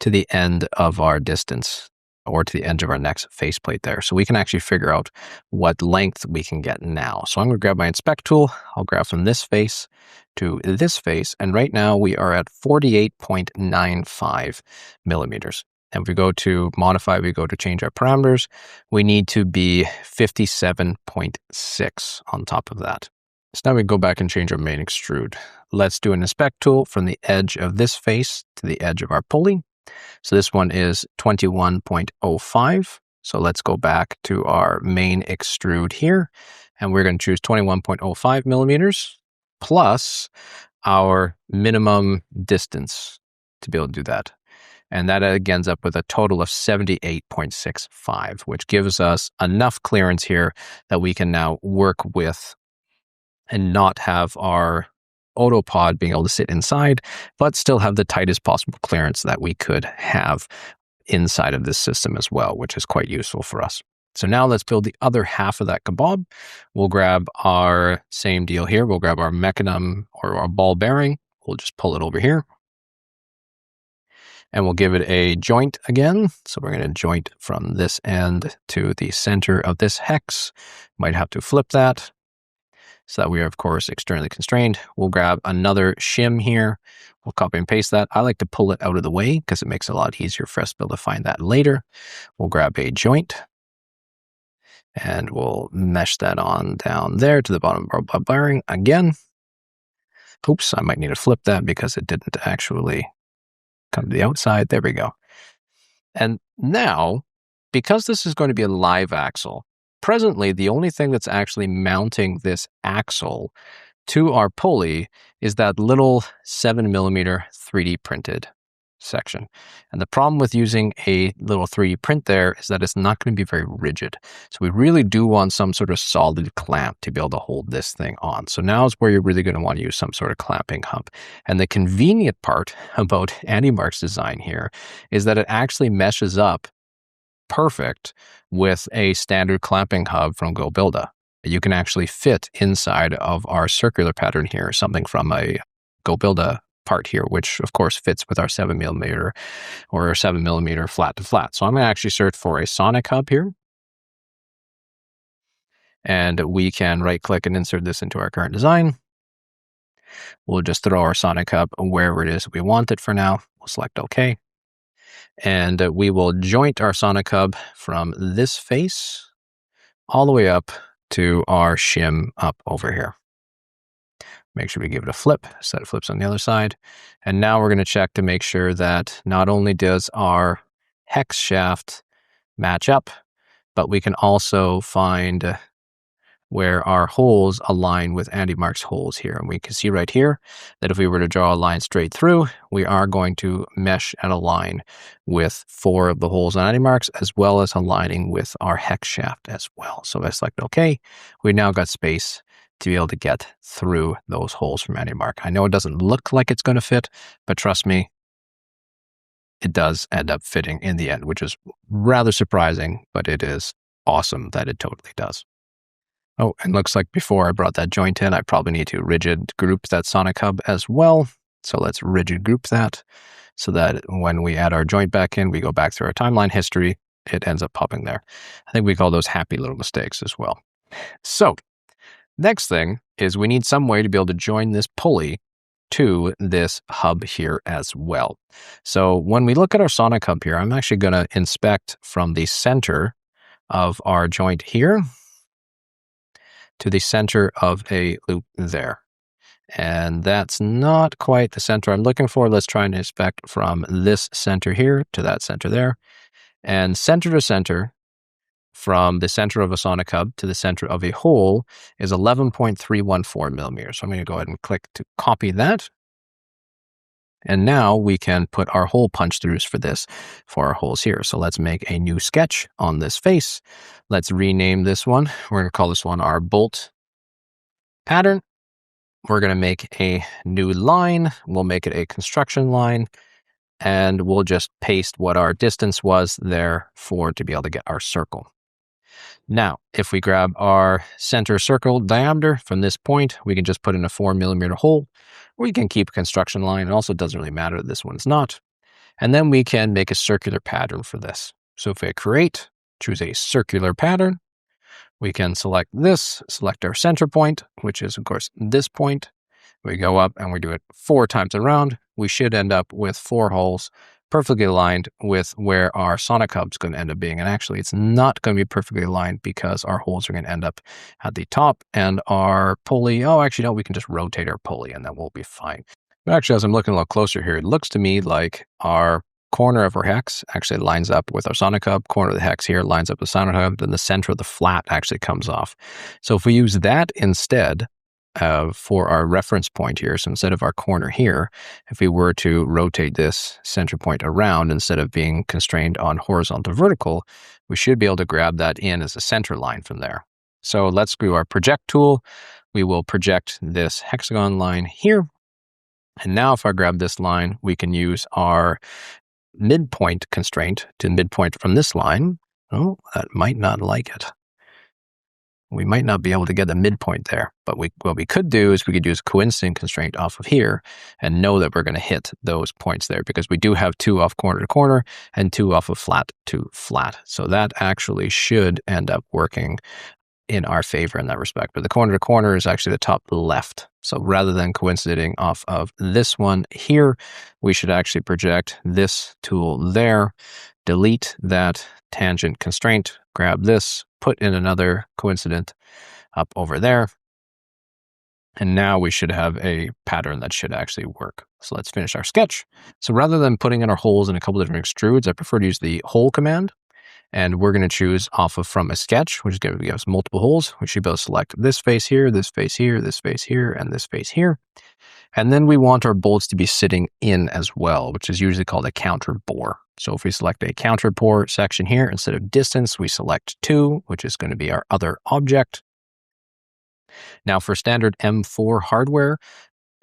to the end of our distance, or to the edge of our next faceplate there. So we can actually figure out what length we can get now. So I'm going to grab my inspect tool. I'll grab from this face to this face. And right now we are at 48.95 millimeters. And if we go to modify, we go to change our parameters, we need to be 57.6 on top of that. So now we go back and change our main extrude. Let's do an inspect tool from the edge of this face to the edge of our pulley. So this one is 21.05. So let's go back to our main extrude here, and we're going to choose 21.05 millimeters plus our minimum distance to be able to do that. And that again ends up with a total of 78.65, which gives us enough clearance here that we can now work with and not have our Otopod being able to sit inside, but still have the tightest possible clearance that we could have inside of this system as well, which is quite useful for us. So now let's build the other half of that kebab. We'll grab our same deal here. We'll grab our Mecanum or our ball bearing. We'll just pull it over here. And we'll give it a joint again. So we're going to joint from this end to the center of this hex. Might have to flip that, so that we are, of course, externally constrained. We'll grab another shim here. We'll copy and paste that. I like to pull it out of the way because it makes it a lot easier for us to be able to find that later. We'll grab a joint, and we'll mesh that on down there to the bottom of our ball bearing again. Oops, I might need to flip that because it didn't actually come to the outside. There we go. And now, because this is going to be a live axle, presently, the only thing that's actually mounting this axle to our pulley is that little 7mm 3D printed section. And the problem with using a little 3D print there is that it's not going to be very rigid. So we really do want some sort of solid clamp to be able to hold this thing on. So now is where you're really going to want to use some sort of clamping hub. And the convenient part about AndyMark's design here is that it actually meshes up perfect with a standard clamping hub from GoBuilda. You can actually fit inside of our circular pattern here something from a GoBuilda part here, which of course fits with our 7mm or 7mm flat to flat. So I'm going to actually search for a sonic hub here. And we can right click and insert this into our current design. We'll just throw our sonic hub wherever it is we want it for now. We'll select OK. And we will joint our sonic hub from this face all the way up to our shim up over here. Make sure we give it a flip so that it flips on the other side. And now we're going to check to make sure that not only does our hex shaft match up, but we can also find where our holes align with AndyMark's holes here. And we can see right here that if we were to draw a line straight through, we are going to mesh and align with 4 of the holes on AndyMark's, as well as aligning with our hex shaft as well. So if I select OK, we now got space to be able to get through those holes from AndyMark. I know it doesn't look like it's going to fit, but trust me, it does end up fitting in the end, which is rather surprising, but it is awesome that it totally does. Oh, and looks like before I brought that joint in, I probably need to rigid group that sonic hub as well. So let's rigid group that so that when we add our joint back in, we go back through our timeline history, it ends up popping there. I think we call those happy little mistakes as well. So next thing is we need some way to be able to join this pulley to this hub here as well. So when we look at our sonic hub here, I'm actually going to inspect from the center of our joint here. to the center of a loop there. And that's not quite the center I'm looking for. Let's try and inspect from this center here to that center there. And center to center, from the center of a sonic hub to the center of a hole, is 11.314 millimeters. So I'm going to go ahead and click to copy that. And now we can put our hole punch throughs for this, for our holes here. So let's make a new sketch on this face. Let's rename this one. We're going to call this one our bolt pattern. We're going to make a new line. We'll make it a construction line. And we'll just paste what our distance was there to be able to get our circle. Now, if we grab our center circle diameter from this point, we can just put in a 4 millimeter hole. We can keep a construction line. It also doesn't really matter that this one's not. And then we can make a circular pattern for this. So if I create, choose a circular pattern, we can select this, select our center point, which is, of course, this point. We go up and we do it 4 times around. We should end up with 4 holes perfectly aligned with where our sonic hub is going to end up being. And actually, it's not going to be perfectly aligned because our holes are going to end up at the top, and our pulley, oh, actually, no, we can just rotate our pulley and that will be fine. But actually, as I'm looking a little closer here, it looks to me like our corner of our hex actually lines up with our sonic hub. Corner of the hex here lines up with the sonic hub. Then the center of the flat actually comes off. So if we use that instead for our reference point here, so instead of our corner here, if we were to rotate this center point around, instead of being constrained on horizontal vertical, we should be able to grab that in as a center line from there. So let's do our project tool. We will project this hexagon line here. And now if I grab this line, we can use our midpoint constraint to midpoint from this line. Oh, that might not like it. We might not be able to get the midpoint there, but what we could do is we could use a coincident constraint off of here and know that we're going to hit those points there, because we do have 2 off corner to corner and 2 off of flat to flat. So that actually should end up working in our favor in that respect. But the corner to corner is actually the top left. So rather than coinciding off of this one here, we should actually project this tool there, delete that tangent constraint, grab this, put in another coincident up over there. And now we should have a pattern that should actually work. So let's finish our sketch. So rather than putting in our holes in a couple different extrudes, I prefer to use the hole command. And we're going to choose off of from a sketch, which is going to give us multiple holes. We should be able to select this face here, this face here, this face here, and this face here. And then we want our bolts to be sitting in as well, which is usually called a counter bore. So if we select a counter bore section here, instead of distance, we select 2, which is going to be our other object. Now for standard M4 hardware,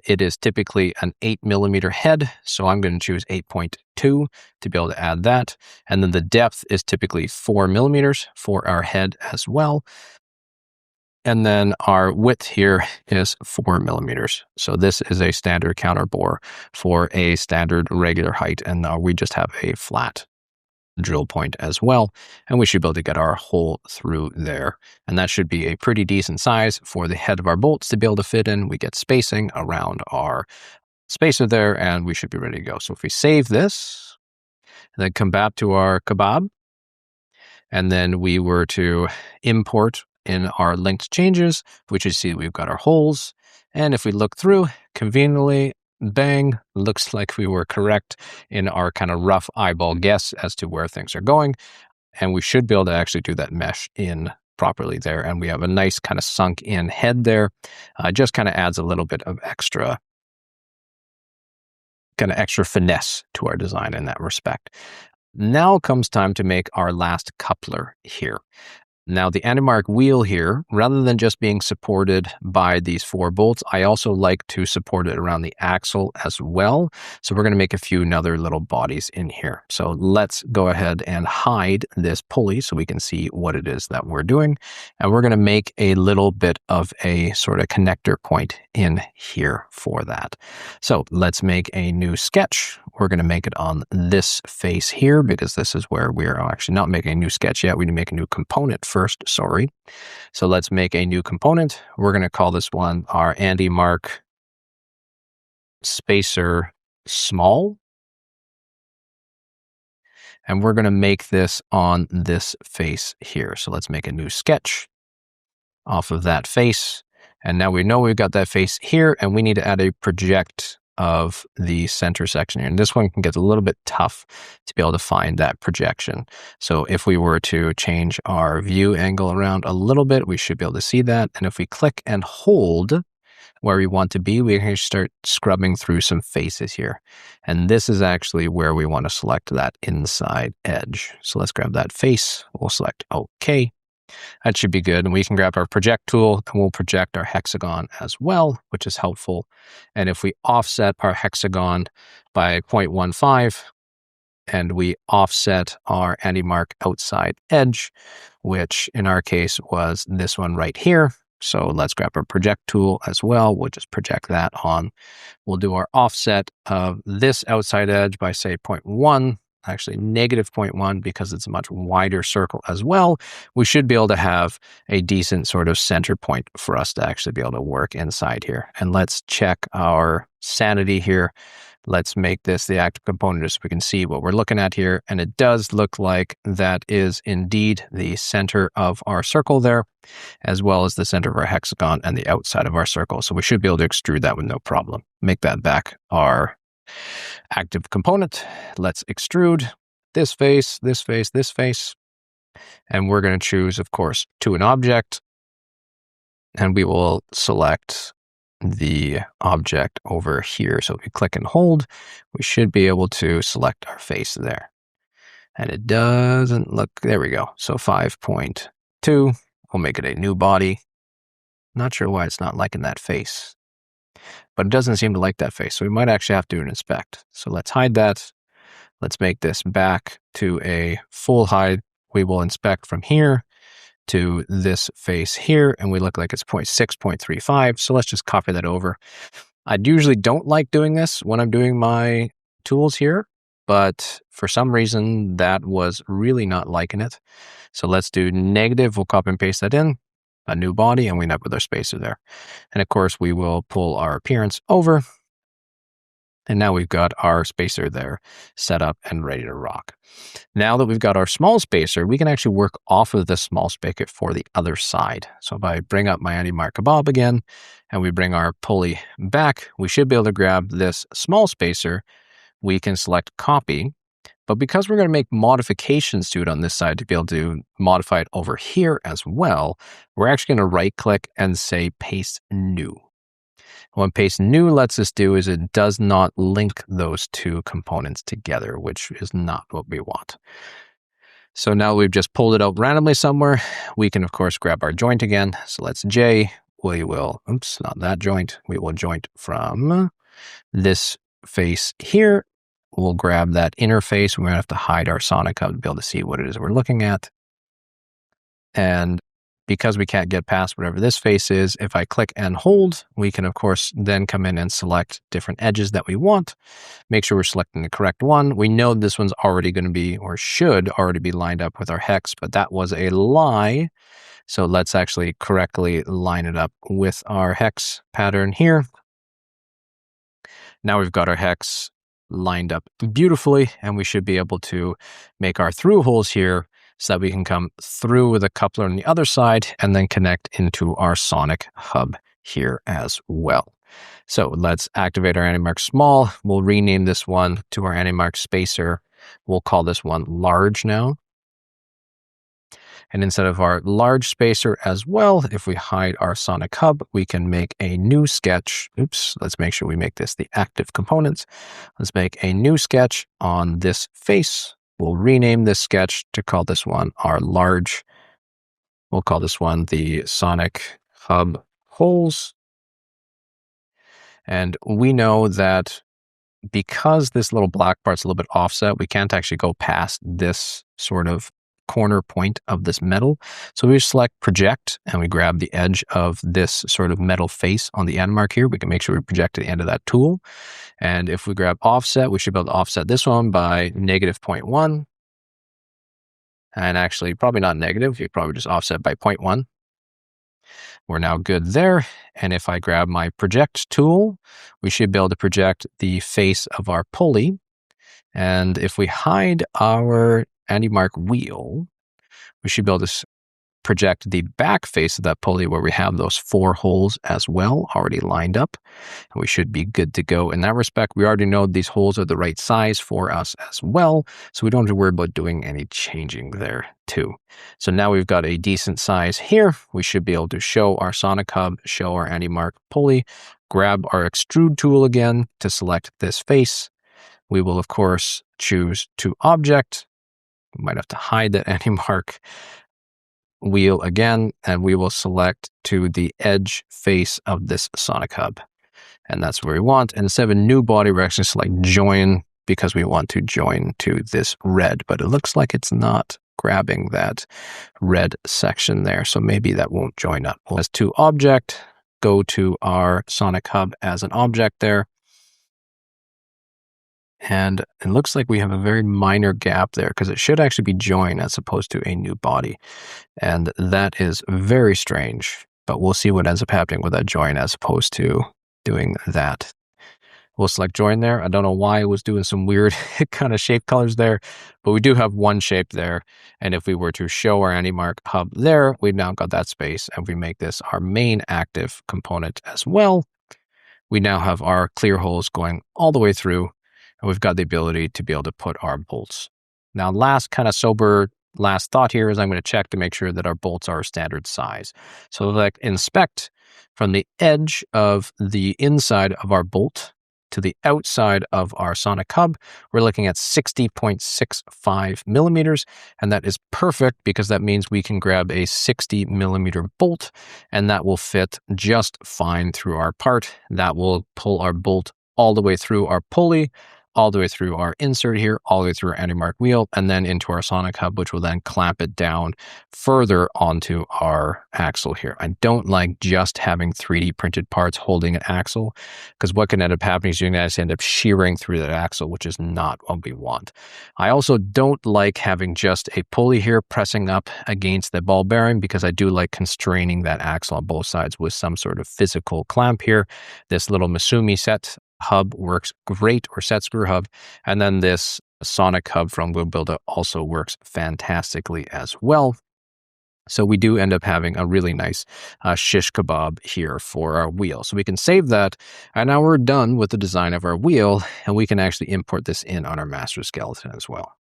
it is typically an 8 millimeter head. So I'm going to choose 8.2 to be able to add that. And then the depth is typically 4 millimeters for our head as well. And then our width here is 4 millimeters. So this is a standard counter bore for a standard regular height. And we just have a flat drill point as well. And we should be able to get our hole through there. And that should be a pretty decent size for the head of our bolts to be able to fit in. We get spacing around our spacer there, and we should be ready to go. So if we save this, and then come back to our Kebab, and then we were to import in our linked changes, we should see that we've got our holes. And if we look through, conveniently, bang, looks like we were correct in our kind of rough eyeball guess as to where things are going. And we should be able to actually do that mesh in properly there. And we have a nice kind of sunk in head there. Just kind of adds a little bit of extra finesse to our design in that respect. Now comes time to make our last coupler here. Now the anti-mark wheel here, rather than just being supported by these 4 bolts, I also like to support it around the axle as well. So we're going to make a few other little bodies in here. So let's go ahead and hide this pulley so we can see what it is that we're doing. And we're going to make a little bit of a sort of connector point in here for that. So let's make a new sketch. We're going to make it on this face here, because this is where we're actually not making a new sketch yet. We need to make a new component first, sorry. So let's make a new component. We're going to call this one our anti-mark spacer small. And we're going to make this on this face here. So let's make a new sketch. off of that face. And now we know we've got that face here, and we need to add a project of the center section here. And this one can get a little bit tough to be able to find that projection. So if we were to change our view angle around a little bit, we should be able to see that. And if we click and hold where we want to be, we can start scrubbing through some faces here. And this is actually where we want to select that inside edge. So let's grab that face. We'll select OK. That should be good. And we can grab our project tool and we'll project our hexagon as well, which is helpful. And if we offset our hexagon by 0.15 and we offset our anti-mark outside edge, which in our case was this one right here. So let's grab our project tool as well. We'll just project that on. We'll do our offset of this outside edge by say 0.1. Actually negative 0.1 because it's a much wider circle as well. We should be able to have a decent sort of center point for us to actually be able to work inside here. And let's check our sanity here. Let's make this the active component so we can see what we're looking at here. And it does look like that is indeed the center of our circle there, as well as the center of our hexagon and the outside of our circle. So we should be able to extrude that with no problem. Make that back our active component. Let's extrude this face, this face, this face. And we're going to choose, of course, to an object. And we will select the object over here. So if we click and hold, we should be able to select our face there. And it doesn't look, there we go. So 5.2, we'll make it a new body. Not sure why it's not liking that face, but it doesn't seem to like that face. So we might actually have to inspect. So let's hide that. Let's make this back to a full hide. We will inspect from here to this face here, and we look like it's 0.6, 0.35. So let's just copy that over. I usually don't like doing this when I'm doing my tools here, but for some reason that was really not liking it. So let's do negative. We'll copy and paste that in, a new body, and we end up with our spacer there. And of course, we will pull our appearance over. And now we've got our spacer there set up and ready to rock. Now that we've got our small spacer, we can actually work off of this small spigot for the other side. So if I bring up my anti-mark kebab again, and we bring our pulley back, we should be able to grab this small spacer. We can select copy, but because we're going to make modifications to it on this side to be able to modify it over here as well, we're actually going to right click and say paste new. What paste new lets us do is it does not link those two components together, which is not what we want. So now we've just pulled it out randomly somewhere. We can, of course, grab our joint again. So let's J. We will, oops, not that joint. We will joint from this face here. We'll grab that interface. We're going to have to hide our Sonic hub to be able to see what it is we're looking at. And because we can't get past whatever this face is, if I click and hold, we can, of course, then come in and select different edges that we want. Make sure we're selecting the correct one. We know this one's already going to be, or should already be lined up with our hex, but that was a lie. So let's actually correctly line it up with our hex pattern here. Now we've got our hex lined up beautifully, and we should be able to make our through holes here so that we can come through with a coupler on the other side and then connect into our Sonic hub here as well. So let's activate our anti-mark small. We'll rename this one to our anti-mark spacer. We'll call this one large now. And instead of our large spacer as well, if we hide our Sonic hub, we can make a new sketch. Oops, let's make sure we make this the active components. Let's make a new sketch on this face. We'll rename this sketch to call this one our large. We'll call this one the Sonic hub holes. And we know that because this little black part's a little bit offset, we can't actually go past this sort of corner point of this metal. So we select project and we grab the edge of this sort of metal face on the end mark here. We can make sure we project to the end of that tool. And if we grab offset, we should be able to offset this one by negative 0.1. And actually, probably not negative. You probably just offset by 0.1. We're now good there. And if I grab my project tool, we should be able to project the face of our pulley. And if we hide our anti-mark wheel, we should be able to project the back face of that pulley where we have those 4 holes as well already lined up. And we should be good to go in that respect. We already know these holes are the right size for us as well, so we don't have to worry about doing any changing there too. So now we've got a decent size here. We should be able to show our sonic hub, show our anti-mark pulley, grab our extrude tool again to select this face. We will, of course, choose to object. We might have to hide that anti-mark wheel again, and we will select to the edge face of this sonic hub. And that's where we want. And instead of a new body, we're actually select join because we want to join to this red, but it looks like it's not grabbing that red section there. So maybe that won't join up. As to object, go to our sonic hub as an object there. And it looks like we have a very minor gap there because it should actually be joined as opposed to a new body. And that is very strange, but we'll see what ends up happening with that join as opposed to doing that. We'll select join there. I don't know why it was doing some weird kind of shape colors there, but we do have one shape there. And if we were to show our anti-mark hub there, we've now got that space. And if we make this our main active component as well, we now have our clear holes going all the way through. And we've got the ability to be able to put our bolts. Now, last kind of sober last thought here is I'm going to check to make sure that our bolts are standard size. So like inspect from the edge of the inside of our bolt to the outside of our sonic hub, we're looking at 60.65 millimeters. And that is perfect because that means we can grab a 60 millimeter bolt and that will fit just fine through our part. That will pull our bolt all the way through our pulley, all the way through our insert here, all the way through our anti-mark wheel, and then into our sonic hub, which will then clamp it down further onto our axle here. I don't like just having 3D printed parts holding an axle, because what can end up happening is you're going to end up shearing through that axle, which is not what we want. I also don't like having just a pulley here pressing up against the ball bearing, because I do like constraining that axle on both sides with some sort of physical clamp here. This little Masumi set hub works great, or set screw hub, and then this sonic hub from Wheel Builder also works fantastically as well. So we do end up having a really nice shish kebab here for our wheel. So we can save that, and now we're done with the design of our wheel, and we can actually import this in on our master skeleton as well.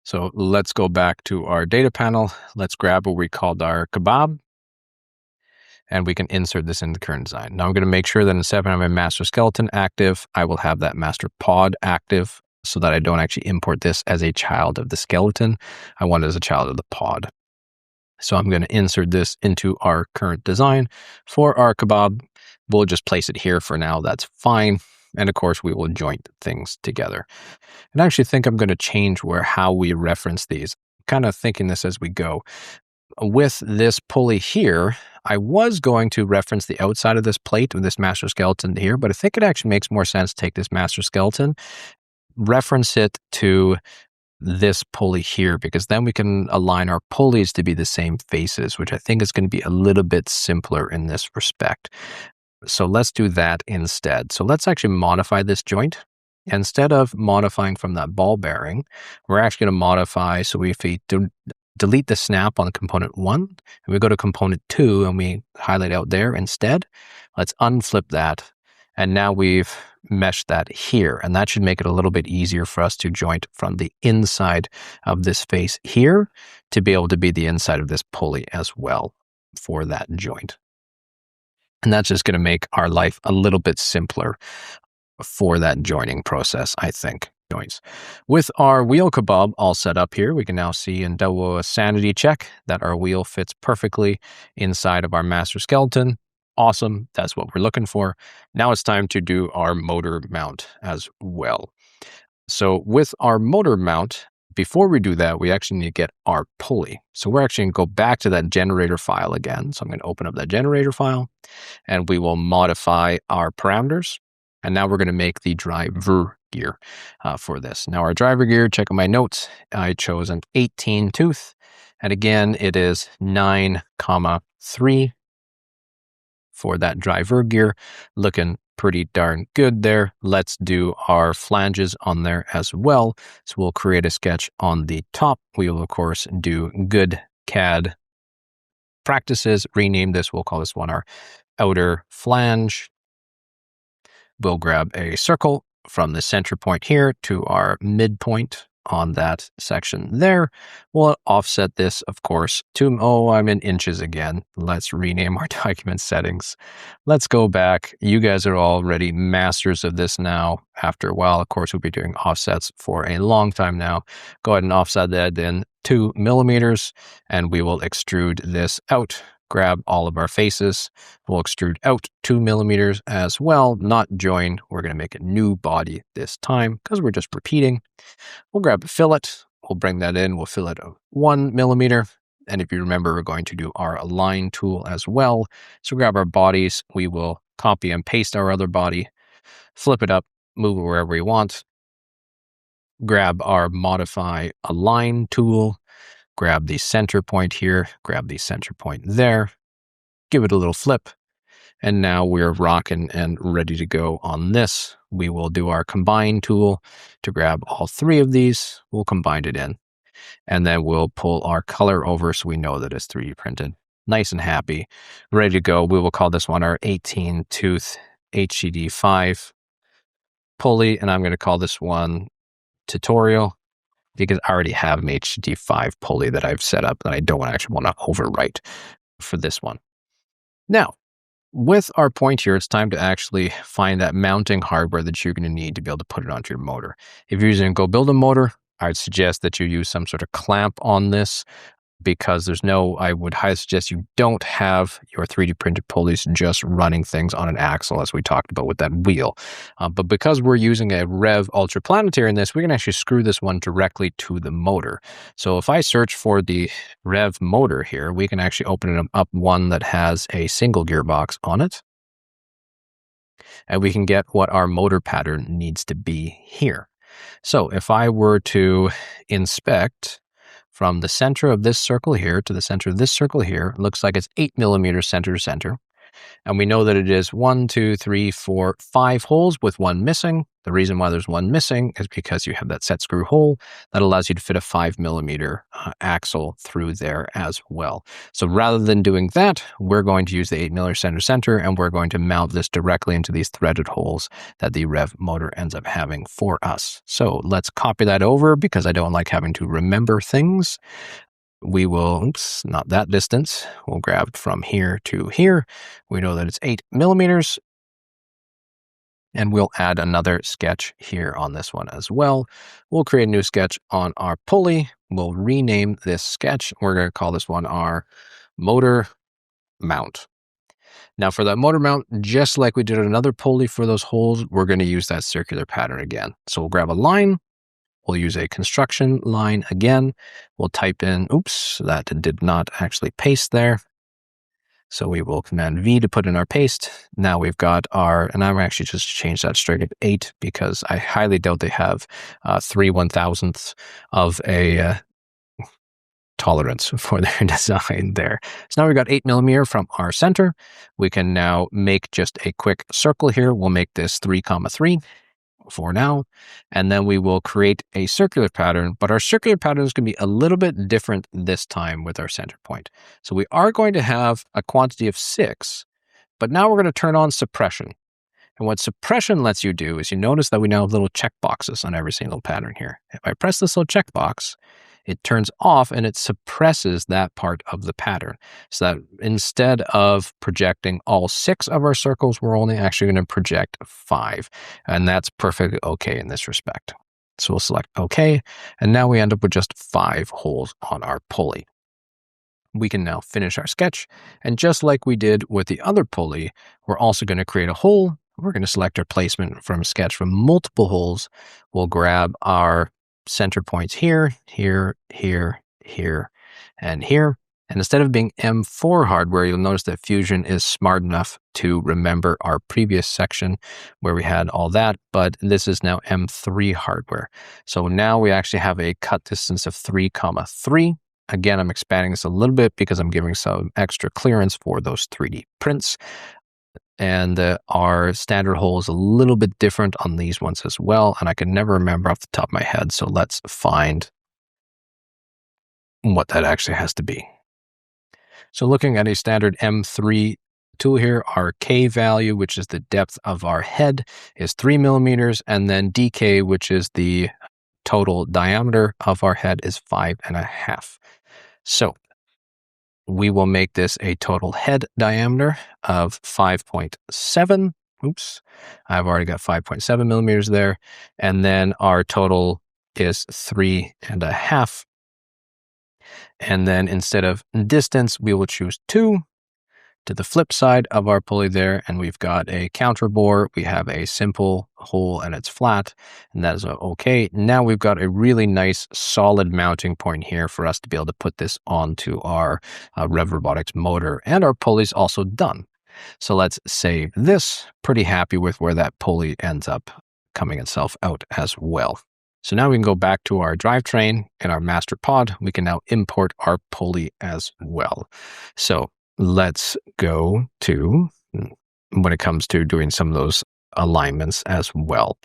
So let's go back to our data panel. Let's grab what we called our kebab, and we can insert this in the current design. Now I'm going to make sure that instead of having my master skeleton active, I will have that master pod active so that I don't actually import this as a child of the skeleton. I want it as a child of the pod. So I'm going to insert this into our current design for our kebab. We'll just place it here for now. That's fine. And of course, we will joint things together. And I actually think I'm going to change how we reference these. I'm kind of thinking this as we go. With this pulley here, I was going to reference the outside of this plate with this master skeleton here, but I think it actually makes more sense to take this master skeleton, reference it to this pulley here, because then we can align our pulleys to be the same faces, which I think is going to be a little bit simpler in this respect. So let's do that instead. So let's actually modify this joint. Instead of modifying from that ball bearing, we're actually going to modify. So if we delete the snap on component 1, and we go to component 2 and we highlight out there instead, let's unflip that. And now we've meshed that here, and that should make it a little bit easier for us to joint from the inside of this face here to be able to be the inside of this pulley as well for that joint. And that's just going to make our life a little bit simpler for that joining process, I think. Joints. With our wheel kebab all set up here, we can now see and double a sanity check that our wheel fits perfectly inside of our master skeleton. Awesome. That's what we're looking for. Now it's time to do our motor mount as well. So with our motor mount, before we do that, we actually need to get our pulley. So we're actually going to go back to that generator file again. So I'm going to open up that generator file, and we will modify our parameters. And now we're going to make the driver gear for this. Now our driver gear, check out my notes. I chose an 18 tooth. And again, it is 9,3 for that driver gear. Looking pretty darn good there. Let's do our flanges on there as well. So we'll create a sketch on the top. We will, of course, do good CAD practice is rename this. We'll call this one our outer flange. We'll grab a circle from the center point here to our midpoint on that section there. We'll offset this, of course, to, I'm in inches again. Let's rename our document settings. Let's go back. You guys are already masters of this now. After a while, of course, we'll be doing offsets for a long time now. Go ahead and offset that in 2 millimeters, and we will extrude this out. Grab all of our faces. We'll extrude out 2 millimeters as well, not join. We're going to make a new body this time because we're just repeating. We'll grab a fillet. We'll bring that in. We'll fillet 1 millimeter. And if you remember, we're going to do our align tool as well. So grab our bodies. We will copy and paste our other body, flip it up, move it wherever we want. Grab our modify align tool. Grab the center point here, grab the center point there, give it a little flip, and now we're rocking and ready to go on this. We will do our combine tool to grab all 3 of these. We'll combine it in, and then we'll pull our color over so we know that it's 3D printed. Nice and happy, ready to go. We will call this one our 18-tooth HCD5 pulley, and I'm going to call this one tutorial, because I already have an HCD5 pulley that I've set up that I don't actually want to overwrite for this one. Now, with our point here, it's time to actually find that mounting hardware that you're going to need to be able to put it onto your motor. If you're using a Go Build a Motor, I'd suggest that you use some sort of clamp on this, because I would highly suggest you don't have your 3D printed pulleys just running things on an axle, as we talked about with that wheel. But because we're using a Rev Ultra Planetary in this, we can actually screw this one directly to the motor. So if I search for the Rev motor here, we can actually open up one that has a single gearbox on it. And we can get what our motor pattern needs to be here. So if I were to inspect from the center of this circle here to the center of this circle here, it looks like it's 8 millimeters center to center. And we know that it is 1, 2, 3, 4, 5 holes with 1 missing. The reason why there's 1 missing is because you have that set screw hole that allows you to fit a 5 millimeter axle through there as well. So rather than doing that, we're going to use the 8 millimeter center to center, and we're going to mount this directly into these threaded holes that the Rev motor ends up having for us. So let's copy that over, because I don't like having to remember things. We will, not that distance. We'll grab from here to here. We know that it's 8 millimeters. And we'll add another sketch here on this one as well. We'll create a new sketch on our pulley. We'll rename this sketch. We're going to call this one our motor mount. Now for that motor mount, just like we did another pulley for those holes, we're going to use that circular pattern again. So we'll grab a line. We'll use a construction line again. We'll type in, that did not actually paste there. So we will Command V to put in our paste. Now we've got our, and I'm actually just change that straight to 8, because I highly doubt they have 3 1,000ths of a tolerance for their design there. So now we've got 8 millimeter from our center. We can now make just a quick circle here. We'll make this 3,3. For now, and then we will create a circular pattern, but our circular pattern is going to be a little bit different this time with our center point. So we are going to have a quantity of 6, but now we're going to turn on suppression. And what suppression lets you do is, you notice that we now have little check boxes on every single pattern here. If I press this little checkbox, it turns off and it suppresses that part of the pattern. So that instead of projecting all 6 of our circles, we're only actually going to project 5. And that's perfectly okay in this respect. So we'll select OK. And now we end up with just 5 holes on our pulley. We can now finish our sketch. And just like we did with the other pulley, we're also going to create a hole. We're going to select our placement from sketch from multiple holes. We'll grab our center points here, here, here, here, and here. And instead of being M4 hardware, you'll notice that Fusion is smart enough to remember our previous section where we had all that, but this is now M3 hardware. So now we actually have a cut distance of 3,3. Again, I'm expanding this a little bit because I'm giving some extra clearance for those 3D prints. And our standard hole is a little bit different on these ones as well. And I can never remember off the top of my head. So let's find what that actually has to be. So looking at a standard M3 tool here, our K value, which is the depth of our head, is 3 millimeters, and then DK, which is the total diameter of our head, is 5.5. So we will make this a total head diameter of 5.7. Oops, I've already got 5.7 millimeters there. And then our total is 3.5. And then instead of distance, we will choose 2 to the flip side of our pulley there. And we've got a counter bore. We have a simple hole and it's flat. And that is okay. Now we've got a really nice solid mounting point here for us to be able to put this onto our Rev Robotics motor, and our pulley's also done. So let's save this. Pretty happy with where that pulley ends up coming itself out as well. So now we can go back to our drivetrain in our master pod. We can now import our pulley as well. So let's go to when it comes to doing some of those alignments as well.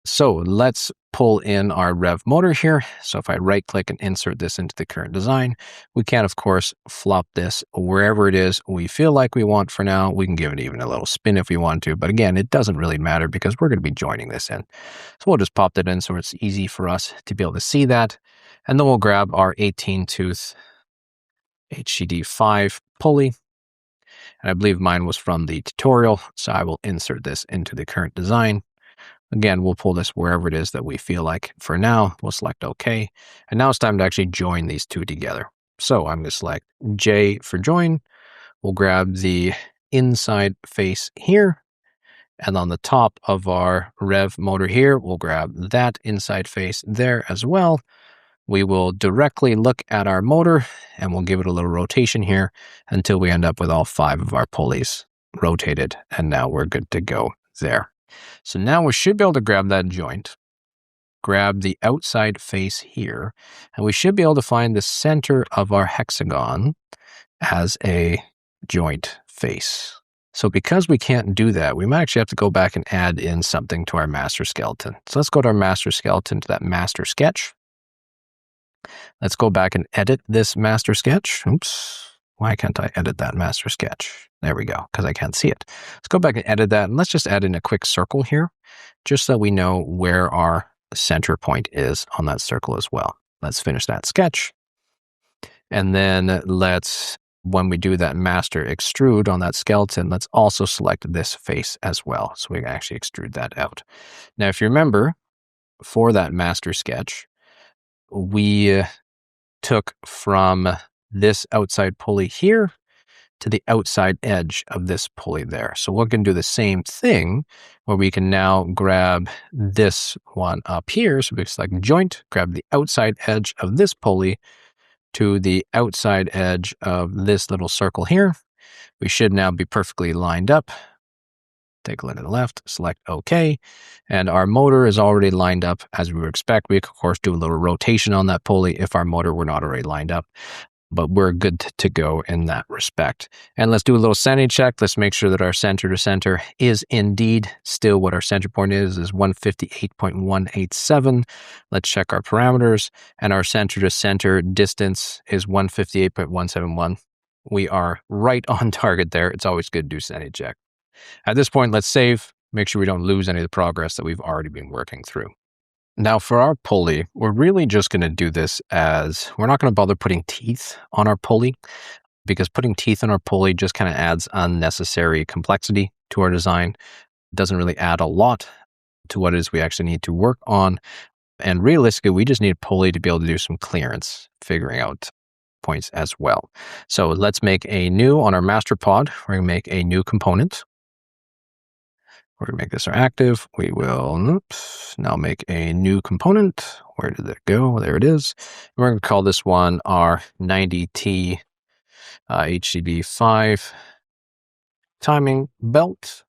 So let's pull in our rev motor here. So if I right click and insert this into the current design, we can of course flop this wherever it is we feel like we want for now. We can give it even a little spin if we want to, but again, it doesn't really matter because we're going to be joining this in. So we'll just pop that in so it's easy for us to be able to see that. And then we'll grab our 18 tooth HCD5 pulley. And I believe mine was from the tutorial, so I will insert this into the current design. Again, we'll pull this wherever it is that we feel like. For now, we'll select OK. And now it's time to actually join these two together. So I'm going to select J for join. We'll grab the inside face here. And on the top of our rev motor here, we'll grab that inside face there as well. We will directly look at our motor and we'll give it a little rotation here until we end up with all 5 of our pulleys rotated. And now we're good to go there. So now we should be able to grab that joint, grab the outside face here, and we should be able to find the center of our hexagon as a joint face. So because we can't do that, we might actually have to go back and add in something to our master skeleton. So let's go to our master skeleton, to that master sketch. Let's go back and edit this master sketch. Oops. Why can't I edit that master sketch? There we go, because I can't see it. Let's go back and edit that, and let's just add in a quick circle here, just so we know where our center point is on that circle as well. Let's finish that sketch. And then let's, when we do that master extrude on that skeleton, let's also select this face as well, so we can actually extrude that out. Now, if you remember, for that master sketch, we took from this outside pulley here to the outside edge of this pulley there. So we're going to do the same thing where we can now grab this one up here. So we select joint, grab the outside edge of this pulley to the outside edge of this little circle here. We should now be perfectly lined up. Take a look at the left, select OK. And our motor is already lined up as we would expect. We could, of course, do a little rotation on that pulley if our motor were not already lined up. But we're good to go in that respect. And let's do a little sanity check. Let's make sure that our center to center is indeed still what our center point is 158.187. Let's check our parameters. And our center to center distance is 158.171. We are right on target there. It's always good to do sanity check. At this point, let's save. Make sure we don't lose any of the progress that we've already been working through. Now for our pulley, we're really just going to do this as, we're not going to bother putting teeth on our pulley, because putting teeth on our pulley just kind of adds unnecessary complexity to our design. It doesn't really add a lot to what it is we actually need to work on. And realistically, we just need a pulley to be able to do some clearance, figuring out points as well. So let's make a new, on our master pod, we're going to make a new component. We're going to make this our active. We will now make a new component. Where did it go? There it is. We're going to call this one our 90T HCD5 timing belt.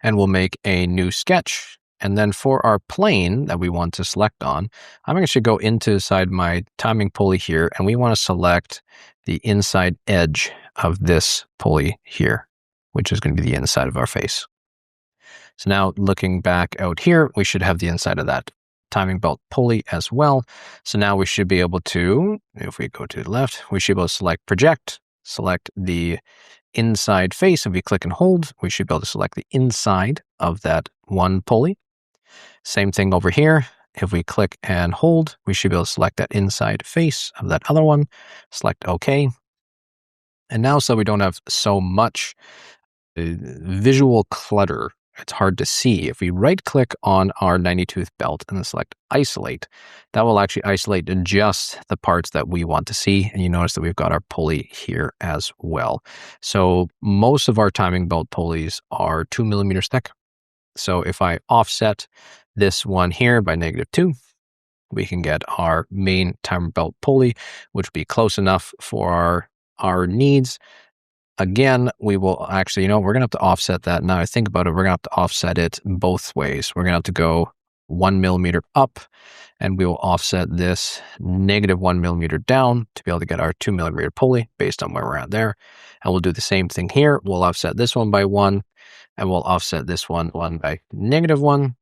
And we'll make a new sketch. And then for our plane that we want to select on, I'm actually go inside my timing pulley here, and we want to select the inside edge of this pulley here, which is going to be the inside of our face. So now looking back out here, we should have the inside of that timing belt pulley as well. So now we should be able to, if we go to the left, we should be able to select project, select the inside face. If we click and hold, we should be able to select the inside of that one pulley. Same thing over here. If we click and hold, we should be able to select that inside face of that other one, select OK. And now, so we don't have so much visual clutter, it's hard to see. If we right click on our 90-tooth belt and then select isolate, that will actually isolate just the parts that we want to see. And you notice that we've got our pulley here as well. So most of our timing belt pulleys are 2 millimeters thick. So if I offset this one here by -2, we can get our main timing belt pulley, which would be close enough for our needs. Again, we will actually, we're going to have to offset that. Now I think about it, we're going to have to offset it both ways. We're going to have to go 1 millimeter up, and we will offset this -1 millimeter down to be able to get our 2 millimeter pulley based on where we're at there. And we'll do the same thing here. We'll offset this one by 1, and we'll offset this one by -1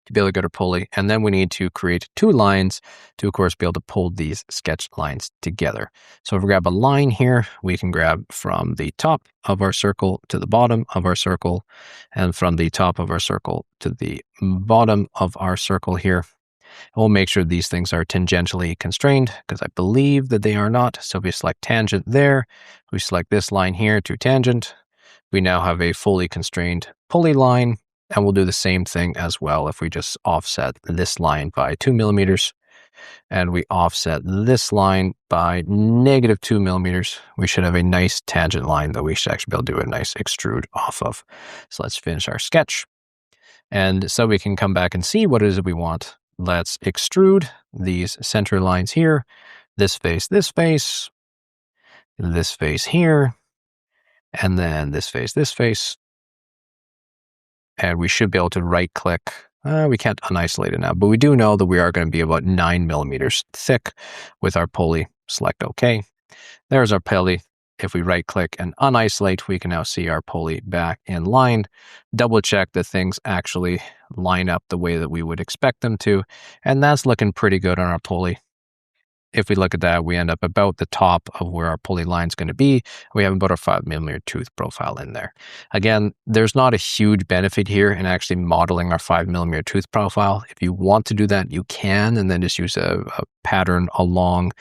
to be able to get a pulley. And then we need to create 2 lines to, of course, be able to pull these sketch lines together. So if we grab a line here, we can grab from the top of our circle to the bottom of our circle, and from the top of our circle to the bottom of our circle here. And we'll make sure these things are tangentially constrained, because I believe that they are not. So if we select tangent there, we select this line here to tangent, we now have a fully constrained pulley line. And we'll do the same thing as well if we just offset this line by 2 millimeters and we offset this line by -2 millimeters. We should have a nice tangent line that we should actually be able to do a nice extrude off of. So let's finish our sketch. And so we can come back and see what it is that we want. Let's extrude these center lines here. This face, this face here, and then this face. And we should be able to right click. We can't unisolate it now, but we do know that we are going to be about 9 millimeters thick with our pulley. Select OK. There's our pulley. If we right click and unisolate, we can now see our pulley back in line. Double check that things actually line up the way that we would expect them to. And that's looking pretty good on our pulley. If we look at that, we end up about the top of where our pulley line is going to be. We have about our 5 millimeter tooth profile in there. Again, there's not a huge benefit here in actually modeling our 5 millimeter tooth profile. If you want to do that, you can, and then just use a pattern along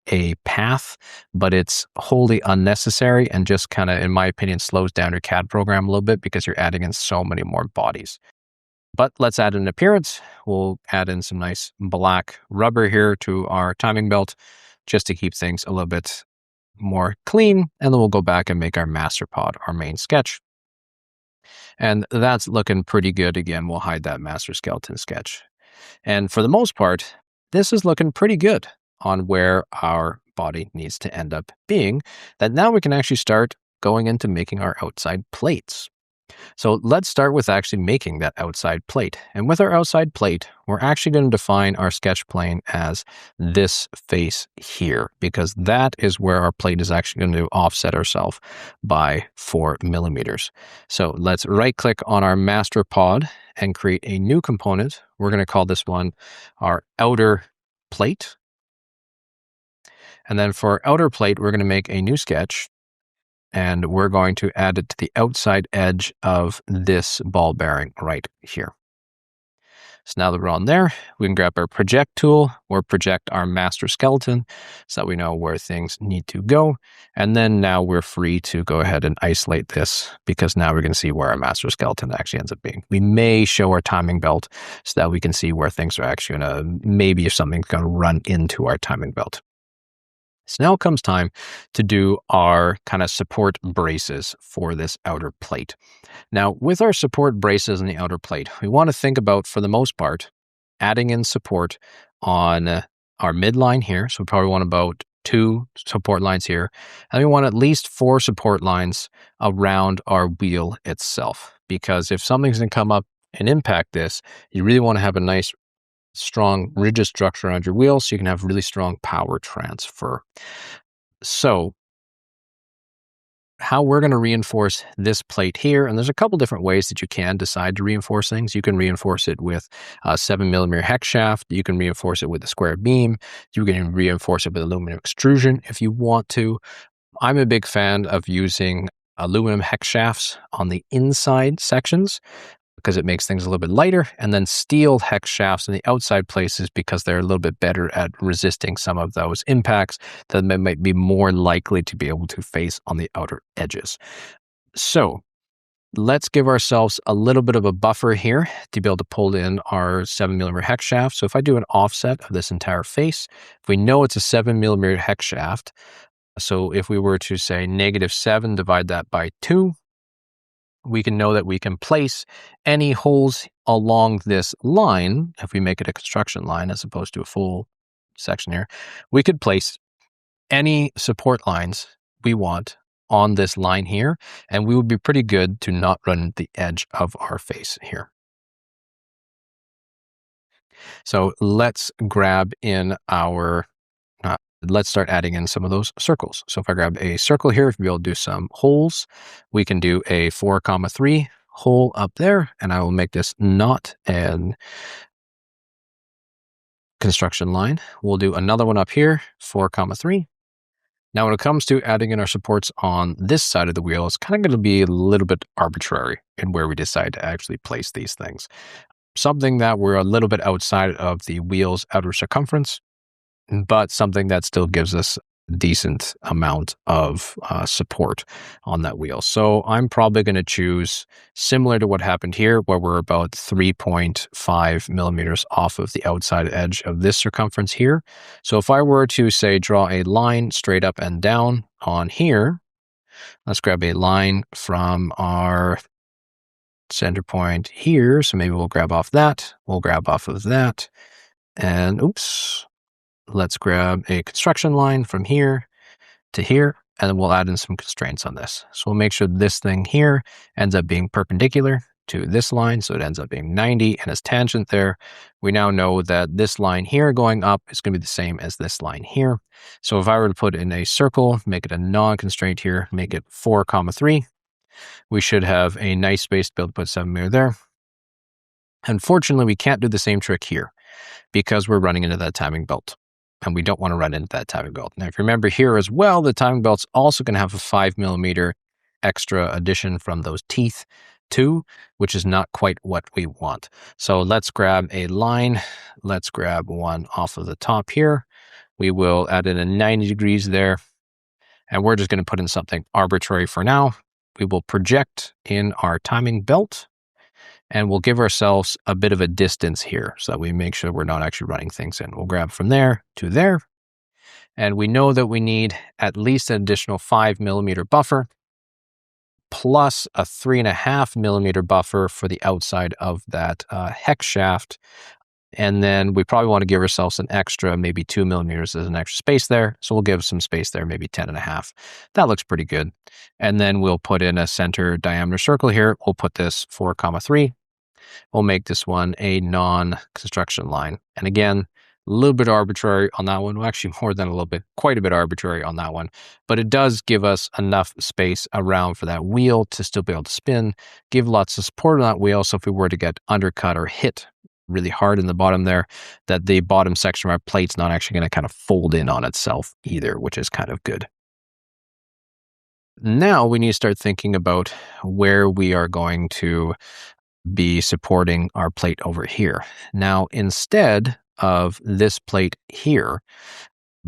a path, but it's wholly unnecessary and just kind of, in my opinion, slows down your CAD program a little bit because you're adding in so many more bodies. But let's add an appearance. We'll add in some nice black rubber here to our timing belt just to keep things a little bit more clean. And then we'll go back and make our master pod, our main sketch. And that's looking pretty good. Again, we'll hide that master skeleton sketch. And for the most part, this is looking pretty good on where our body needs to end up being. That now we can actually start going into making our outside plates. So let's start with actually making that outside plate. And with our outside plate, we're actually going to define our sketch plane as this face here, because that is where our plate is actually going to offset ourselves by 4 millimeters. So let's right click on our master pod and create a new component. We're going to call this one our outer plate. And then for our outer plate, we're going to make a new sketch. And we're going to add it to the outside edge of this ball bearing right here. So now that we're on there, we can grab our project tool or project our master skeleton so that we know where things need to go. And then now we're free to go ahead and isolate this, because now we're going to see where our master skeleton actually ends up being. We may show our timing belt so that we can see where things are actually going to, maybe if something's going to run into our timing belt. So now it comes time to do our kind of support braces for this outer plate. Now, with our support braces on the outer plate, we want to think about, for the most part, adding in support on our midline here. So we probably want about 2 support lines here. And we want at least 4 support lines around our wheel itself. Because if something's going to come up and impact this, you really want to have a nice strong rigid structure around your wheel so you can have really strong power transfer. So how we're going to reinforce this plate here. And there's a couple different ways that you can decide to reinforce things. You can reinforce it with a 7mm hex shaft. You can reinforce it with a square beam. You can reinforce it with aluminum extrusion if you want to. I'm a big fan of using aluminum hex shafts on the inside sections because it makes things a little bit lighter, and then steel hex shafts in the outside places because they're a little bit better at resisting some of those impacts that might be more likely to be able to face on the outer edges. So let's give ourselves a little bit of a buffer here to be able to pull in our 7mm hex shaft. So if I do an offset of this entire face, if we know it's a 7mm hex shaft, so if we were to say -7, divide that by 2, we can know that we can place any holes along this line. If we make it a construction line as opposed to a full section here, we could place any support lines we want on this line here, and we would be pretty good to not run the edge of our face here. So let's grab in our let's start adding in some of those circles. So if I grab a circle here, if we'll be able to do some holes, we can do a 4,3 hole up there, and I will make this not an construction line. We'll do another one up here, 4,3. Now, when it comes to adding in our supports on this side of the wheel, it's kind of going to be a little bit arbitrary in where we decide to actually place these things. Something that we're a little bit outside of the wheel's outer circumference, but something that still gives us a decent amount of support on that wheel. So I'm probably going to choose similar to what happened here, where we're about 3.5mm off of the outside edge of this circumference here. So if I were to say draw a line straight up and down on here, let's grab a line from our center point here. So maybe we'll grab off that. We'll grab off of that. And oops. Let's grab a construction line from here to here, and then we'll add in some constraints on this. So we'll make sure this thing here ends up being perpendicular to this line, so it ends up being 90, and as tangent there, we now know that this line here going up is going to be the same as this line here. So if I were to put in a circle, make it a non-constraint here, make it 4,3, we should have a nice space to be able to put 7mm there. Unfortunately, we can't do the same trick here because we're running into that timing belt, and we don't want to run into that timing belt. Now, if you remember here as well, the timing belt's also going to have a 5mm extra addition from those teeth too, which is not quite what we want. So let's grab a line. Let's grab one off of the top here. We will add in a 90 degrees there, and we're just going to put in something arbitrary for now. We will project in our timing belt, and we'll give ourselves a bit of a distance here so that we make sure we're not actually running things in. We'll grab from there to there. And we know that we need at least an additional 5mm buffer plus a 3.5mm buffer for the outside of that hex shaft. And then we probably want to give ourselves an extra, maybe 2mm as an extra space there. So we'll give some space there, maybe 10.5. That looks pretty good. And then we'll put in a center diameter circle here. We'll put this 4,3. We'll make this one a non-construction line. And again, a little bit arbitrary on that one. Well, actually more than a little bit, quite a bit arbitrary on that one. But it does give us enough space around for that wheel to still be able to spin, give lots of support on that wheel. So if we were to get undercut or hit really hard in the bottom there, that the bottom section of our plate's not actually going to kind of fold in on itself either, which is kind of good. Now we need to start thinking about where we are going to be supporting our plate over here. Now, instead of this plate here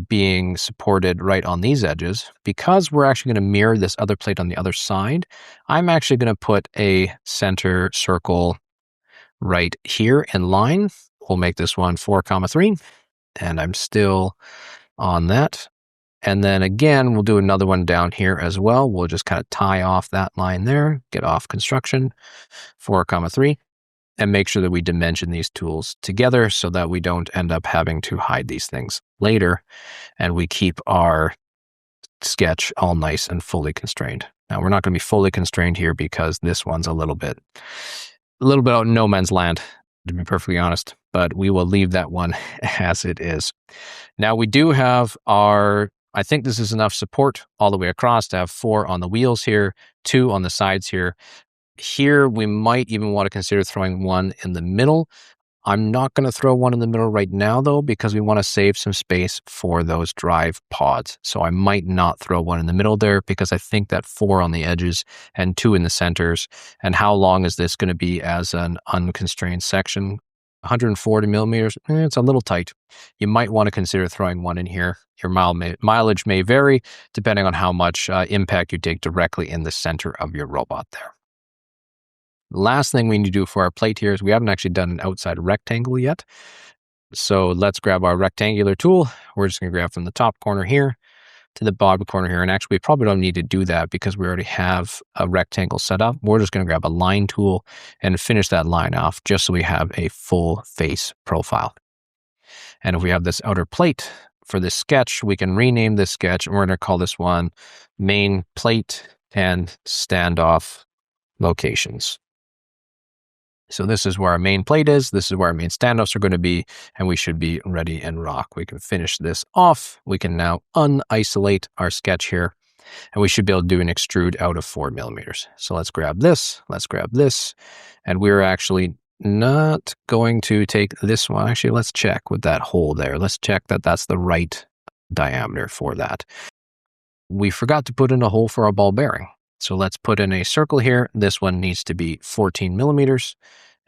being supported right on these edges, because we're actually going to mirror this other plate on the other side, I'm actually going to put a center circle right here in line. We'll make this one 4,3, and I'm still on that. And then again, we'll do another one down here as well. We'll just kind of tie off that line there, get off construction, 4,3, and make sure that we dimension these tools together so that we don't end up having to hide these things later, and we keep our sketch all nice and fully constrained. Now, we're not going to be fully constrained here because this one's a little bit out in no man's land, to be perfectly honest, but we will leave that one as it is. Now, we do have our I think this is enough support all the way across to have 4 on the wheels here, 2 on the sides here. Here, we might even want to consider throwing 1 in the middle. I'm not going to throw 1 in the middle right now, though, because we want to save some space for those drive pods. So I might not throw 1 in the middle there because I think that 4 on the edges and 2 in the centers. And how long is this going to be as an unconstrained section? 140 millimeters, it's a little tight. You might want to consider throwing 1 in here. Your mileage may vary depending on how much impact you take directly in the center of your robot there. Last thing we need to do for our plate here is we haven't actually done an outside rectangle yet. So let's grab our rectangular tool. We're just going to grab from the top corner here to the bottom corner here. And actually, we probably don't need to do that because we already have a rectangle set up. We're just going to grab a line tool and finish that line off just so we have a full face profile. And if we have this outer plate for this sketch, we can rename this sketch and we're going to call this one main plate and standoff locations. So this is where our main plate is. This is where our main standoffs are going to be, and we should be ready and rock. We can finish this off. We can now unisolate our sketch here, and we should be able to do an extrude out of 4 millimeters. So let's grab this, and we're actually not going to take this one. Actually, let's check with that hole there. Let's check that that's the right diameter for that. We forgot to put in a hole for our ball bearing. So let's put in a circle here. This one needs to be 14 millimeters.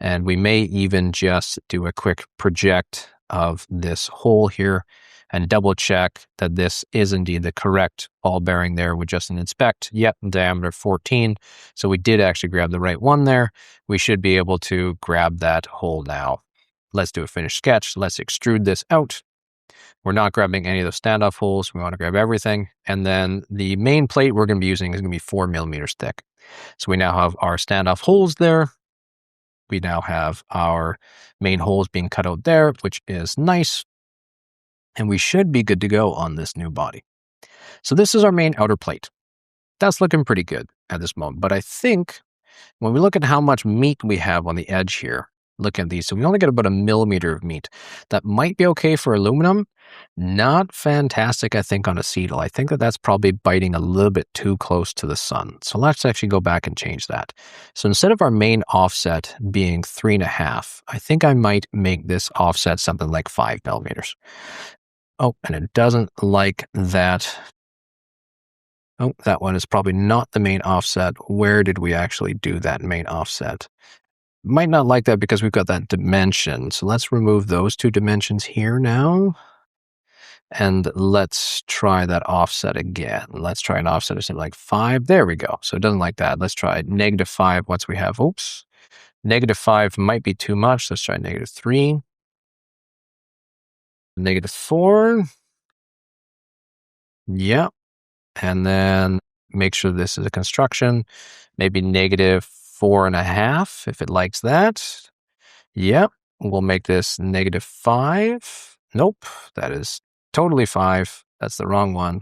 And we may even just do a quick project of this hole here and double check that this is indeed the correct ball bearing there with just an inspect. Yep, diameter 14. So we did actually grab the right one there. We should be able to grab that hole now. Let's do a finished sketch. Let's extrude this out. We're not grabbing any of those standoff holes. We want to grab everything. And then the main plate we're going to be using is going to be 4 millimeters thick. So we now have our standoff holes there. We now have our main holes being cut out there, which is nice. And we should be good to go on this new body. So this is our main outer plate. That's looking pretty good at this moment. But I think when we look at how much meat we have on the edge here, look at these. So we only get about 1 millimeter of meat. That might be okay for aluminum. Not fantastic, I think, on acetal. I think that that's probably biting a little bit too close to the sun. So let's actually go back and change that. So instead of our main offset being 3.5, I think I might make this offset something like 5 millimeters. Oh, and it doesn't like that. Oh, that one is probably not the main offset. Where did we actually do that main offset? Might not like that because we've got that dimension. So let's remove those 2 dimensions here now. And let's try that offset again. Let's try an offset of something like 5. There we go. So it doesn't like that. Let's try -5 once we have, oops. -5 might be too much. Let's try -3. -4. Yep. And then make sure this is a construction. Maybe -4.5 if it likes that. Yep. We'll make this -5. Nope. That is totally 5. That's the wrong one.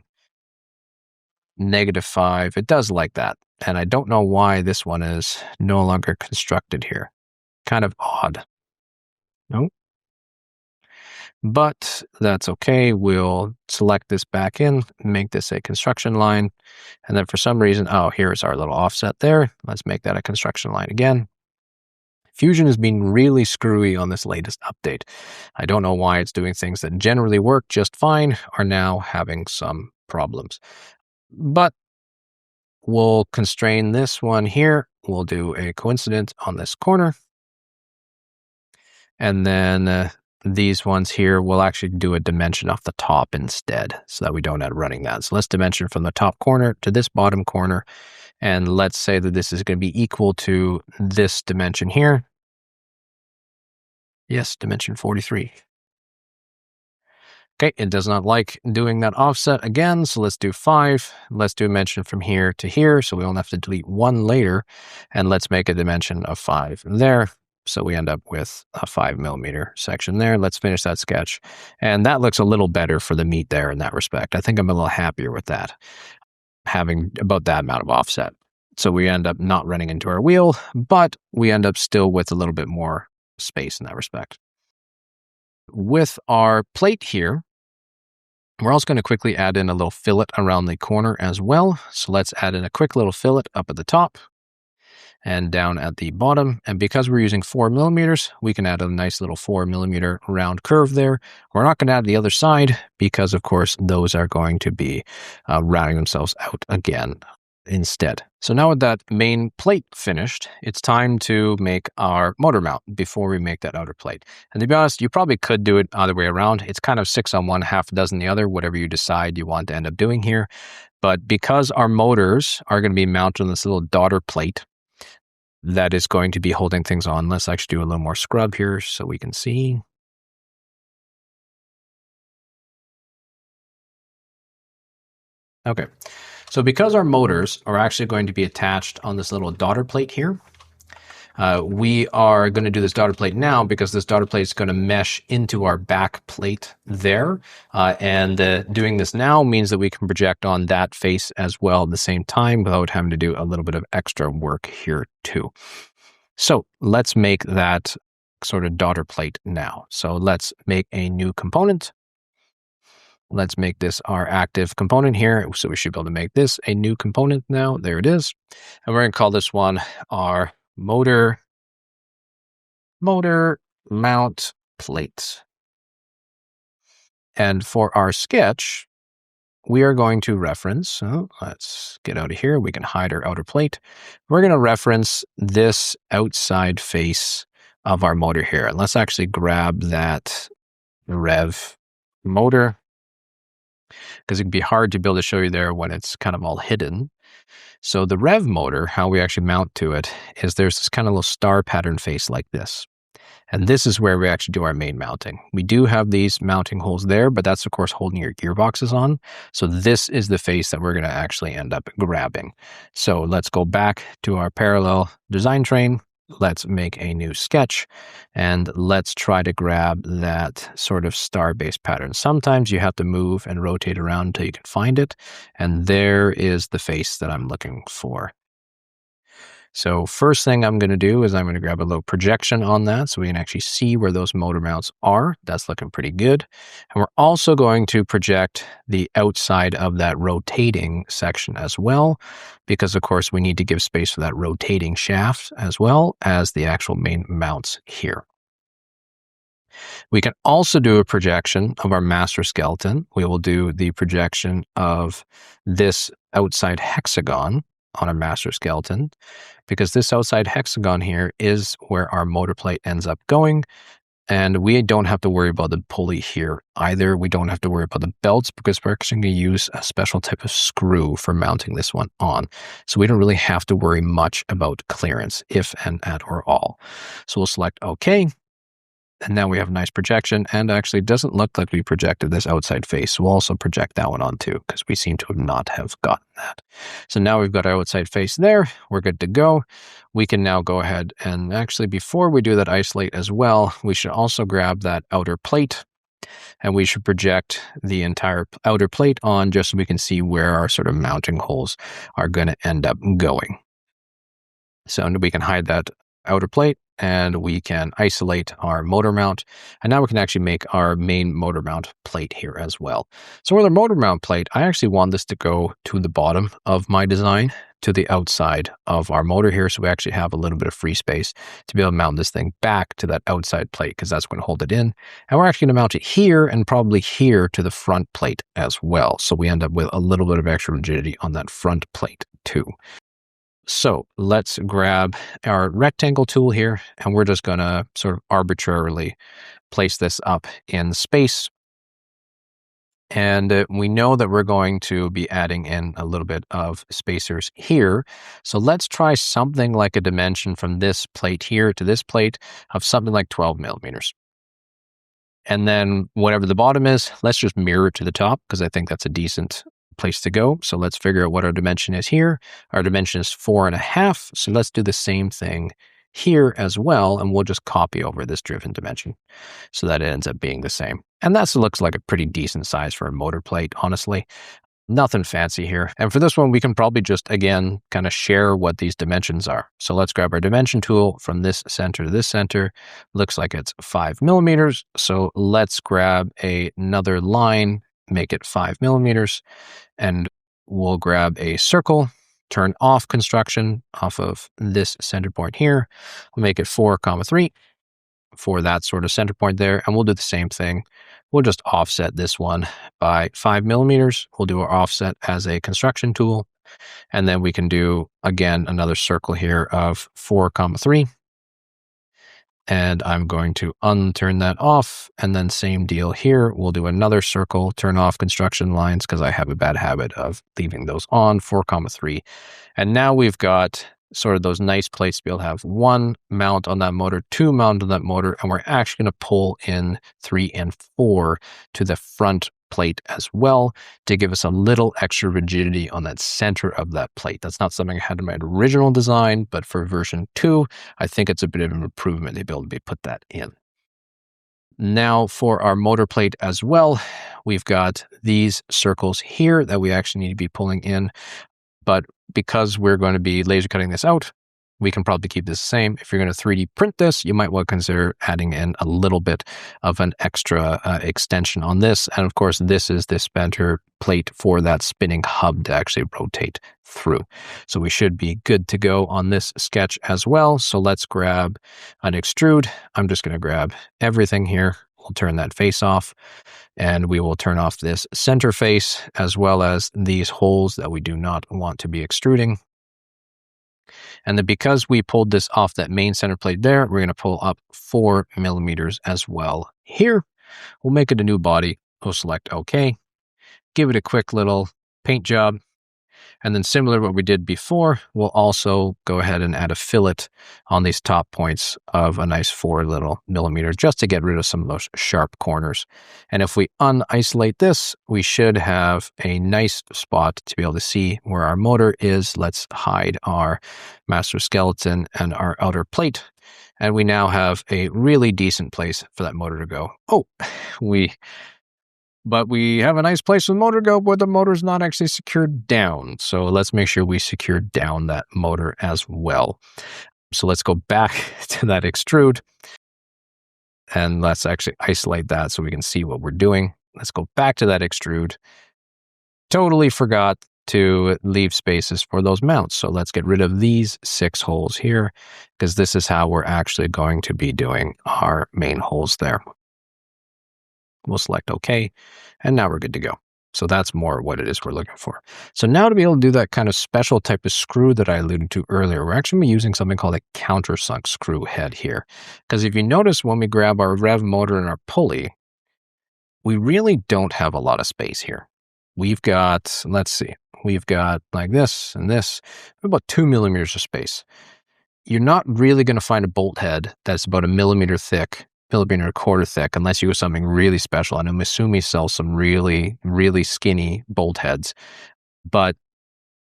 -5. It does like that. And I don't know why this one is no longer constructed here. Kind of odd. Nope. But that's okay. We'll select this back in, make this a construction line. And then for some reason, oh, here's our little offset there. Let's make that a construction line again. Fusion has been really screwy on this latest update. I don't know why it's doing things that generally work just fine are now having some problems. But we'll constrain this one here. We'll do a coincident on this corner. And then these ones here, we'll actually do a dimension off the top instead so that we don't end up running that. So let's dimension from the top corner to this bottom corner. And let's say that this is going to be equal to this dimension here. Yes, dimension 43. Okay, it does not like doing that offset again, so let's do 5. Let's do a dimension from here to here, so we only have to delete 1 later. And let's make a dimension of 5 there. So we end up with a 5 millimeter section there. Let's finish that sketch. And that looks a little better for the meat there in that respect. I think I'm a little happier with that, having about that amount of offset. So we end up not running into our wheel, but we end up still with a little bit more space in that respect. With our plate here, We're also going to quickly add in a little fillet around the corner as well. So let's add in a quick little fillet up at the top and down at the bottom. And because we're using 4mm, we can add a nice little 4mm round curve there. We're not going to add the other side because, of course, those are going to be rounding themselves out again instead. So now with that main plate finished, it's time to make our motor mount before we make that outer plate. And to be honest, you probably could do it other way around. It's kind of 6 on one, half a dozen the other, whatever you decide you want to end up doing here. But because our motors are going to be mounted on this little daughter plate that is going to be holding things on, let's actually do a little more scrub here so we can see. Okay, so because our motors are actually going to be attached on this little daughter plate here, we are going to do this daughter plate now because this daughter plate is going to mesh into our back plate there. Doing this now means that we can project on that face as well at the same time without having to do a little bit of extra work here too. So let's make that sort of daughter plate now. So let's make a new component. Let's make this our active component here. So we should be able to make this a new component now. There it is. And we're going to call this one our motor mount plate. And for our sketch, we are going to reference, let's get out of here. We can hide our outer plate. We're going to reference this outside face of our motor here. And let's actually grab that rev motor, because it can be hard to be able to show you there when it's kind of all hidden. So the rev motor, how we actually mount to it, is there's this kind of little star pattern face like this. And this is where we actually do our main mounting. We do have these mounting holes there, but that's of course holding your gearboxes on. So this is the face that we're going to actually end up grabbing. So let's go back to our parallel design train. Let's make a new sketch and let's try to grab that sort of star-based pattern. Sometimes you have to move and rotate around until you can find it. And there is the face that I'm looking for. So first thing I'm going to do is I'm going to grab a little projection on that so we can actually see where those motor mounts are. That's looking pretty good. And we're also going to project the outside of that rotating section as well, because of course we need to give space for that rotating shaft as well as the actual main mounts here. We can also do a projection of our master skeleton. We will do the projection of this outside hexagon on our master skeleton, because this outside hexagon here is where our motor plate ends up going. And we don't have to worry about the pulley here either. We don't have to worry about the belts because we're actually going to use a special type of screw for mounting this one on. So we don't really have to worry much about clearance, if and at or all. So we'll select OK. And now we have a nice projection, and actually it doesn't look like we projected this outside face. So we'll also project that one on too, because we seem to not have gotten that. So now we've got our outside face there. We're good to go. We can now go ahead and actually, before we do that isolate as well, we should also grab that outer plate, and we should project the entire outer plate on just so we can see where our sort of mounting holes are going to end up going. So we can hide that outer plate, and we can isolate our motor mount. And now we can actually make our main motor mount plate here as well. So with our motor mount plate, I actually want this to go to the bottom of my design, to the outside of our motor here. So we actually have a little bit of free space to be able to mount this thing back to that outside plate, because that's going to hold it in. And we're actually going to mount it here and probably here to the front plate as well. So we end up with a little bit of extra rigidity on that front plate too. So let's grab our rectangle tool here, and we're just going to sort of arbitrarily place this up in space. And we know that we're going to be adding in a little bit of spacers here. So let's try something like a dimension from this plate here to this plate of something like 12mm. And then whatever the bottom is, let's just mirror it to the top, because I think that's a decent place to go. So let's figure out what our dimension is here. Our dimension is 4.5. So let's do the same thing here as well. And we'll just copy over this driven dimension so that it ends up being the same. And that looks like a pretty decent size for a motor plate, honestly. Nothing fancy here. And for this one, we can probably just, again, kind of share what these dimensions are. So let's grab our dimension tool from this center to this center. Looks like it's 5mm. So let's grab another line make it 5 millimeters, and we'll grab a circle, turn off construction off of this center point here. We'll make it 4,3 for that sort of center point there. And we'll do the same thing. We'll just offset this one by 5 millimeters. We'll do our offset as a construction tool. And then we can do, again, another circle here of 4,3. And I'm going to unturn that off. And then same deal here. We'll do another circle, turn off construction lines because I have a bad habit of leaving those on, 4,3. And now we've got sort of those nice plates to be able to have 1 mount on that motor, 2 mount on that motor, and we're actually going to pull in 3 and 4 to the front plate as well to give us a little extra rigidity on that center of that plate. That's not something I had in my original design, but for version 2, I think it's a bit of an improvement to be able to put that in. Now for our motor plate as well, we've got these circles here that we actually need to be pulling in. But because we're going to be laser cutting this out, we can probably keep this the same. If you're going to 3D print this, you might want to consider adding in a little bit of an extra extension on this. And of course, this is the spenter plate for that spinning hub to actually rotate through. So we should be good to go on this sketch as well. So let's grab an extrude. I'm just going to grab everything here. We'll turn that face off, and we will turn off this center face as well as these holes that we do not want to be extruding. And then because we pulled this off that main center plate there, we're going to pull up 4 millimeters as well here. We'll make it a new body. We'll select OK. Give it a quick little paint job. And then similar to what we did before, we'll also go ahead and add a fillet on these top points of a nice 4 little millimeters just to get rid of some of those sharp corners. And if we unisolate this, we should have a nice spot to be able to see where our motor is. Let's hide our master skeleton and our outer plate. And we now have a really decent place for that motor to go. But we have a nice place for the motor to go, but the motor's not actually secured down. So let's make sure we secure down that motor as well. So let's go back to that extrude. And let's actually isolate that so we can see what we're doing. Let's go back to that extrude. Totally forgot to leave spaces for those mounts. So let's get rid of these 6 holes here, because this is how we're actually going to be doing our main holes there. We'll select OK, and now we're good to go. So that's more what it is we're looking for. So now to be able to do that kind of special type of screw that I alluded to earlier, we're actually using something called a countersunk screw head here. Because if you notice when we grab our rev motor and our pulley, we really don't have a lot of space here. We've got, let's see, we've got like this and this, about 2 millimeters of space. You're not really going to find a bolt head that's about 1 millimeter thick, 1.25 thick, unless you have something really special. And Misumi sells some really, really skinny bolt heads, but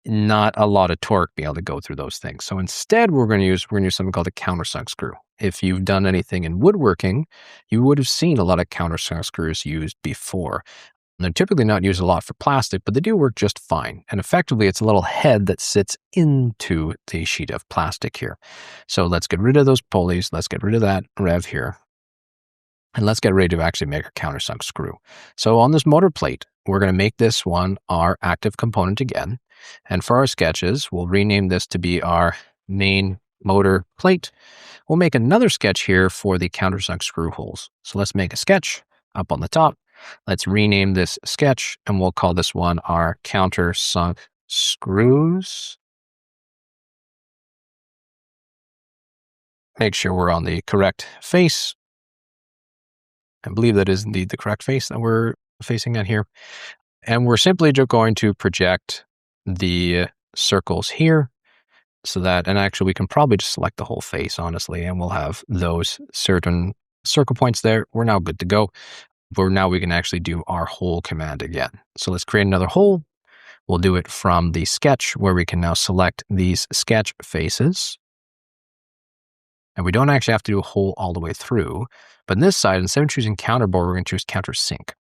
not a lot of torque being able to go through those things. So instead, we're going to use something called a countersunk screw. If you've done anything in woodworking, you would have seen a lot of countersunk screws used before. And they're typically not used a lot for plastic, but they do work just fine. And effectively, it's a little head that sits into the sheet of plastic here. So let's get rid of those pulleys. Let's get rid of that rev here. And let's get ready to actually make our countersunk screw. So on this motor plate, we're going to make this one our active component again. And for our sketches, we'll rename this to be our main motor plate. We'll make another sketch here for the countersunk screw holes. So let's make a sketch up on the top. Let's rename this sketch, and we'll call this one our countersunk screws. Make sure we're on the correct face. I believe that is indeed the correct face that we're facing at here. And we're simply just going to project the circles here so that, and actually we can probably just select the whole face, honestly, and we'll have those certain circle points there. We're now good to go. But now we can actually do our hole command again. So let's create another hole. We'll do it from the sketch where we can now select these sketch faces. And we don't actually have to do a hole all the way through. But on this side, instead of choosing counterbore, we're going to choose countersink.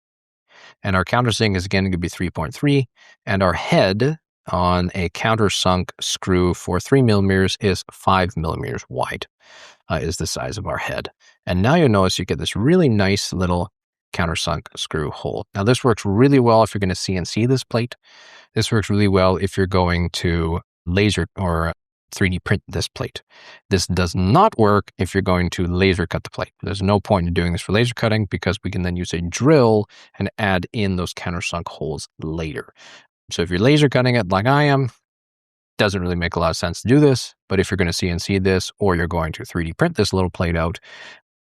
And our countersink is again going to be 3.3. And our head on a countersunk screw for 3 millimeters is 5 millimeters wide, is the size of our head. And now you'll notice you get this really nice little countersunk screw hole. Now this works really well if you're going to CNC this plate. This works really well if you're going to laser or 3D print this plate. This does not work if you're going to laser cut the plate. There's no point in doing this for laser cutting because we can then use a drill and add in those countersunk holes later. So if you're laser cutting it like I am, doesn't really make a lot of sense to do this. But if you're going to CNC this or you're going to 3D print this little plate out,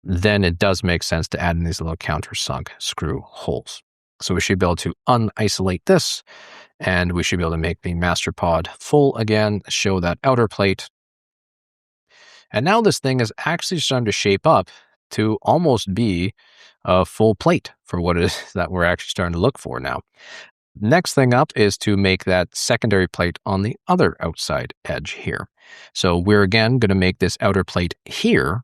then it does make sense to add in these little countersunk screw holes. So we should be able to unisolate this, and we should be able to make the master pod full again, show that outer plate. And now this thing is actually starting to shape up to almost be a full plate for what it is that we're actually starting to look for now. Next thing up is to make that secondary plate on the other outside edge here. So we're again going to make this outer plate here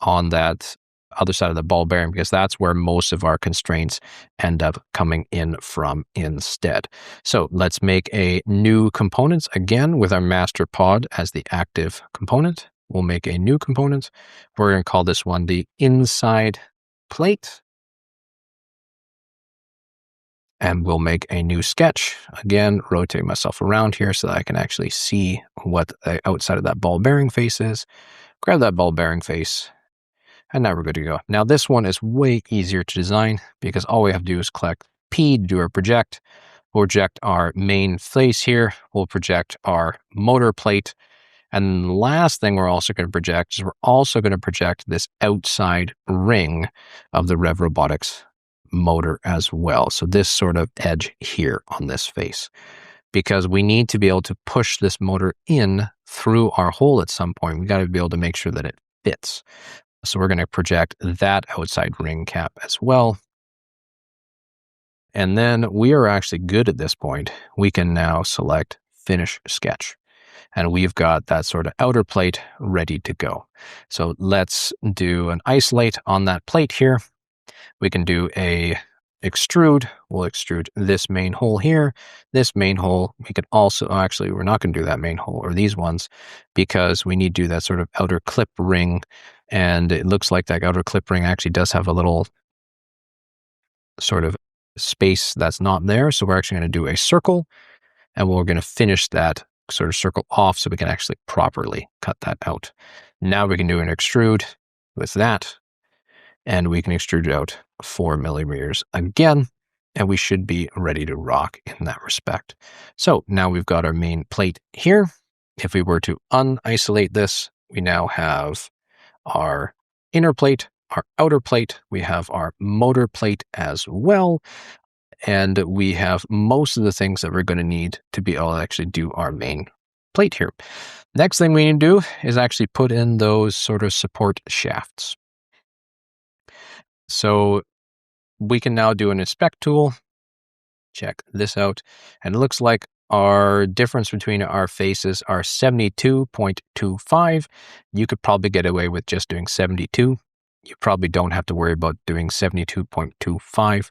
on that other side of the ball bearing, because that's where most of our constraints end up coming in from instead. So let's make a new component again with our master pod as the active component. We'll make a new component. We're going to call this one the inside plate. And we'll make a new sketch. Again, rotate myself around here so that I can actually see what the outside of that ball bearing face is. Grab that ball bearing face. And now we're good to go. Now this one is way easier to design because all we have to do is click P to do our project. We'll project our main face here. We'll project our motor plate. And the last thing we're also going to project is we're also going to project this outside ring of the Rev Robotics motor as well. So this sort of edge here on this face, because we need to be able to push this motor in through our hole at some point. We got to be able to make sure that it fits. So we're going to project that outside ring cap as well. And then we are actually good at this point. We can now select Finish Sketch. And we've got that sort of outer plate ready to go. So let's do an isolate on that plate here. We can do a extrude. We'll extrude this main hole here, this main hole. We could also, actually, we're not going to do that main hole or these ones because we need to do that sort of outer clip ring. And it looks like that outer clip ring actually does have a little sort of space that's not there. So we're actually going to do a circle, and we're going to finish that sort of circle off so we can actually properly cut that out. Now we can do an extrude with that, and we can extrude it out 4 millimeters again, and we should be ready to rock in that respect. So now we've got our main plate here. If we were to unisolate this, we now have our inner plate, our outer plate, we have our motor plate as well, and we have most of the things that we're going to need to be able to actually do our main plate here. Next thing we need to do is actually put in those sort of support shafts. So we can now do an inspect tool, check this out, and it looks like our difference between our faces are 72.25. You could probably get away with just doing 72. You probably don't have to worry about doing 72.25.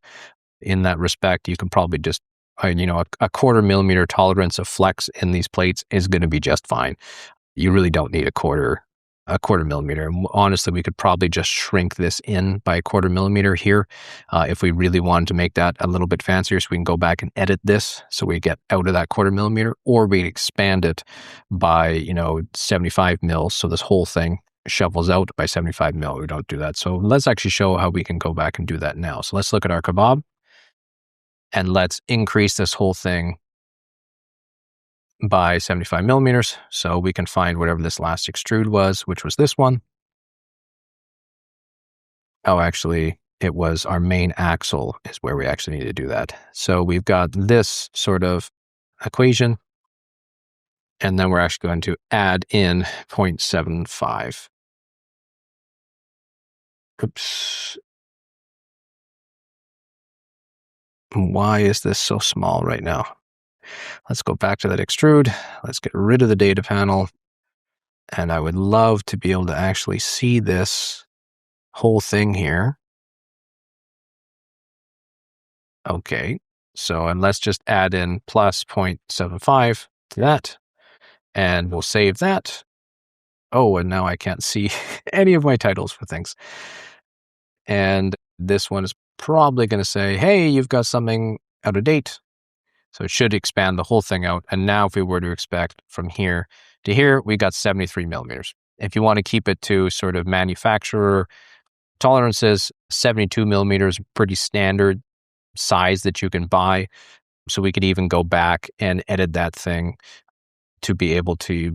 In that respect, you can probably just, a 1/4 millimeter tolerance of flex in these plates is going to be just fine. You really don't need a quarter millimeter. And honestly, we could probably just shrink this in by a 1/4 millimeter here if we really wanted to make that a little bit fancier. So we can go back and edit this so we get out of that 1/4 millimeter, or we expand it by 75 mils. So this whole thing shovels out by 75 mil. We don't do that. So let's actually show how we can go back and do that now. So let's look at our Kebab, and let's increase this whole thing by 75 millimeters. So we can find whatever this last extrude was, which was this one. Oh, actually, it was our main axle is where we actually need to do that. So we've got this sort of equation, and then we're actually going to add in 0.75. Oops. Why is this so small right now? Let's go back to that extrude. Let's get rid of the data panel. And I would love to be able to actually see this whole thing here. Okay. So, and let's just add in plus 0.75 to that. And we'll save that. Oh, and now I can't see any of my titles for things. And this one is probably going to say, hey, you've got something out of date. So it should expand the whole thing out. And now if we were to expect from here to here, we got 73 millimeters. If you want to keep it to sort of manufacturer tolerances, 72 millimeters, pretty standard size that you can buy. So we could even go back and edit that thing to be able to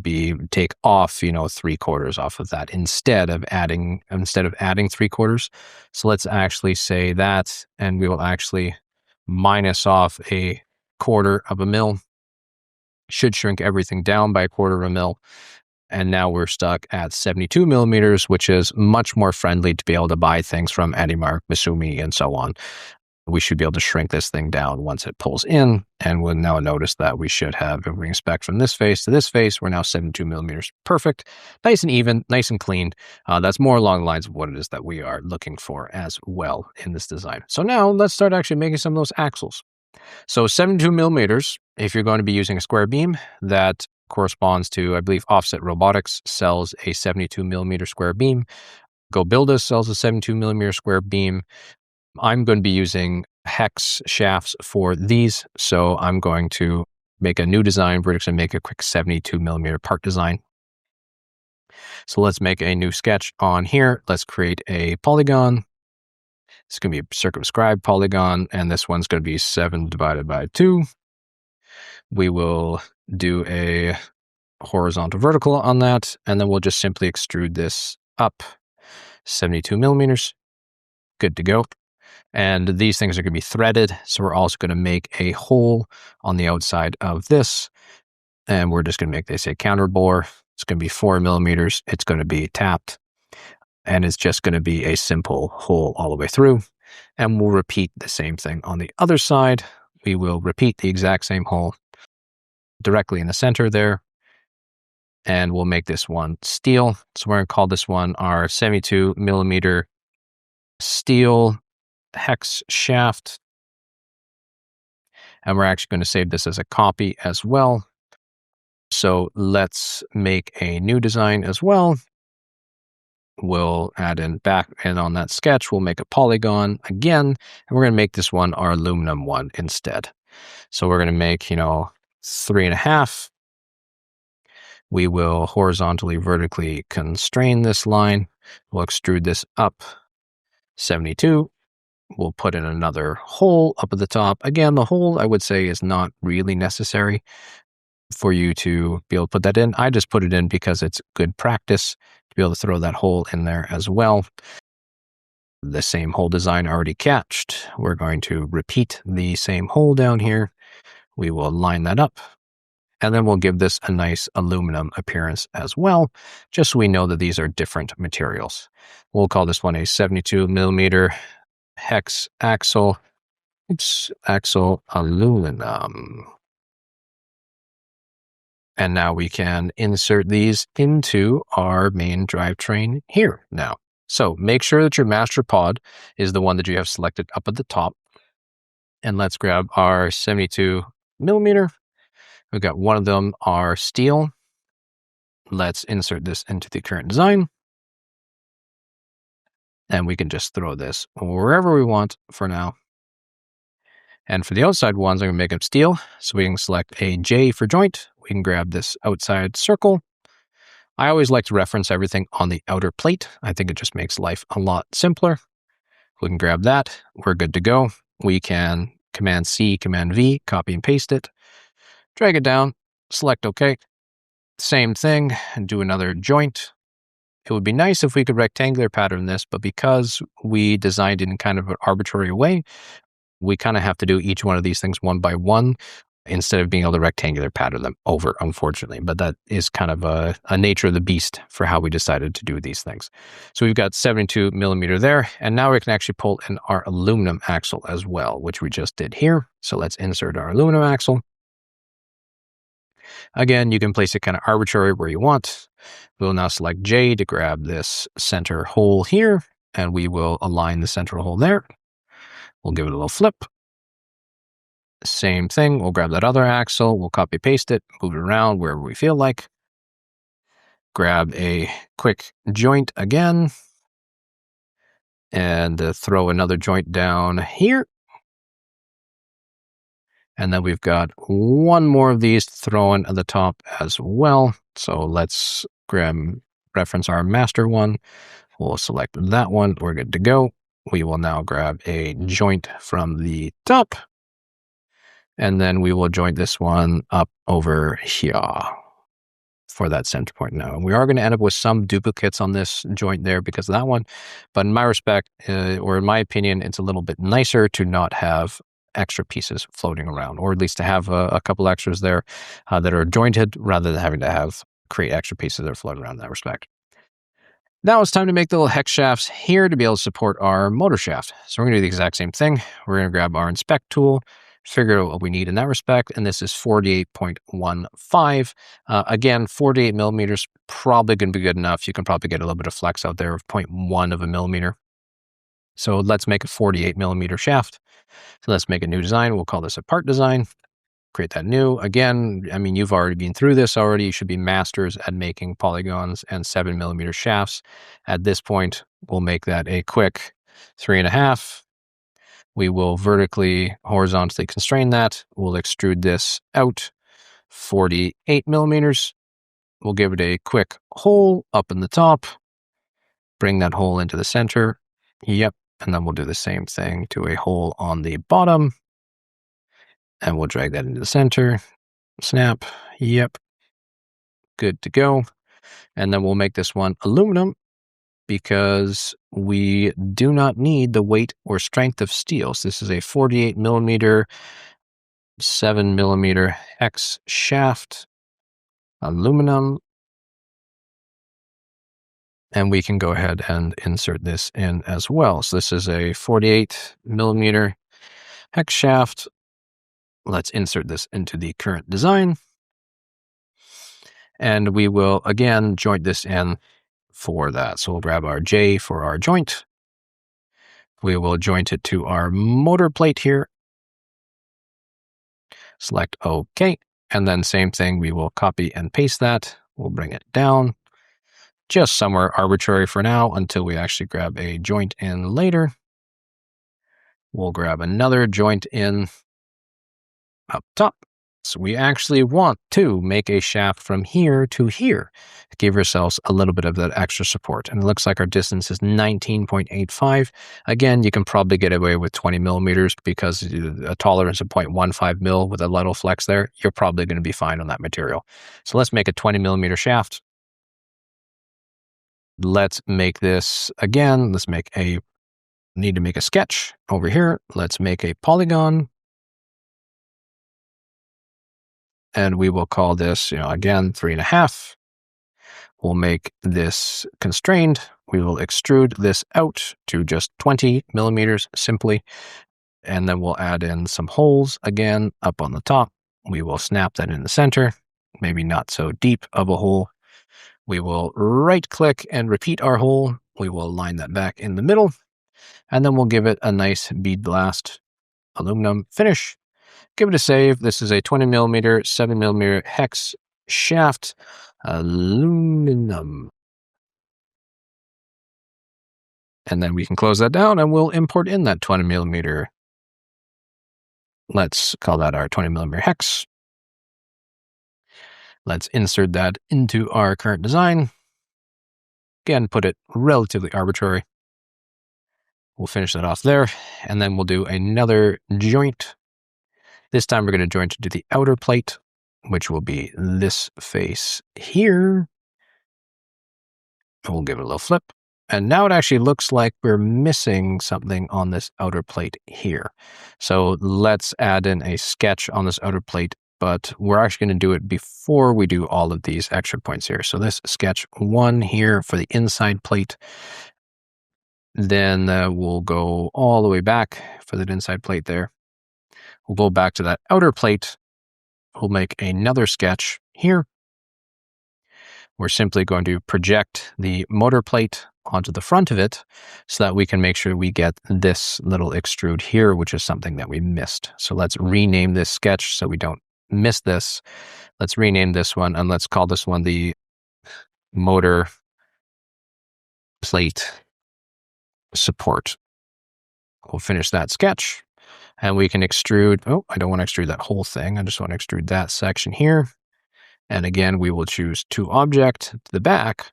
take off, 3/4 off of that instead of adding 3/4. So let's actually say that, and we will actually minus off 1/4 of a mil. Should shrink everything down by 1/4 of a mil. And now we're stuck at 72 millimeters, which is much more friendly to be able to buy things from Adimark, Misumi, and so on. We should be able to shrink this thing down once it pulls in. And we'll now notice that we should have, if we inspect from this face to this face, we're now 72 millimeters. Perfect. Nice and even, nice and clean. That's more along the lines of what it is that we are looking for as well in this design. So now let's start actually making some of those axles. So 72 millimeters, if you're going to be using a square beam, that corresponds to, I believe, Offset Robotics sells a 72 millimeter square beam. Go Build Us sells a 72 millimeter square beam. I'm going to be using hex shafts for these. So I'm going to make a new design. We're just going to make a quick 72 millimeter part design. So let's make a new sketch on here. Let's create a polygon. It's going to be a circumscribed polygon, and this one's going to be 7 divided by 2. We will do a horizontal vertical on that, and then we'll just simply extrude this up 72 millimeters. Good to go. And these things are going to be threaded, so we're also going to make a hole on the outside of this, and we're just going to make this a counter bore. It's going to be 4 millimeters. It's going to be tapped, and it's just going to be a simple hole all the way through. And we'll repeat the same thing on the other side. We will repeat the exact same hole directly in the center there. And we'll make this one steel. So we're going to call this one our 72 millimeter steel hex shaft. And we're actually going to save this as a copy as well. So let's make a new design as well. We'll add in back in on that sketch. We'll make a polygon again, and we're going to make this one our aluminum one instead. So we're going to make, 3.5. We will horizontally, vertically constrain this line. We'll extrude this up 72. We'll put in another hole up at the top. Again, the hole I would say is not really necessary for you to be able to put that in. I just put it in because it's good practice to be able to throw that hole in there as well. The same hole design already catched. We're going to repeat the same hole down here. We will line that up. And then we'll give this a nice aluminum appearance as well, just so we know that these are different materials. We'll call this one a 72 millimeter hex axle. Axle aluminum. And now we can insert these into our main drivetrain here now. So make sure that your master pod is the one that you have selected up at the top. And let's grab our 72 millimeter. We've got one of them are steel. Let's insert this into the current design. And we can just throw this wherever we want for now. And for the outside ones, I'm going to make them steel. So we can select a J for joint. We can grab this outside circle. I always like to reference everything on the outer plate. I think it just makes life a lot simpler. We can grab that. We're good to go. We can Command C, Command V, copy and paste it. Drag it down, select OK. Same thing, and do another joint. It would be nice if we could rectangular pattern this, but because we designed it in kind of an arbitrary way, we kind of have to do each one of these things one by one instead of being able to rectangular pattern them over, unfortunately. But that is kind of a nature of the beast for how we decided to do these things. So we've got 72 millimeter there, and now we can actually pull in our aluminum axle as well, which we just did here. So let's insert our aluminum axle. Again, you can place it kind of arbitrary where you want. We'll now select J to grab this center hole here, and we will align the center hole there. We'll give it a little flip. Same thing, we'll grab that other axle, we'll copy paste it, move it around wherever we feel like. Grab a quick joint again. and throw another joint down here. And then we've got one more of these thrown at the top as well. So let's reference our master one. We'll select that one. We're good to go. We will now grab a joint from the top. And then we will joint this one up over here for that center point now. We are going to end up with some duplicates on this joint there because of that one. But in my respect, or in my opinion, it's a little bit nicer to not have extra pieces floating around, or at least to have a couple extras there that are jointed rather than having to create extra pieces that are floating around in that respect. Now it's time to make the little hex shafts here to be able to support our motor shaft. So we're going to do the exact same thing. We're going to grab our inspect tool, figure out what we need in that respect, and this is 48.15. Again, 48 millimeters, probably going to be good enough. You can probably get a little bit of flex out there of 0.1 of a millimeter. So let's make a 48 millimeter shaft. So let's make a new design. We'll call this a part design. Create that new. Again, I mean, you've already been through this already. You should be masters at making polygons and 7 millimeter shafts. At this point, we'll make that a quick 3.5. We will horizontally constrain that. We'll extrude this out 48 millimeters. We'll give it a quick hole up in the top. Bring that hole into the center. Yep. And then we'll do the same thing to a hole on the bottom. And we'll drag that into the center. Snap. Yep. Good to go. And then we'll make this one aluminum because we do not need the weight or strength of steel. So this is a 48 millimeter, 7 millimeter hex shaft, aluminum. And we can go ahead and insert this in as well. So this is a 48 millimeter hex shaft. Let's insert this into the current design. And we will, again, joint this in for that. So we'll grab our J for our joint. We will joint it to our motor plate here. Select OK. And then same thing, we will copy and paste that. We'll bring it down just somewhere arbitrary for now until we actually grab a joint in later. We'll grab another joint in up top. So we actually want to make a shaft from here to here. Give ourselves a little bit of that extra support. And it looks like our distance is 19.85. Again, you can probably get away with 20 millimeters because a tolerance of 0.15 mil with a little flex there, you're probably going to be fine on that material. So let's make a 20 millimeter shaft. Let's make this again. Need to make a sketch over here. Let's make a polygon. And we will call this, again, 3.5. We'll make this constrained. We will extrude this out to just 20 millimeters simply. And then we'll add in some holes again up on the top. We will snap that in the center, maybe not so deep of a hole. We will right click and repeat our hole. We will line that back in the middle. And then we'll give it a nice bead blast aluminum finish. Give it a save. This is a 20 millimeter, 7 millimeter hex shaft, aluminum. And then we can close that down and we'll import in that 20 millimeter. Let's call that our 20 millimeter hex. Let's insert that into our current design. Again, put it relatively arbitrary. We'll finish that off there. And then we'll do another joint. This time we're going to joint to the outer plate, which will be this face here. We'll give it a little flip. And now it actually looks like we're missing something on this outer plate here. So let's add in a sketch on this outer plate, but we're actually going to do it before we do all of these extra points here. So this sketch 1 here for the inside plate. Then we'll go all the way back for that inside plate there. We'll go back to that outer plate. We'll make another sketch here. We're simply going to project the motor plate onto the front of it so that we can make sure we get this little extrude here, which is something that we missed. So let's rename this sketch so we don't miss this. Let's rename this one and let's call this one the motor plate support. We'll finish that sketch and we can extrude. Oh, I don't want to extrude that whole thing. I just want to extrude that section here. And again, we will choose to object to the back,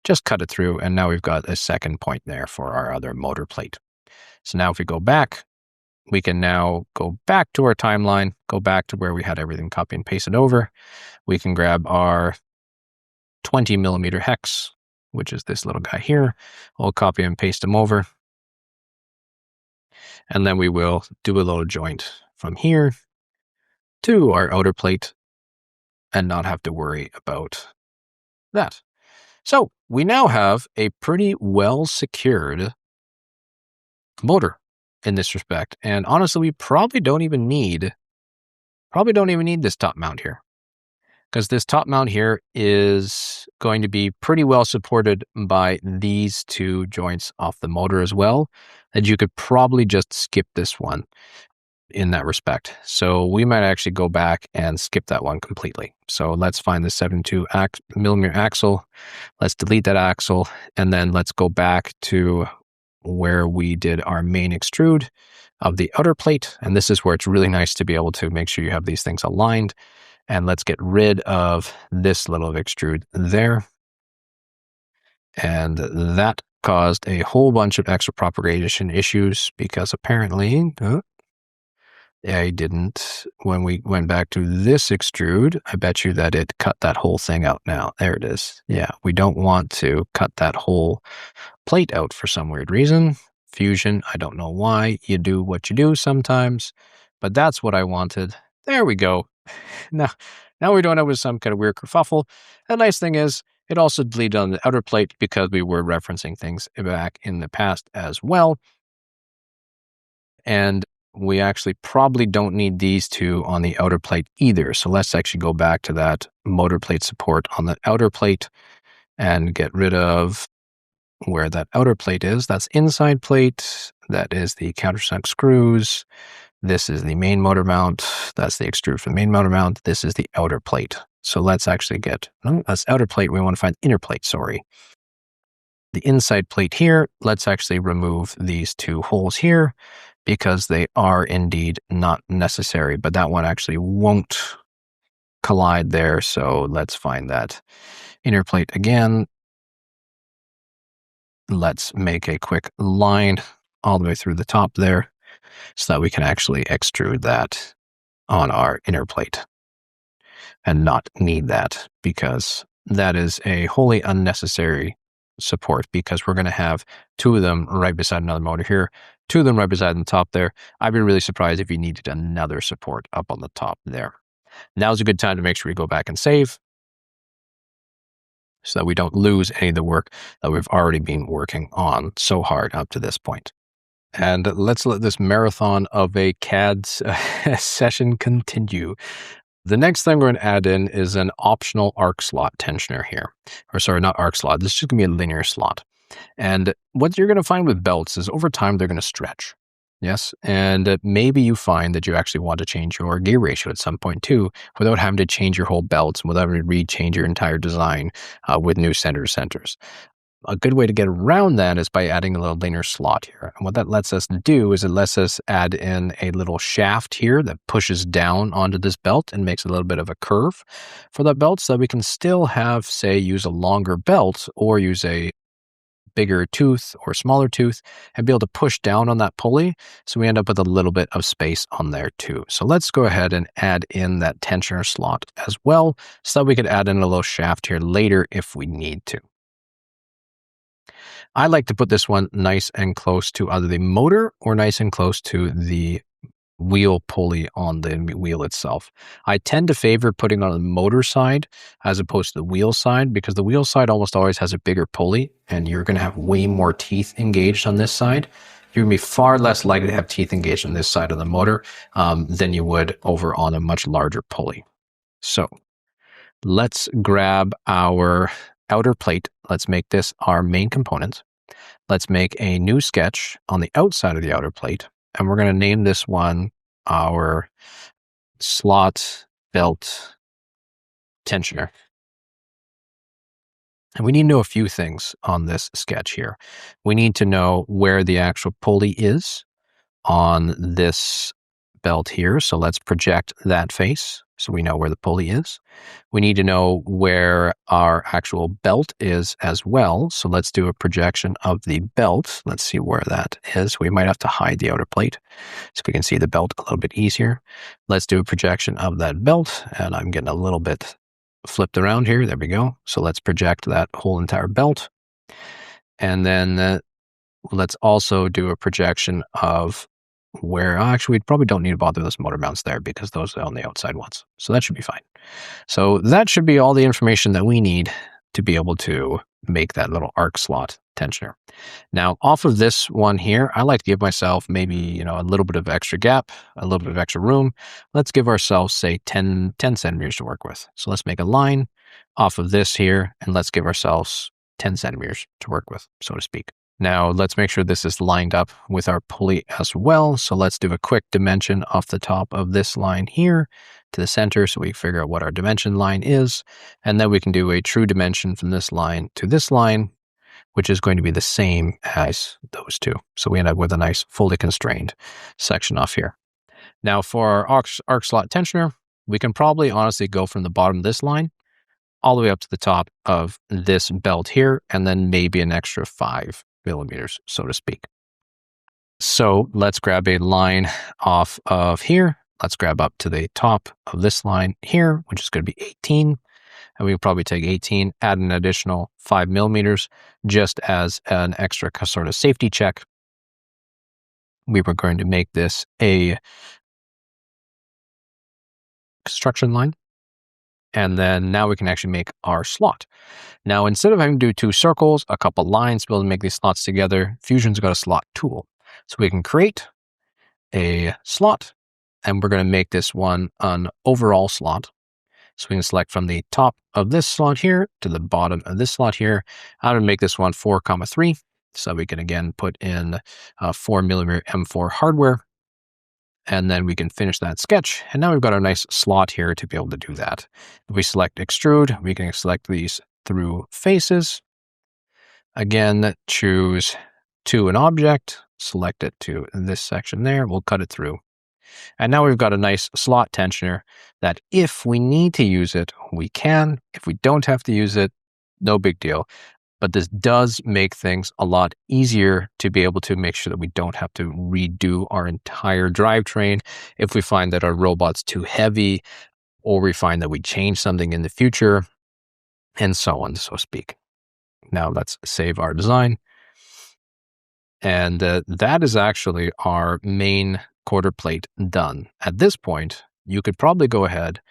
just cut it through. And now we've got a second point there for our other motor plate. So now if we go back, we can now go back to our timeline, go back to where we had everything copy and pasted over. We can grab our 20 millimeter hex, which is this little guy here. We'll copy and paste them over. And then we will do a little joint from here to our outer plate and not have to worry about that. So we now have a pretty well secured motor in this respect. And honestly, we probably don't even need this top mount here, because this top mount here is going to be pretty well supported by these two joints off the motor as well, that you could probably just skip this one in that respect. So we might actually go back and skip that one completely. So let's find the 72 millimeter axle. Let's delete that axle. And then let's go back to where we did our main extrude of the outer plate. And this is where it's really nice to be able to make sure you have these things aligned. And let's get rid of this little extrude there. And that caused a whole bunch of extra propagation issues because apparently, I didn't, when we went back to this extrude, I bet you that it cut that whole thing out now. There it is. Yeah, we don't want to cut that whole plate out for some weird reason. Fusion, I don't know why. You do what you do sometimes, but that's what I wanted. There we go. Now we don't have some kind of weird kerfuffle. The nice thing is, it also deleted on the outer plate because we were referencing things back in the past as well. And we actually probably don't need these two on the outer plate either. So let's actually go back to that motor plate support on the outer plate and get rid of where that outer plate is. That's inside plate. That is the countersunk screws. This is the main motor mount. That's the extrude for the main motor mount. This is the outer plate. So let's actually that's outer plate. We want to find inner plate, sorry. The inside plate here, let's actually remove these two holes here because they are indeed not necessary, but that one actually won't collide there. So let's find that inner plate again. Let's make a quick line all the way through the top there so that we can actually extrude that on our inner plate and not need that, because that is a wholly unnecessary support, because we're going to have two of them right beside another motor here, two of them right beside the top there. I'd be really surprised if you needed another support up on the top there. Now's a good time to make sure we go back and save so that we don't lose any of the work that we've already been working on so hard up to this point. And let's let this marathon of a CAD session continue. The next thing we're going to add in is an optional arc slot tensioner here. Or sorry, not arc slot. This is just going to be a linear slot. And what you're going to find with belts is over time, they're going to stretch. Yes. And maybe you find that you actually want to change your gear ratio at some point too, without having to change your whole belts and without having to rechange your entire design with new centers. A good way to get around that is by adding a little linear slot here. And what that lets us do is it lets us add in a little shaft here that pushes down onto this belt and makes a little bit of a curve for that belt, so that we can still have, say, use a longer belt or use a bigger tooth or smaller tooth and be able to push down on that pulley. So we end up with a little bit of space on there too. So let's go ahead and add in that tensioner slot as well, so that we could add in a little shaft here later if we need to. I like to put this one nice and close to either the motor or nice and close to the wheel pulley on the wheel itself. I tend to favor putting on the motor side as opposed to the wheel side, because the wheel side almost always has a bigger pulley and you're going to have way more teeth engaged on this side. You're going to be far less likely to have teeth engaged on this side of the motor than you would over on a much larger pulley. So let's grab our outer plate. Let's make this our main component. Let's make a new sketch on the outside of the outer plate. And we're going to name this one our slot belt tensioner. And we need to know a few things on this sketch here. We need to know where the actual pulley is on this belt here. So let's project that face so we know where the pulley is. We need to know where our actual belt is as well. So let's do a projection of the belt. Let's see where that is. We might have to hide the outer plate so we can see the belt a little bit easier. Let's do a projection of that belt. And I'm getting a little bit flipped around here. There we go. So let's project that whole entire belt. And then let's also do a projection of where, actually, we probably don't need to bother those motor mounts there because those are on the outside ones. So that should be fine. So that should be all the information that we need to be able to make that little arc slot tensioner. Now, off of this one here, I like to give myself maybe, a little bit of extra gap, a little bit of extra room. Let's give ourselves, say, 10 centimeters to work with. So let's make a line off of this here, and let's give ourselves 10 centimeters to work with, so to speak. Now, let's make sure this is lined up with our pulley as well. So let's do a quick dimension off the top of this line here to the center so we figure out what our dimension line is. And then we can do a true dimension from this line to this line, which is going to be the same as those two. So we end up with a nice fully constrained section off here. Now, for our arc slot tensioner, we can probably honestly go from the bottom of this line all the way up to the top of this belt here, and then maybe an extra 5 millimeters, so to speak. So let's grab a line off of here. Let's grab up to the top of this line here, which is going to be 18. And we will probably take 18, add an additional 5 millimeters just as an extra sort of safety check. We were going to make this a construction line. And then now we can actually make our slot. Now, instead of having to do 2 circles, a couple lines to be able to make these slots together, Fusion's got a slot tool. So we can create a slot, and we're going to make this one an overall slot. So we can select from the top of this slot here to the bottom of this slot here. I'm going to make this one 4,3. So we can again put in 4 millimeter M4 hardware. And then we can finish that sketch. And now we've got a nice slot here to be able to do that. If we select extrude, we can select these through faces. Again, choose to an object, select it to this section there. We'll cut it through. And now we've got a nice slot tensioner that if we need to use it, we can. If we don't have to use it, no big deal. But this does make things a lot easier to be able to make sure that we don't have to redo our entire drivetrain if we find that our robot's too heavy, or we find that we change something in the future, and so on, so to speak. Now let's save our design. And that is actually our main quarter plate done. At this point, you could probably go ahead,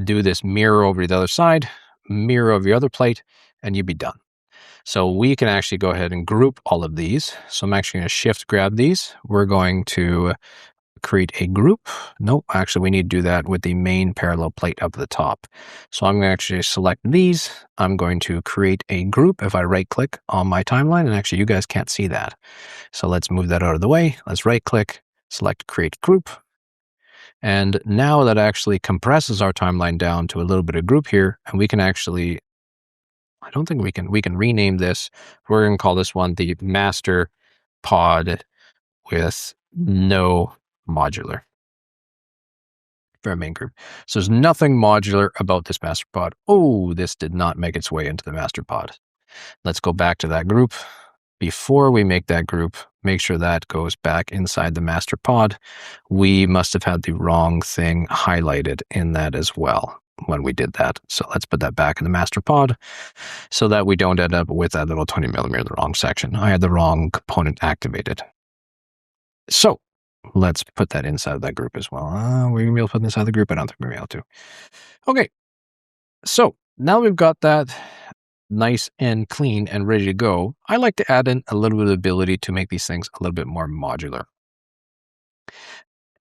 do this mirror over the other side, mirror over the other plate, and you'd be done. So we can actually go ahead and group all of these. So I'm actually going to shift grab these. We're going to create a group. Nope, actually we need to do that with the main parallel plate up at the top. So I'm going to actually select these. I'm going to create a group if I right click on my timeline, and actually you guys can't see that. So let's move that out of the way. Let's right click, select create group. And now that actually compresses our timeline down to a little bit of group here, and we can actually, I don't think we can rename this. We're going to call this one the master pod with no modular for our main group. So there's nothing modular about this master pod. Oh, this did not make its way into the master pod. Let's go back to that group. Before we make that group, make sure that goes back inside the master pod. We must have had the wrong thing highlighted in that as well when we did that. So let's put that back in the master pod so that we don't end up with that little 20 millimeter in the wrong section. I had the wrong component activated. So let's put that inside of that group as well. We're going to be able to put it inside the group? I don't think we're going to be able to. Okay. So now we've got that nice and clean and ready to go. I like to add in a little bit of ability to make these things a little bit more modular.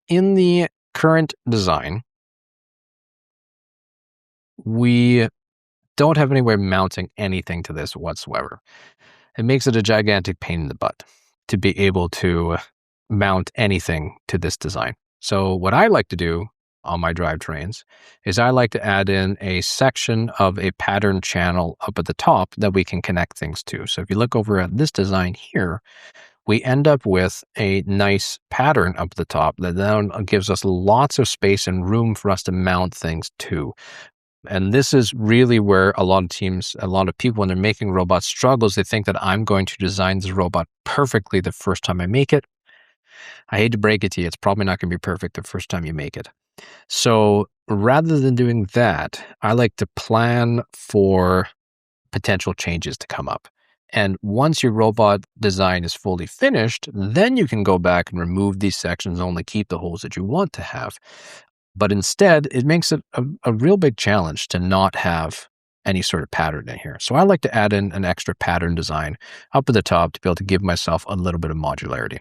In the current design, we don't have any way of mounting anything to this whatsoever. It makes it a gigantic pain in the butt to be able to mount anything to this design. So what I like to do on my drivetrains is I like to add in a section of a pattern channel up at the top that we can connect things to. So if you look over at this design here, we end up with a nice pattern up at the top that then gives us lots of space and room for us to mount things to. And this is really where a lot of teams, a lot of people, when they're making robots, struggles. They think that I'm going to design this robot perfectly the first time I make it. I hate to break it to you, it's probably not going to be perfect the first time you make it. So rather than doing that, I like to plan for potential changes to come up. And once your robot design is fully finished, then you can go back and remove these sections, only keep the holes that you want to have. But instead, it makes it a real big challenge to not have any sort of pattern in here. So I like to add in an extra pattern design up at the top to be able to give myself a little bit of modularity.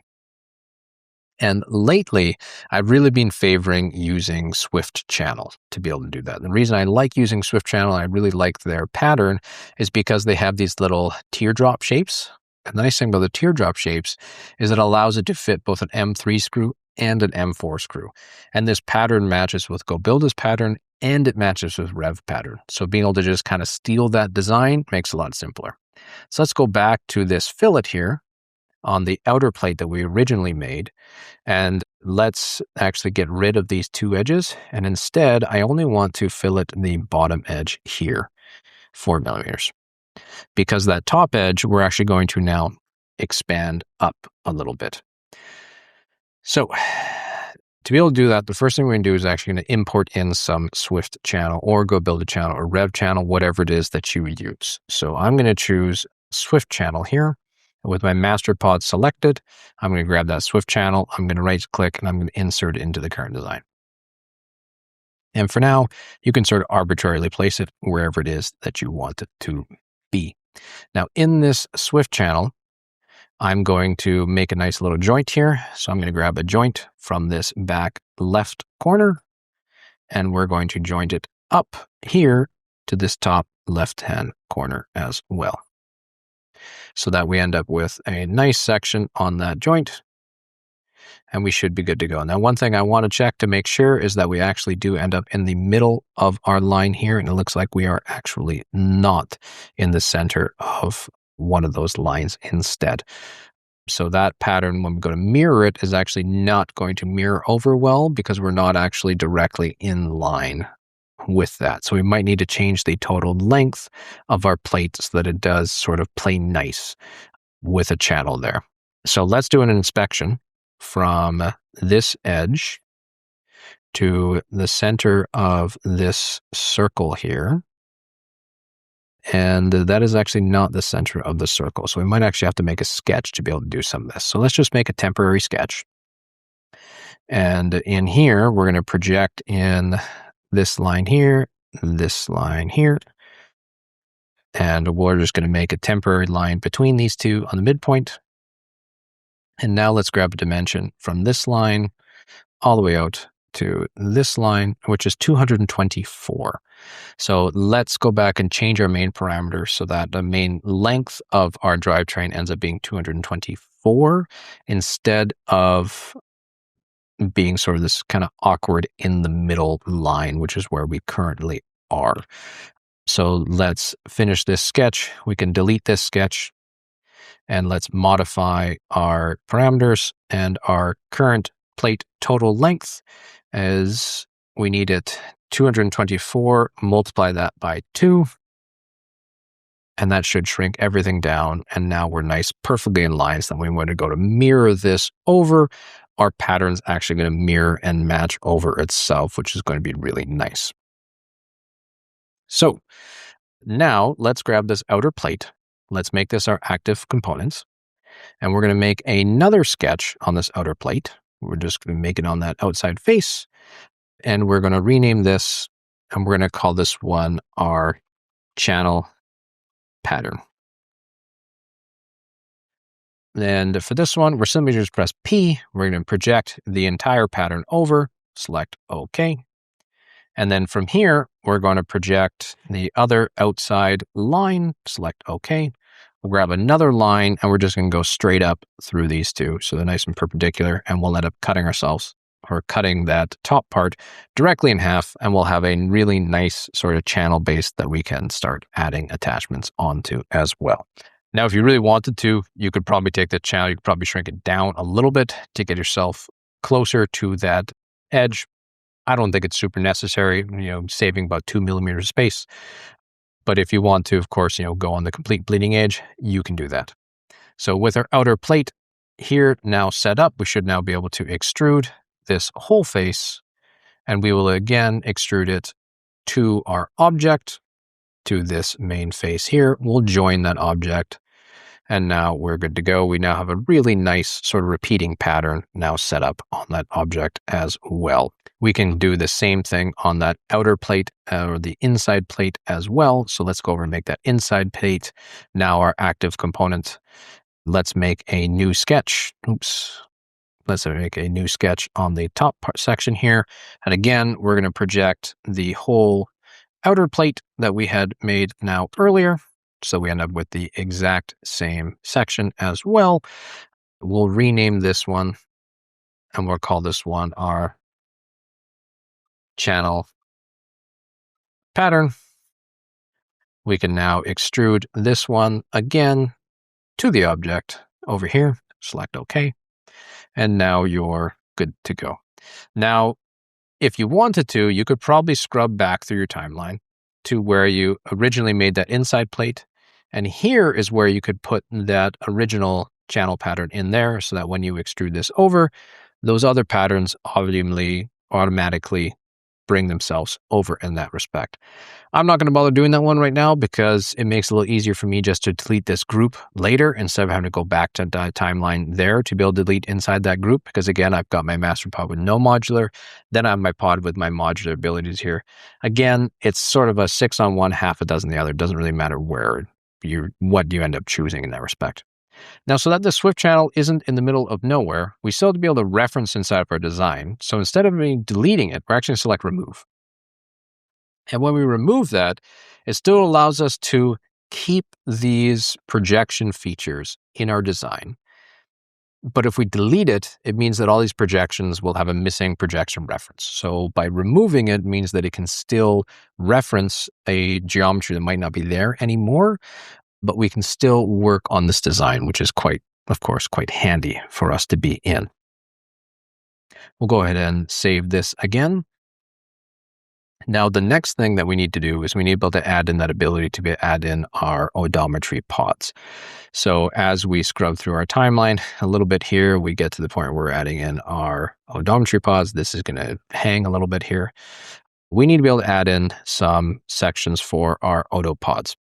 And lately, I've really been favoring using Swift Channel to be able to do that. The reason I like using Swift Channel, I really like their pattern, is because they have these little teardrop shapes. And the nice thing about the teardrop shapes is it allows it to fit both an M3 screw and an M4 screw. And this pattern matches with Go Builder's pattern, and it matches with Rev pattern. So being able to just kind of steal that design makes it a lot simpler. So let's go back to this fillet here on the outer plate that we originally made. And let's actually get rid of these two edges. And instead, I only want to fillet the bottom edge here, 4 millimeters. Because that top edge, we're actually going to now expand up a little bit. So to be able to do that, the first thing we're going to do is actually going to import in some Swift channel or Go Builder channel or Rev channel, whatever it is that you use. So I'm going to choose Swift channel here. With my master pod selected, I'm going to grab that Swift channel, I'm going to right click, and I'm going to insert it into the current design. And for now, you can sort of arbitrarily place it wherever it is that you want it to be. Now in this Swift channel, I'm going to make a nice little joint here. So I'm going to grab a joint from this back left corner, and we're going to joint it up here to this top left-hand corner as well, so that we end up with a nice section on that joint, and we should be good to go. Now, one thing I want to check to make sure is that we actually do end up in the middle of our line here, and it looks like we are actually not in the center of one of those lines instead. So that pattern, when we go to mirror it, is actually not going to mirror over well because we're not actually directly in line with that. So we might need to change the total length of our plate so that it does sort of play nice with a channel there. So let's do an inspection from this edge to the center of this circle here. And that is actually not the center of the circle. So we might actually have to make a sketch to be able to do some of this. So let's just make a temporary sketch. And in here, we're going to project in this line here, and we're just going to make a temporary line between these two on the midpoint. And now let's grab a dimension from this line all the way out to this line, which is 224. So let's go back and change our main parameter so that the main length of our drivetrain ends up being 224 instead of being sort of this kind of awkward in the middle line, which is where we currently are. So let's finish this sketch. We can delete this sketch and let's modify our parameters, and our current plate total length as we need it 224, multiply that by 2, and that should shrink everything down. And now we're nice, perfectly in line. So when we want to go to mirror this over, our pattern's actually going to mirror and match over itself, which is going to be really nice. So now let's grab this outer plate. Let's make this our active components. And we're going to make another sketch on this outer plate. We're just going to make it on that outside face. And we're going to rename this, and we're going to call this one our channel pattern. And for this one, we're simply just press P. We're going to project the entire pattern over, select OK. And then from here, we're going to project the other outside line, select OK. We'll grab another line, and we're just going to go straight up through these two. So they're nice and perpendicular, and we'll end up cutting ourselves or cutting that top part directly in half, and we'll have a really nice sort of channel base that we can start adding attachments onto as well. Now, if you really wanted to, you could probably take the channel, you could probably shrink it down a little bit to get yourself closer to that edge. I don't think it's super necessary, saving about 2 millimeters of space. But if you want to, of course, go on the complete bleeding edge, you can do that. So with our outer plate here now set up, we should now be able to extrude this whole face, and we will again extrude it to our object, to this main face here. We'll join that object, and now we're good to go. We now have a really nice sort of repeating pattern now set up on that object as well. We can do the same thing on that outer plate or the inside plate as well. So let's go over and make that inside plate now our active component. Let's make a new sketch. Let's make a new sketch on the top part section here. And again, we're going to project the whole outer plate that we had made now earlier. So we end up with the exact same section as well. We'll rename this one, and we'll call this one our channel pattern. We can now extrude this one again to the object over here. Select OK. And now you're good to go. Now, if you wanted to, you could probably scrub back through your timeline to where you originally made that inside plate. And here is where you could put that original channel pattern in there so that when you extrude this over, those other patterns automatically bring themselves over in that respect. I'm not going to bother doing that one right now because it makes it a little easier for me just to delete this group later instead of having to go back to the timeline there to be able to delete inside that group. Because again, I've got my master pod with no modular. Then I have my pod with my modular abilities here. Again, it's sort of a 6 on one, half a dozen the other. It doesn't really matter what you end up choosing in that respect. Now, so that the Swift channel isn't in the middle of nowhere, we still have to be able to reference inside of our design. So instead of deleting it, we're actually going to select remove. And when we remove that, it still allows us to keep these projection features in our design. But if we delete it, it means that all these projections will have a missing projection reference. So by removing it means that it can still reference a geometry that might not be there anymore, but we can still work on this design, which is of course, quite handy for us to be in. We'll go ahead and save this again. Now, the next thing that we need to do is we need to be able to add in that ability to add in our odometry pods. So as we scrub through our timeline a little bit here, we get to the point where we're adding in our odometry pods. This is going to hang a little bit here. We need to be able to add in some sections for our odo pods.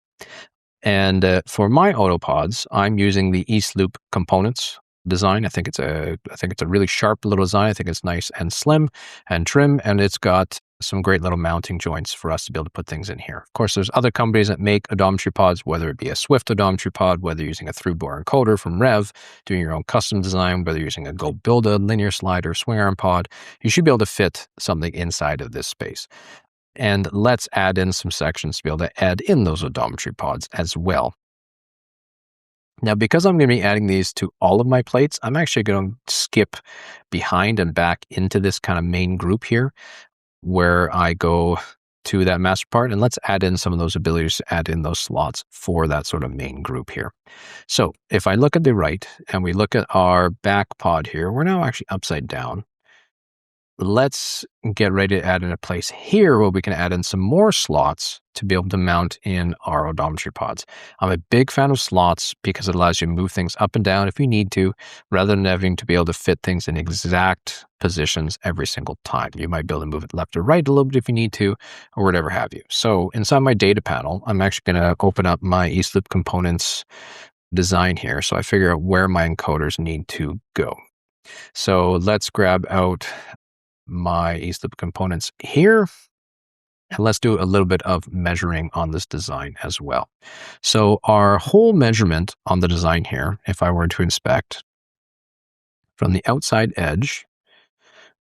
And for my odo pods, I'm using the East Loop components design. I think it's a really sharp little design. I think it's nice and slim and trim, and it's got some great little mounting joints for us to be able to put things in here. Of course, there's other companies that make odometry pods, whether it be a Swift odometry pod, whether you're using a through-bore encoder from Rev, doing your own custom design, whether you're using a Go Build a linear slider, swing arm pod, you should be able to fit something inside of this space. And let's add in some sections to be able to add in those odometry pods as well. Now, because I'm going to be adding these to all of my plates, I'm actually going to skip behind and back into this kind of main group here where I go to that master part, and let's add in some of those abilities to add in those slots for that sort of main group here. So if I look at the right and we look at our back pod here, we're now actually upside down. Let's get ready to add in a place here where we can add in some more slots to be able to mount in our odometry pods. I'm a big fan of slots because it allows you to move things up and down if you need to, rather than having to be able to fit things in exact positions every single time. You might be able to move it left or right a little bit if you need to, or whatever have you. So inside my data panel, I'm actually going to open up my East Loop components design here. So I figure out where my encoders need to go. So let's grab out my East Loop components here. And let's do a little bit of measuring on this design as well. So our whole measurement on the design here, if I were to inspect from the outside edge,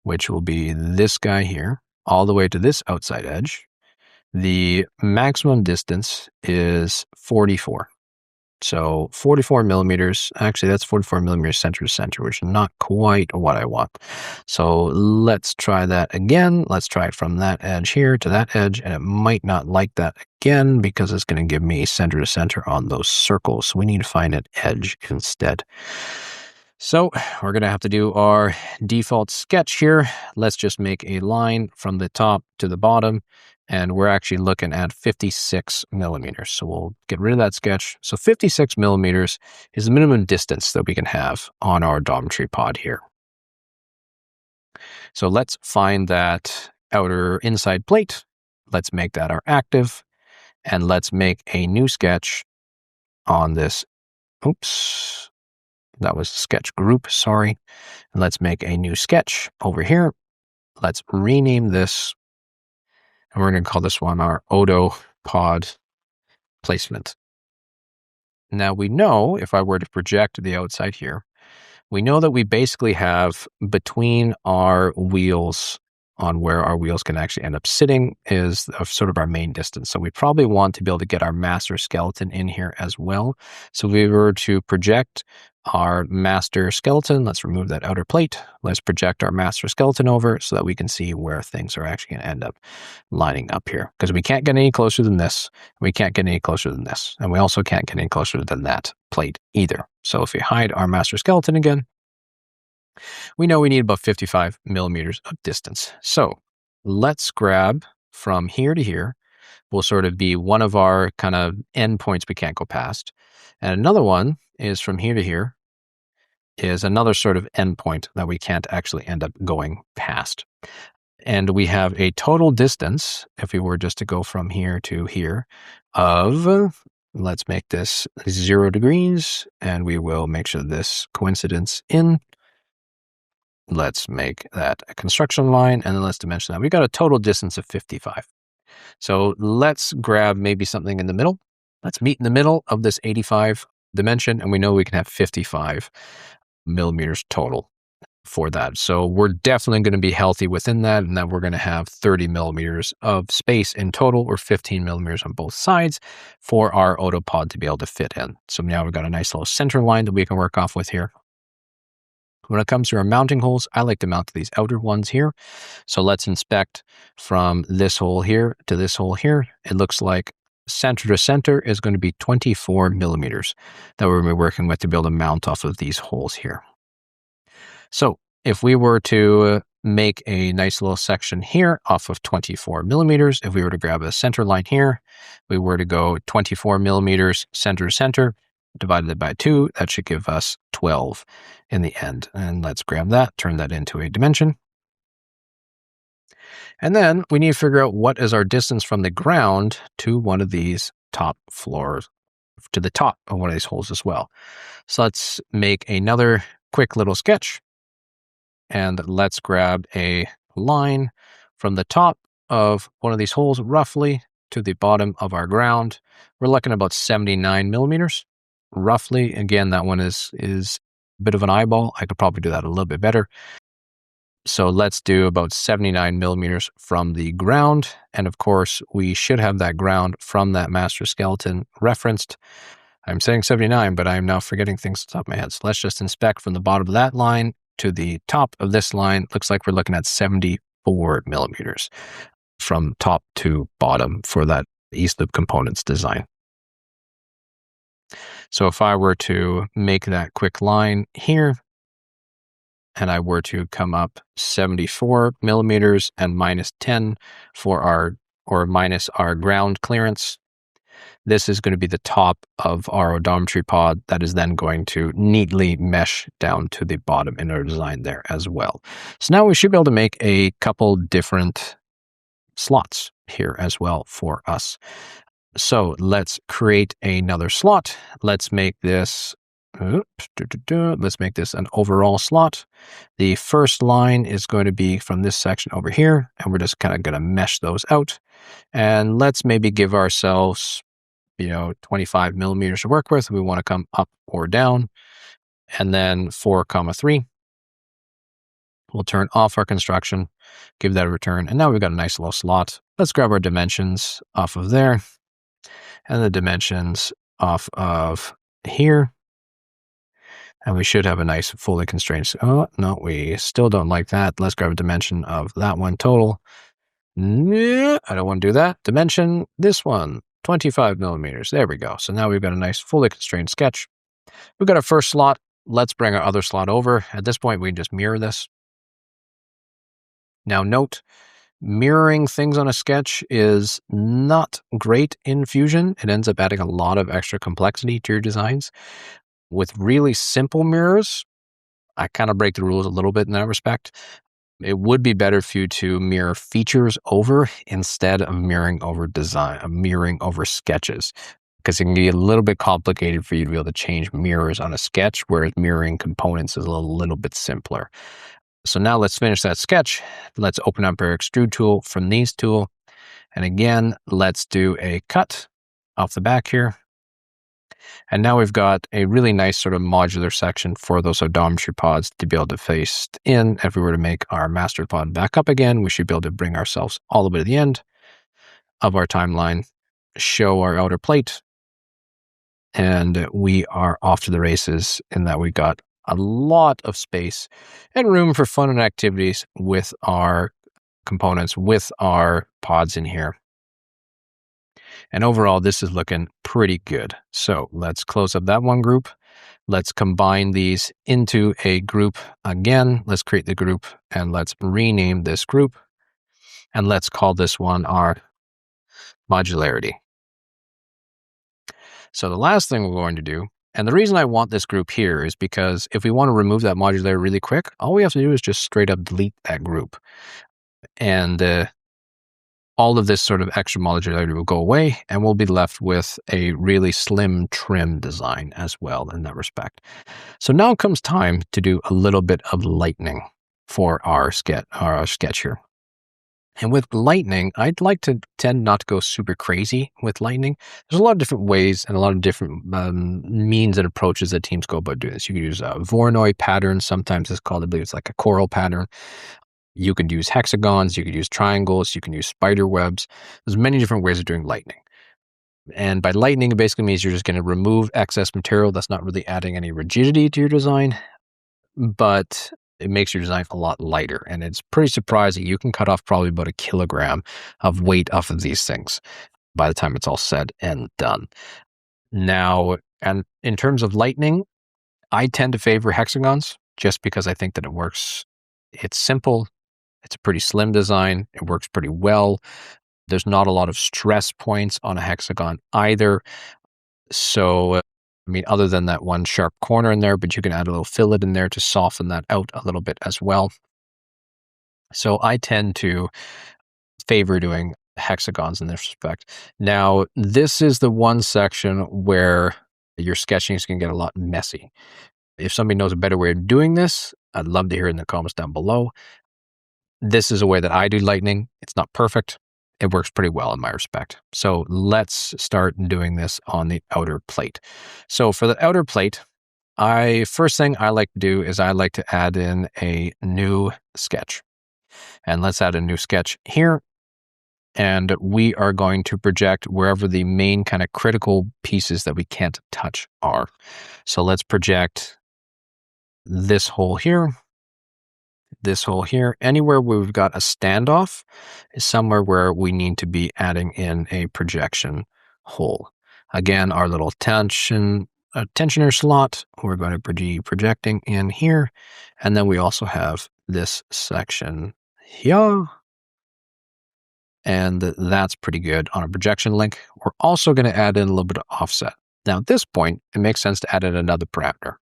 which will be this guy here, all the way to this outside edge, the maximum distance is 44. So 44 millimeters, actually that's 44 millimeters center to center, which is not quite what I want. So let's try that again. Let's try it from that edge here to that edge, and it might not like that again because it's going to give me center to center on those circles. So we need to find an edge instead. So we're going to have to do our default sketch here. Let's just make a line from the top to the bottom. And we're actually looking at 56 millimeters. So we'll get rid of that sketch. So 56 millimeters is the minimum distance that we can have on our Odometry pod here. So let's find that outer inside plate. Let's make that our active. And let's make a new sketch on this. Oops, that was sketch group, sorry. And let's make a new sketch over here. Let's rename this. And we're going to call this one our Odo pod placement. Now we know if I were to project the outside here, we know that we basically have between our wheels on where our wheels can actually end up sitting is sort of our main distance. So we probably want to be able to get our master skeleton in here as well. So if we were to project our master skeleton, let's remove that outer plate. Let's project our master skeleton over so that we can see where things are actually going to end up lining up here. Because we can't get any closer than this. We can't get any closer than this. And we also can't get any closer than that plate either. So if we hide our master skeleton again, we know we need about 55 millimeters of distance. So let's grab from here to here will sort of be one of our kind of endpoints we can't go past. And another one is from here to here is another sort of endpoint that we can't actually end up going past. And we have a total distance, if we were just to go from here to here, of, let's make this 0 degrees, and we will make sure this coincidence in. Let's make that a construction line, and then let's dimension that. We've got a total distance of 55. So let's grab maybe something in the middle. Let's meet in the middle of this 85 dimension, and we know we can have 55 millimeters total for that. So we're definitely going to be healthy within that, and that we're going to have 30 millimeters of space in total, or 15 millimeters on both sides for our Otopod to be able to fit in. So now we've got a nice little center line that we can work off with here. When it comes to our mounting holes, I like to mount to these outer ones here. So let's inspect from this hole here to this hole here. It looks like center to center is going to be 24 millimeters that we're going to be working with to be able to mount off of these holes here. So if we were to make a nice little section here off of 24 millimeters, if we were to grab a center line here, we were to go 24 millimeters center to center, divided by 2, that should give us 12 in the end. And let's grab that, turn that into a dimension. And then we need to figure out what is our distance from the ground to one of these top floors, to the top of one of these holes as well. So let's make another quick little sketch. And let's grab a line from the top of one of these holes roughly to the bottom of our ground. We're looking at about 79 millimeters. Roughly, again, that one is a bit of an eyeball. I could probably do that a little bit better. So let's do about 79 millimeters from the ground. And of course, we should have that ground from that master skeleton referenced. I'm saying 79, but I'm now forgetting things off the top of my head. So let's just inspect from the bottom of that line to the top of this line. Looks like we're looking at 74 millimeters from top to bottom for that E-loop components design. So if I were to make that quick line here, and I were to come up 74 millimeters and minus 10 for our, or minus our ground clearance, this is going to be the top of our odometry pod that is then going to neatly mesh down to the bottom in our design there as well. So now we should be able to make a couple different slots here as well for us. So let's create another slot. Let's make this, let's make this an overall slot. The first line is going to be from this section over here, and we're just kind of going to mesh those out. And let's maybe give ourselves, 25 millimeters to work with. We want to come up or down. And then 4,3. We'll turn off our construction, give that a return. And now we've got a nice little slot. Let's grab our dimensions off of there. And the dimensions off of here. And we should have a nice fully constrained. Oh, no, we still don't like that. Let's grab a dimension of that one total. Yeah, I don't want to do that. Dimension, this one, 25 millimeters. There we go. So now we've got a nice fully constrained sketch. We've got our first slot. Let's bring our other slot over. At this point, we can just mirror this. Now note, mirroring things on a sketch is not great in Fusion. It ends up adding a lot of extra complexity to your designs. With really simple mirrors, I kind of break the rules a little bit in that respect. It would be better for you to mirror features over instead of mirroring over design, mirroring over sketches, because it can be a little bit complicated for you to be able to change mirrors on a sketch, whereas mirroring components is a little bit simpler. So now let's finish that sketch. Let's open up our extrude tool from these tool. And again, let's do a cut off the back here. And now we've got a really nice sort of modular section for those odometry pods to be able to face in. If we were to make our master pod back up again, we should be able to bring ourselves all the way to the end of our timeline, show our outer plate, and we are off to the races in that we got a lot of space and room for fun and activities with our components, with our pods in here. And overall, this is looking pretty good. So let's close up that one group. Let's combine these into a group again. Let's create the group and let's rename this group. And let's call this one our modularity. So the last thing we're going to do, and the reason I want this group here is because if we want to remove that modularity really quick, all we have to do is just straight up delete that group. And all of this sort of extra modularity will go away, and we'll be left with a really slim trim design as well in that respect. So now comes time to do a little bit of lightening for our sketch here. And with lightning, I'd like to tend not to go super crazy with lightning. There's a lot of different ways and a lot of different means and approaches that teams go about doing this. You can use a Voronoi pattern. Sometimes it's called, I believe it's like a coral pattern. You could use hexagons, you could use triangles, you can use spider webs. There's many different ways of doing lightning. And by lightning, it basically means you're just going to remove excess material that's not really adding any rigidity to your design, but it makes your design a lot lighter. And it's pretty surprising. You can cut off probably about 1 kilogram of weight off of these things by the time it's all said and done. Now, and in terms of lightning, I tend to favor hexagons just because I think that it works. It's simple. It's a pretty slim design. It works pretty well. There's not a lot of stress points on a hexagon either. So, I mean, other than that one sharp corner in there, but you can add a little fillet in there to soften that out a little bit as well. So I tend to favor doing hexagons in this respect. Now, this is the one section where your sketching is going to get a lot messy. If somebody knows a better way of doing this, I'd love to hear it in the comments down below. This is a way that I do lightning. It's not perfect. It works pretty well in my respect. So let's start doing this on the outer plate. So for the outer plate, first thing I like to do is I like to add in a new sketch. And let's add a new sketch here. And we are going to project wherever the main kind of critical pieces that we can't touch are. So let's project this hole here. This hole here, anywhere where we've got a standoff is somewhere where we need to be adding in a projection hole. Again, our little tensioner slot, we're going to be projecting in here. And then we also have this section here. And that's pretty good on a projection link. We're also going to add in a little bit of offset. Now at this point, it makes sense to add in another parameter.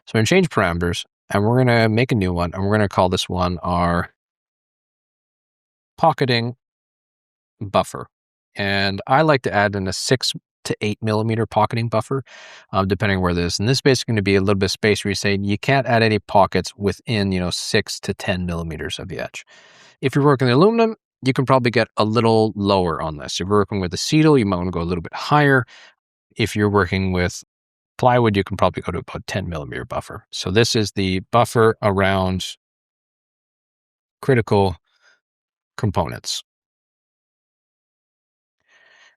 So we're going to change parameters. And we're going to make a new one, and we're going to call this one our pocketing buffer. And I like to add in a 6 to 8 millimeter pocketing buffer, depending where it is. And this is basically going to be a little bit of space where you say you can't add any pockets within, 6 to 10 millimeters of the edge. If you're working with aluminum, you can probably get a little lower on this. If you're working with acetyl, you might want to go a little bit higher. If you're working with plywood, you can probably go to about 10 millimeter buffer. So this is the buffer around critical components.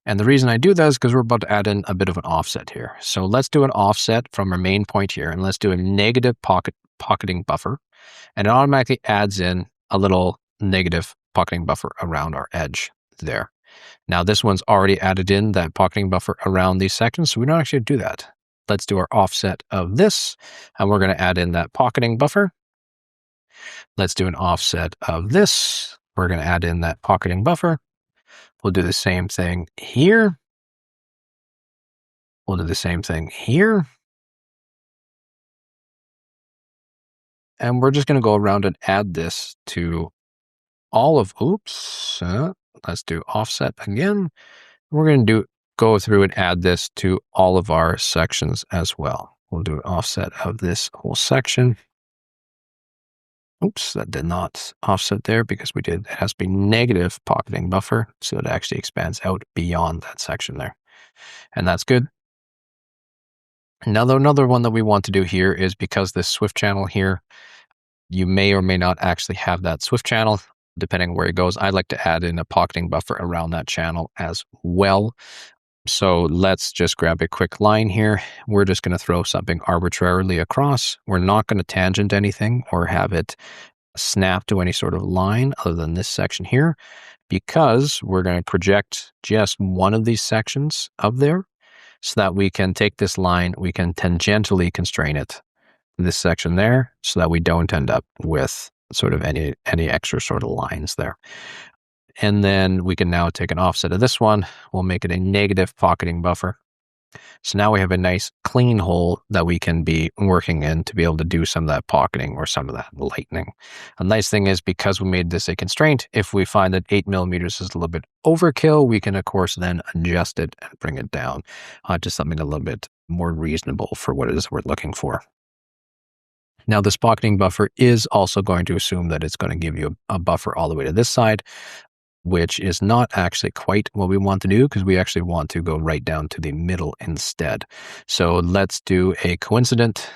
And the reason I do that is because we're about to add in a bit of an offset here. So let's do an offset from our main point here, and let's do a negative pocketing buffer. And it automatically adds in a little negative pocketing buffer around our edge there. Now this one's already added in that pocketing buffer around these sections, so we don't actually do that. Let's do our offset of this, and we're going to add in that pocketing buffer. Let's do an offset of this. We're going to add in that pocketing buffer. We'll do the same thing here. We'll do the same thing here. And we're just going to go around and add this to all of, let's do offset again. We're going to go through and add this to all of our sections as well. We'll do an offset of this whole section. Oops, that did not offset there because it has to be negative pocketing buffer, so it actually expands out beyond that section there. And that's good. Now, another one that we want to do here is because this swift channel here, you may or may not actually have that swift channel, depending on where it goes. I like to add in a pocketing buffer around that channel as well. So let's just grab a quick line here. We're just going to throw something arbitrarily across. We're not going to tangent anything or have it snap to any sort of line other than this section here, because we're going to project just one of these sections up there so that we can take this line, we can tangentially constrain it, this section there, so that we don't end up with sort of any extra sort of lines there. And then we can now take an offset of this one. We'll make it a negative pocketing buffer. So now we have a nice clean hole that we can be working in to be able to do some of that pocketing or some of that lightening. A nice thing is, because we made this a constraint, if we find that 8 millimeters is a little bit overkill, we can of course then adjust it and bring it down to something a little bit more reasonable for what it is we're looking for. Now this pocketing buffer is also going to assume that it's going to give you a buffer all the way to this side, which is not actually quite what we want to do, because we actually want to go right down to the middle instead. So let's do a coincident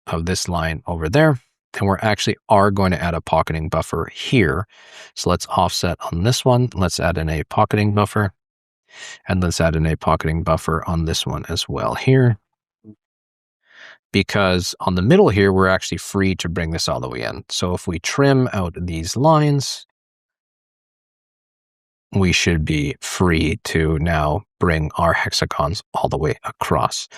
of this line over there, and we're actually going to add a pocketing buffer here. So let's offset on this one. Let's add in a pocketing buffer, and let's add in a pocketing buffer on this one as well here. Because on the middle here, we're actually free to bring this all the way in. So if we trim out these lines, we should be free to now bring our hexagons all the way across.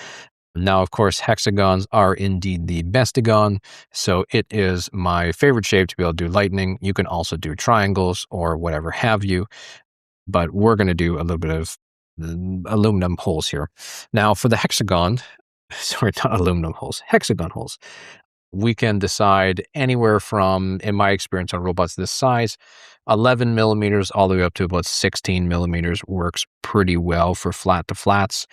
Now, of course, hexagons are indeed the bestagon, so it is my favorite shape to be able to do lightning. You can also do triangles or whatever have you, but we're going to do a little bit of aluminum holes here. Now, for the hexagon, sorry, not aluminum holes, hexagon holes, we can decide anywhere from, in my experience on robots this size, 11 millimeters all the way up to about 16 millimeters works pretty well for flat to flats.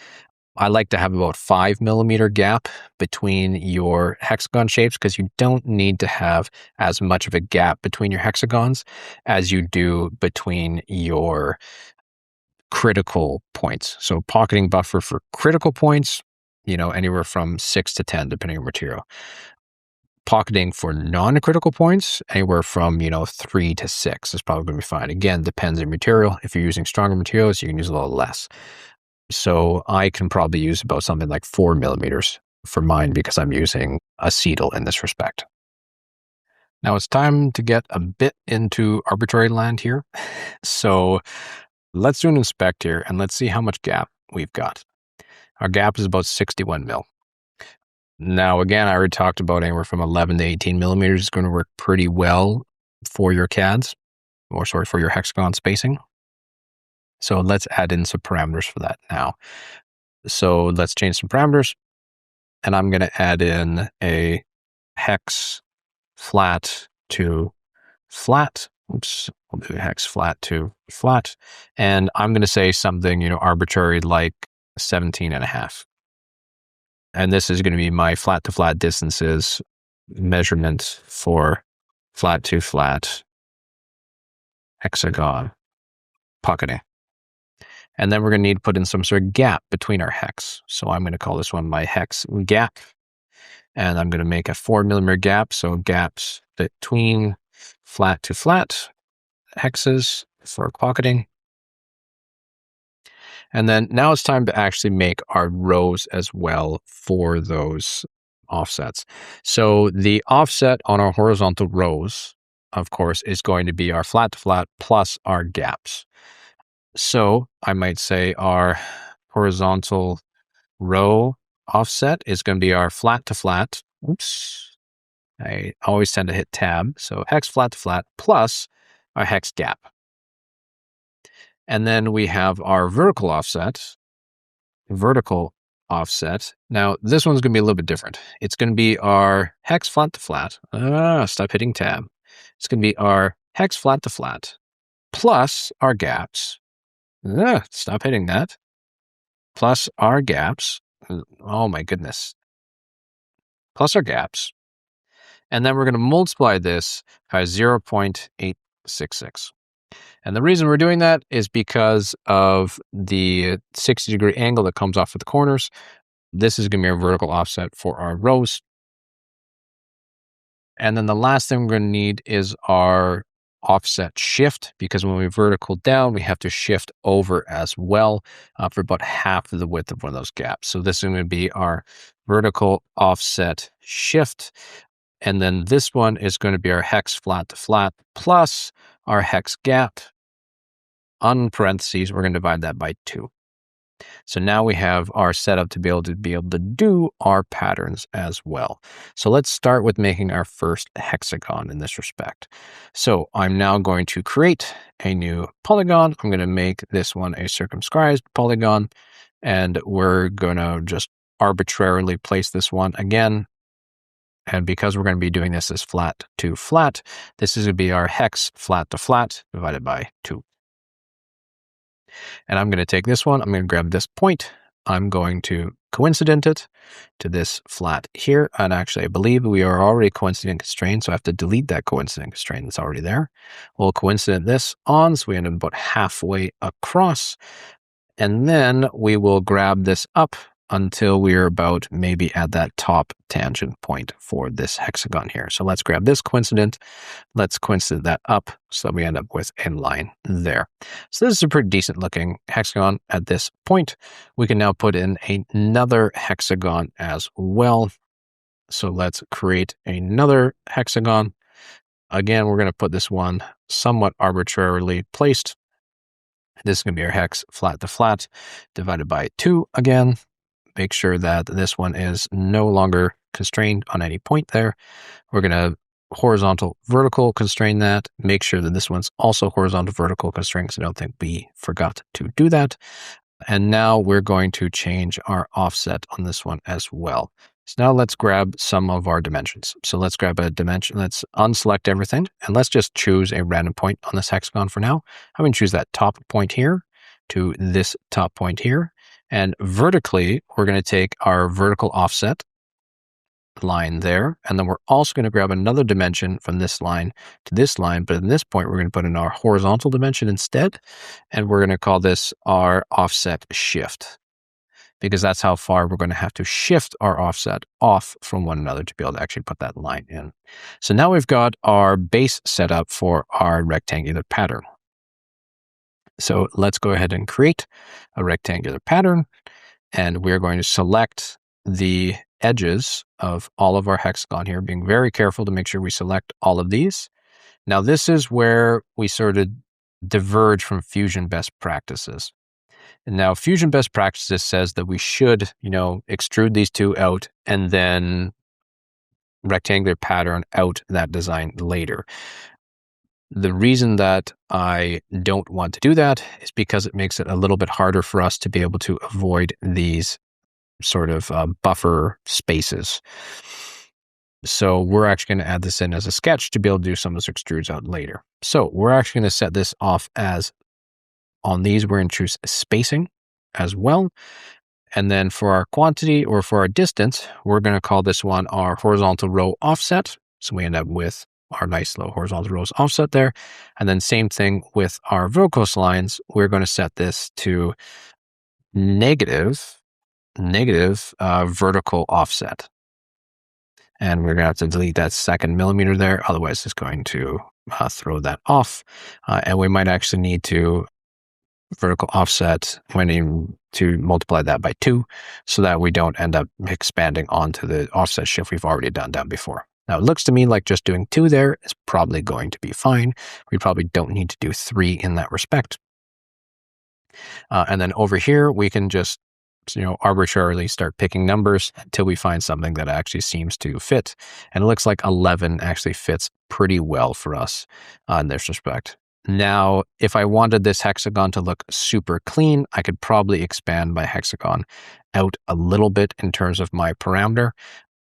I like to have about 5 millimeter gap between your hexagon shapes, because you don't need to have as much of a gap between your hexagons as you do between your critical points. So pocketing buffer for critical points, anywhere from 6 to 10, depending on material. Pocketing for non-critical points, anywhere from 3 to 6 is probably going to be fine. Again, depends on material. If you're using stronger materials, you can use a little less. So I can probably use about something like 4 millimeters for mine, because I'm using acetal in this respect. Now it's time to get a bit into arbitrary land here. So let's do an inspect here and let's see how much gap we've got. Our gap is about 61 mil. Now, again, I already talked about anywhere from 11 to 18 millimeters is going to work pretty well for your CADs, for your hexagon spacing. So let's add in some parameters for that now. So let's change some parameters, and I'm going to add in a hex flat to flat. Oops, we'll do hex flat to flat. And I'm going to say something, arbitrary like 17.5. And this is going to be my flat to flat distances measurement for flat to flat hexagon pocketing. And then we're going to need to put in some sort of gap between our hex. So I'm going to call this one my hex gap. And I'm going to make a 4 millimeter gap. So gaps between flat to flat hexes for pocketing. And then now it's time to actually make our rows as well for those offsets. So the offset on our horizontal rows, of course, is going to be our flat to flat plus our gaps. So I might say our horizontal row offset is going to be our flat to flat. Oops. I always tend to hit tab. So hex flat to flat plus our hex gap. And then we have our vertical offset. Now, this one's going to be a little bit different. It's going to be our hex flat to flat. Stop hitting tab. It's going to be our hex flat to flat plus our gaps. Stop hitting that. Plus our gaps. Oh my goodness. Plus our gaps. And then we're going to multiply this by 0.866. And the reason we're doing that is because of the 60-degree angle that comes off of the corners. This is going to be our vertical offset for our rows. And then the last thing we're going to need is our offset shift, because when we vertical down, we have to shift over as well for about half of the width of one of those gaps. So this is going to be our vertical offset shift. And then this one is going to be our hex flat to flat plus our hex gap. On parentheses, we're going to divide that by 2. So now we have our setup to be able to do our patterns as well. So let's start with making our first hexagon in this respect. So I'm now going to create a new polygon. I'm going to make this one a circumscribed polygon, and we're going to just arbitrarily place this one again. And because we're going to be doing this as flat to flat, this is going to be our hex flat to flat divided by 2. And I'm going to take this one, I'm going to grab this point, I'm going to coincident it to this flat here. And actually, I believe we are already coincident constrained, so I have to delete that coincident constraint that's already there. We'll coincident this on, so we end up about halfway across. And then we will grab this up until we're about maybe at that top tangent point for this hexagon here. So let's grab this coincident. Let's coincident that up so that we end up with a line there. So this is a pretty decent looking hexagon at this point. We can now put in another hexagon as well. So let's create another hexagon. Again, we're going to put this one somewhat arbitrarily placed. This is going to be our hex flat to flat divided by 2 again. Make sure that this one is no longer constrained on any point there. We're going to horizontal vertical constrain that. Make sure that this one's also horizontal vertical constrained, because I don't think we forgot to do that. And now we're going to change our offset on this one as well. So now let's grab some of our dimensions. So let's grab a dimension. Let's unselect everything, and let's just choose a random point on this hexagon for now. I'm going to choose that top point here to this top point here. And vertically, we're going to take our vertical offset line there. And then we're also going to grab another dimension from this line to this line. But at this point, we're going to put in our horizontal dimension instead. And we're going to call this our offset shift, because that's how far we're going to have to shift our offset off from one another to be able to actually put that line in. So now we've got our base set up for our rectangular pattern. So let's go ahead and create a rectangular pattern, and we're going to select the edges of all of our hexagon here, being very careful to make sure we select all of these. Now, this is where we sort of diverge from Fusion best practices. And now Fusion best practices says that we should, extrude these two out and then rectangular pattern out that design later. The reason that I don't want to do that is because it makes it a little bit harder for us to be able to avoid these sort of buffer spaces. So we're actually going to add this in as a sketch to be able to do some of those extrudes out later. So we're actually going to set this off as, on these, we're going to choose spacing as well. And then for our quantity, or for our distance, we're going to call this one our horizontal row offset. So we end up with our nice little horizontal rows offset there. And then same thing with our vertical lines. We're going to set this to negative vertical offset. And we're going to have to delete that second millimeter there. Otherwise, it's going to throw that off. And we might actually need to vertical offset, we need to multiply that by 2 so that we don't end up expanding onto the offset shift we've already done down before. Now, it looks to me like just doing 2 there is probably going to be fine. We probably don't need to do 3 in that respect. And then over here, we can just arbitrarily start picking numbers until we find something that actually seems to fit. And it looks like 11 actually fits pretty well for us in this respect. Now, if I wanted this hexagon to look super clean, I could probably expand my hexagon out a little bit in terms of my parameter.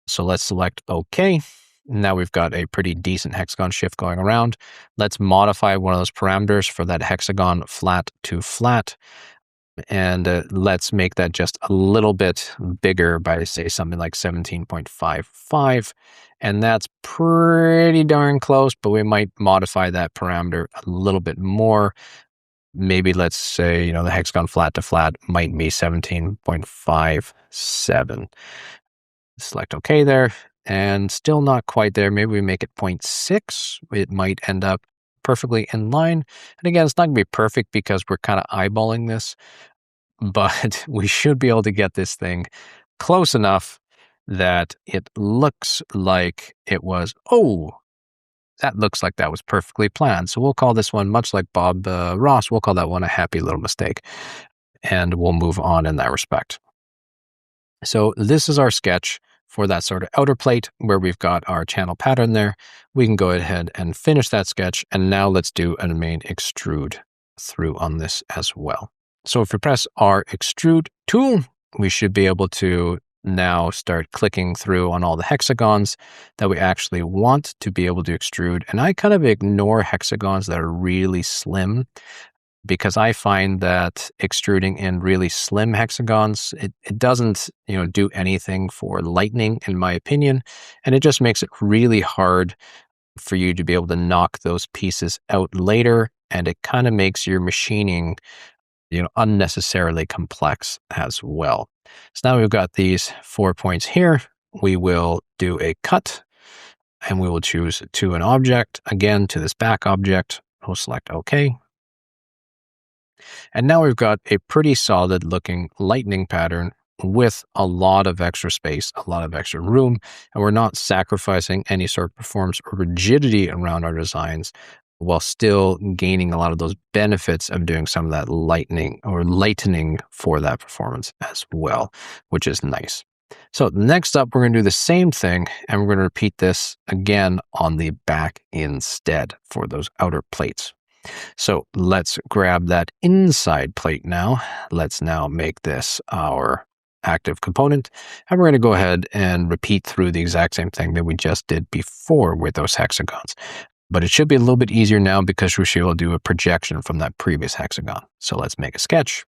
So let's select OK. Now we've got a pretty decent hexagon shift going around. Let's modify one of those parameters for that hexagon flat to flat. And let's make that just a little bit bigger by, say, something like 17.55. And that's pretty darn close, but we might modify that parameter a little bit more. Maybe let's say, the hexagon flat to flat might be 17.57. Select OK there, and still not quite there. Maybe we make it 0.6. It might end up perfectly in line. And again, it's not going to be perfect because we're kind of eyeballing this, but we should be able to get this thing close enough that it looks like it was, that looks like that was perfectly planned. So we'll call this one, much like Bob Ross, we'll call that one a happy little mistake. And we'll move on in that respect. So this is our sketch for that sort of outer plate where we've got our channel pattern there. We can go ahead and finish that sketch. And now let's do a main extrude through on this as well. So if we press our extrude tool, we should be able to now start clicking through on all the hexagons that we actually want to be able to extrude. And I kind of ignore hexagons that are really slim, because I find that extruding in really slim hexagons, it doesn't do anything for lightning, in my opinion, and it just makes it really hard for you to be able to knock those pieces out later, and it kind of makes your machining unnecessarily complex as well. So now we've got these 4 points here. We will do a cut, and we will choose to an object, again to this back object. We'll select OK. And now we've got a pretty solid looking lightning pattern with a lot of extra space, a lot of extra room, and we're not sacrificing any sort of performance or rigidity around our designs while still gaining a lot of those benefits of doing some of that lightening for that performance as well, which is nice. So next up, we're going to do the same thing, and we're going to repeat this again on the back instead for those outer plates. So let's grab that inside plate now. Let's now make this our active component. And we're going to go ahead and repeat through the exact same thing that we just did before with those hexagons. But it should be a little bit easier now because we should be able to do a projection from that previous hexagon. So let's make a sketch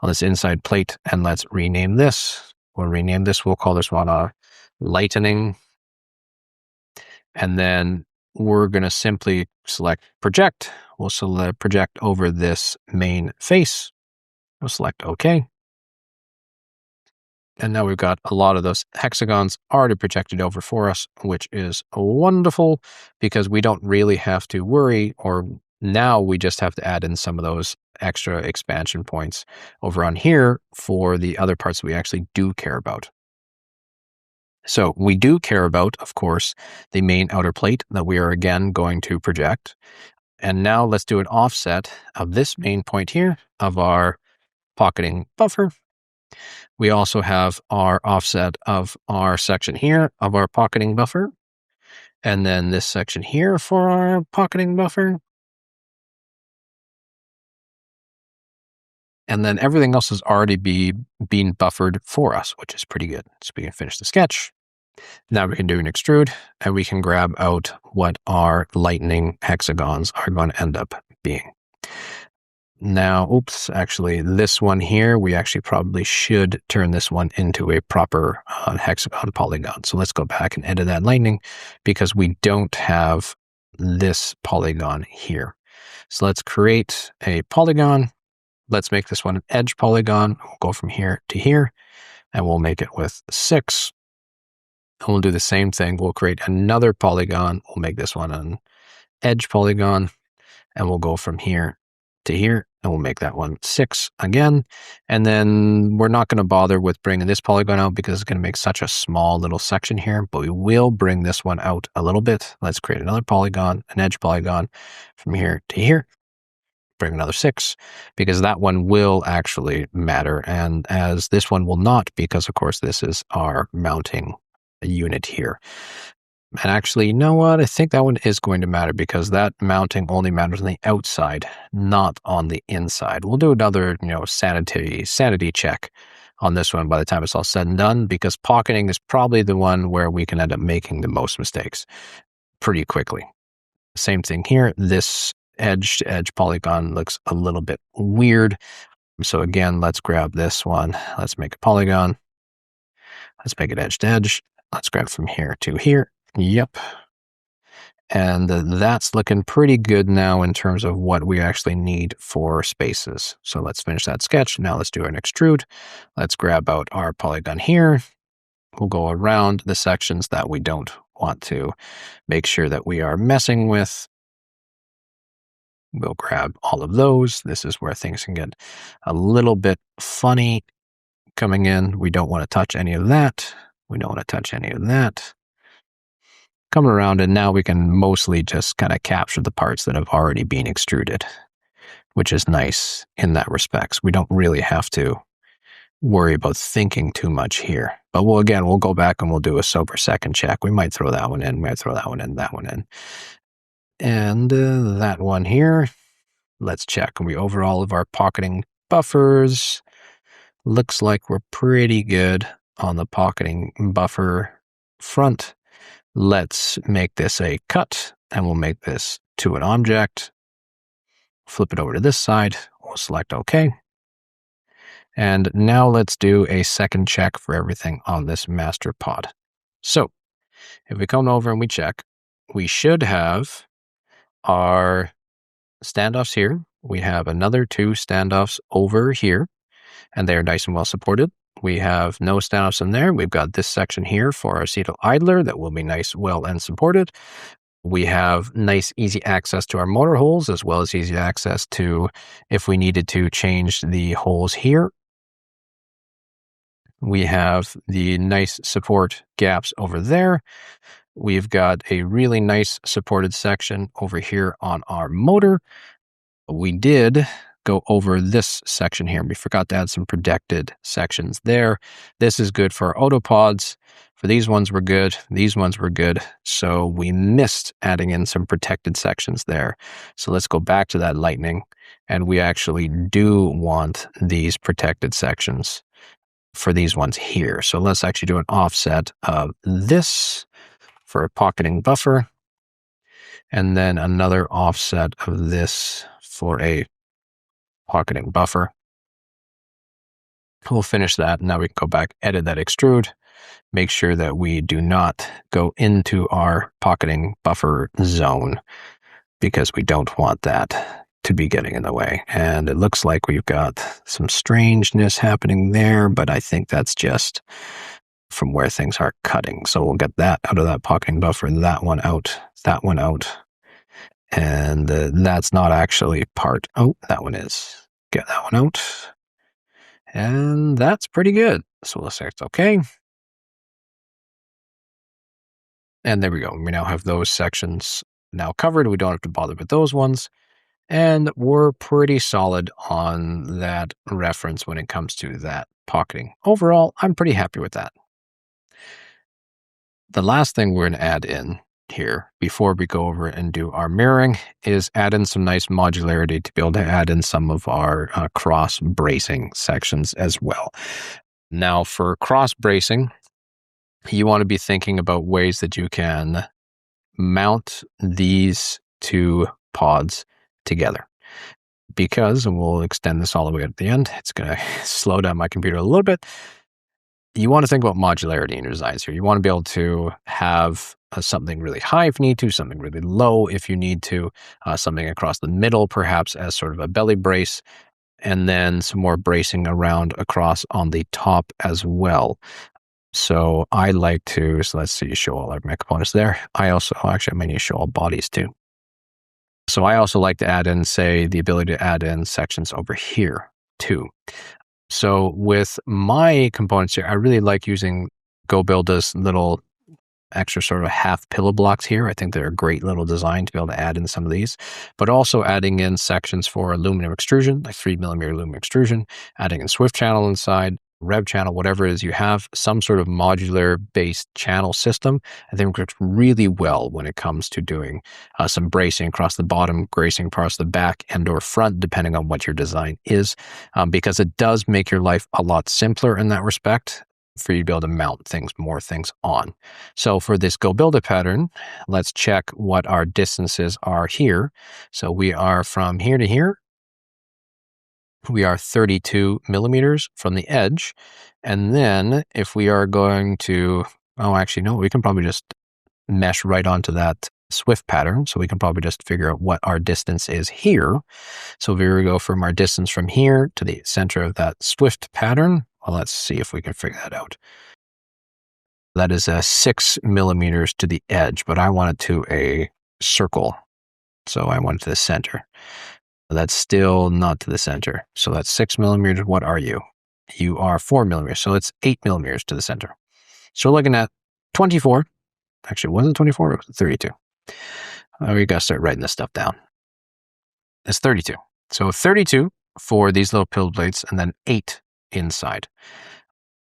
on this inside plate, and let's rename this. We'll rename this. We'll call this one Lightening. And then we're going to simply select project. We'll select project over this main face. We'll select OK. And now we've got a lot of those hexagons already projected over for us, which is wonderful because we don't really have to worry, or now we just have to add in some of those extra expansion points over on here for the other parts that we actually do care about. So we do care about, of course, the main outer plate that we are again going to project. And now let's do an offset of this main point here of our pocketing buffer. We also have our offset of our section here of our pocketing buffer. And then this section here for our pocketing buffer. And then everything else has already been buffered for us, which is pretty good. So we can finish the sketch. Now we can do an extrude, and we can grab out what our lightning hexagons are going to end up being. Now, actually this one here, we actually probably should turn this one into a proper hexagon polygon. So let's go back and edit that lightning because we don't have this polygon here. So let's create a polygon. Let's make this one an edge polygon. We'll go from here to here, and we'll make it with 6. And we'll do the same thing. We'll create another polygon. We'll make this one an edge polygon, and we'll go from here to here, and we'll make that one 6 again. And then we're not going to bother with bringing this polygon out because it's going to make such a small little section here, but we will bring this one out a little bit. Let's create another polygon, an edge polygon from here to here. Bring another 6 because that one will actually matter, and as this one will not, because of course this is our mounting unit here. And actually, you know what? I think that one is going to matter because that mounting only matters on the outside, not on the inside. We'll do another, sanity check on this one by the time it's all said and done, because pocketing is probably the one where we can end up making the most mistakes pretty quickly. Same thing here. This edge to edge polygon looks a little bit weird. So again, let's grab this one. Let's make a polygon. Let's make it edge to edge. Let's grab from here to here. Yep. And that's looking pretty good now in terms of what we actually need for spaces. So let's finish that sketch. Now let's do an extrude. Let's grab out our polygon here. We'll go around the sections that we don't want to make sure that we are messing with. We'll grab all of those. This is where things can get a little bit funny coming in. We don't want to touch any of that. We don't want to touch any of that. Coming around, and now we can mostly just kind of capture the parts that have already been extruded, which is nice in that respect. We don't really have to worry about thinking too much here. But we'll go back and we'll do a sober second check. We might throw that one in, we might throw that one in, that one in. And that one here, let's check. We over all of our pocketing buffers. Looks like we're pretty good on the pocketing buffer front. Let's make this a cut, and we'll make this to an object. Flip it over to this side. We'll select OK. And now let's do a second check for everything on this master pod. So if we come over and we check, we should have our standoffs here. We have another 2 standoffs over here, and they're nice and well supported. We have no standoffs in there. We've got this section here for our acetyl idler that will be nice, well, and supported. We have nice, easy access to our motor holes, as well as easy access to, if we needed to, change the holes here. We have the nice support gaps over there. We've got a really nice supported section over here on our motor. We did go over this section here. We forgot to add some protected sections there. This is good for our autopods. For these ones were good. These ones were good. So we missed adding in some protected sections there. So let's go back to that Lightning. And we actually do want these protected sections for these ones here. So let's actually do an offset of this for a pocketing buffer, and then another offset of this for a pocketing buffer. We'll finish that. Now we can go back, edit that extrude, make sure that we do not go into our pocketing buffer zone because we don't want that to be getting in the way. And it looks like we've got some strangeness happening there, but I think that's just from where things are cutting. So we'll get that out of that pocketing buffer, that one out, and that's not actually part. Oh, that one is. Get that one out. And that's pretty good. So we'll say it's okay. And there we go. We now have those sections now covered. We don't have to bother with those ones. And we're pretty solid on that reference when it comes to that pocketing. Overall, I'm pretty happy with that. The last thing we're going to add in here before we go over and do our mirroring is add in some nice modularity to be able to add in some of our cross bracing sections as well. Now for cross bracing, you want to be thinking about ways that you can mount these 2 pods together. Because, and we'll extend this all the way at the end, it's going to slow down my computer a little bit. You want to think about modularity in your designs here. You want to be able to have something really high if you need to, something really low if you need to, something across the middle perhaps as sort of a belly brace, and then some more bracing around across on the top as well. So I like to, so let's see, show all our components there. I also, actually I may need to show all bodies too. So I also like to add in, say, the ability to add in sections over here too. So with my components here, I really like using GoBuilda's little extra sort of half pillow blocks here. I think they're a great little design to be able to add in some of these, but also adding in sections for aluminum extrusion, like 3mm aluminum extrusion, adding in Swift channel inside, rev channel, whatever it is you have, some sort of modular based channel system. I think works really well when it comes to doing some bracing across the bottom, bracing across the back and or front, depending on what your design is, because it does make your life a lot simpler in that respect, for you to be able to mount more things on. So for this Go Build It pattern, let's check what our distances are here. So we are from here to here. We are 32mm from the edge. And then if we are going to, oh, actually, no, we can probably just mesh right onto that Swift pattern. So we can probably just figure out what our distance is here. So if we go from our distance from here to the center of that Swift pattern, well, let's see if we can figure that out. That is 6mm to the edge, but I want it to a circle. So I want it to the center. That's still not to the center. So that's 6mm. What are you? You are 4mm. So it's 8mm to the center. So we're looking at 24. Actually, was it 24? It was 32. We got to start writing this stuff down. It's 32. So 32 for these little pill plates and then 8 inside.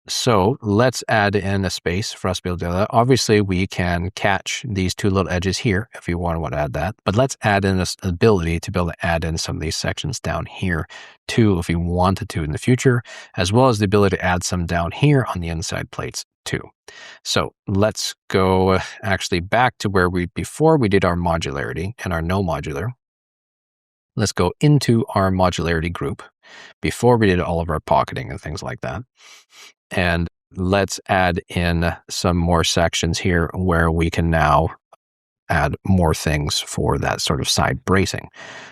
So let's add in a space for us to be able to do that. Obviously, we can catch these two little edges here if we want to add that. But let's add in this ability to be able to add in some of these sections down here too if we wanted to in the future, as well as the ability to add some down here on the inside plates too. So let's go actually back to where before we did our modularity and our no modular. Let's go into our modularity group before we did all of our pocketing and things like that. And let's add in some more sections here where we can now add more things for that sort of side bracing.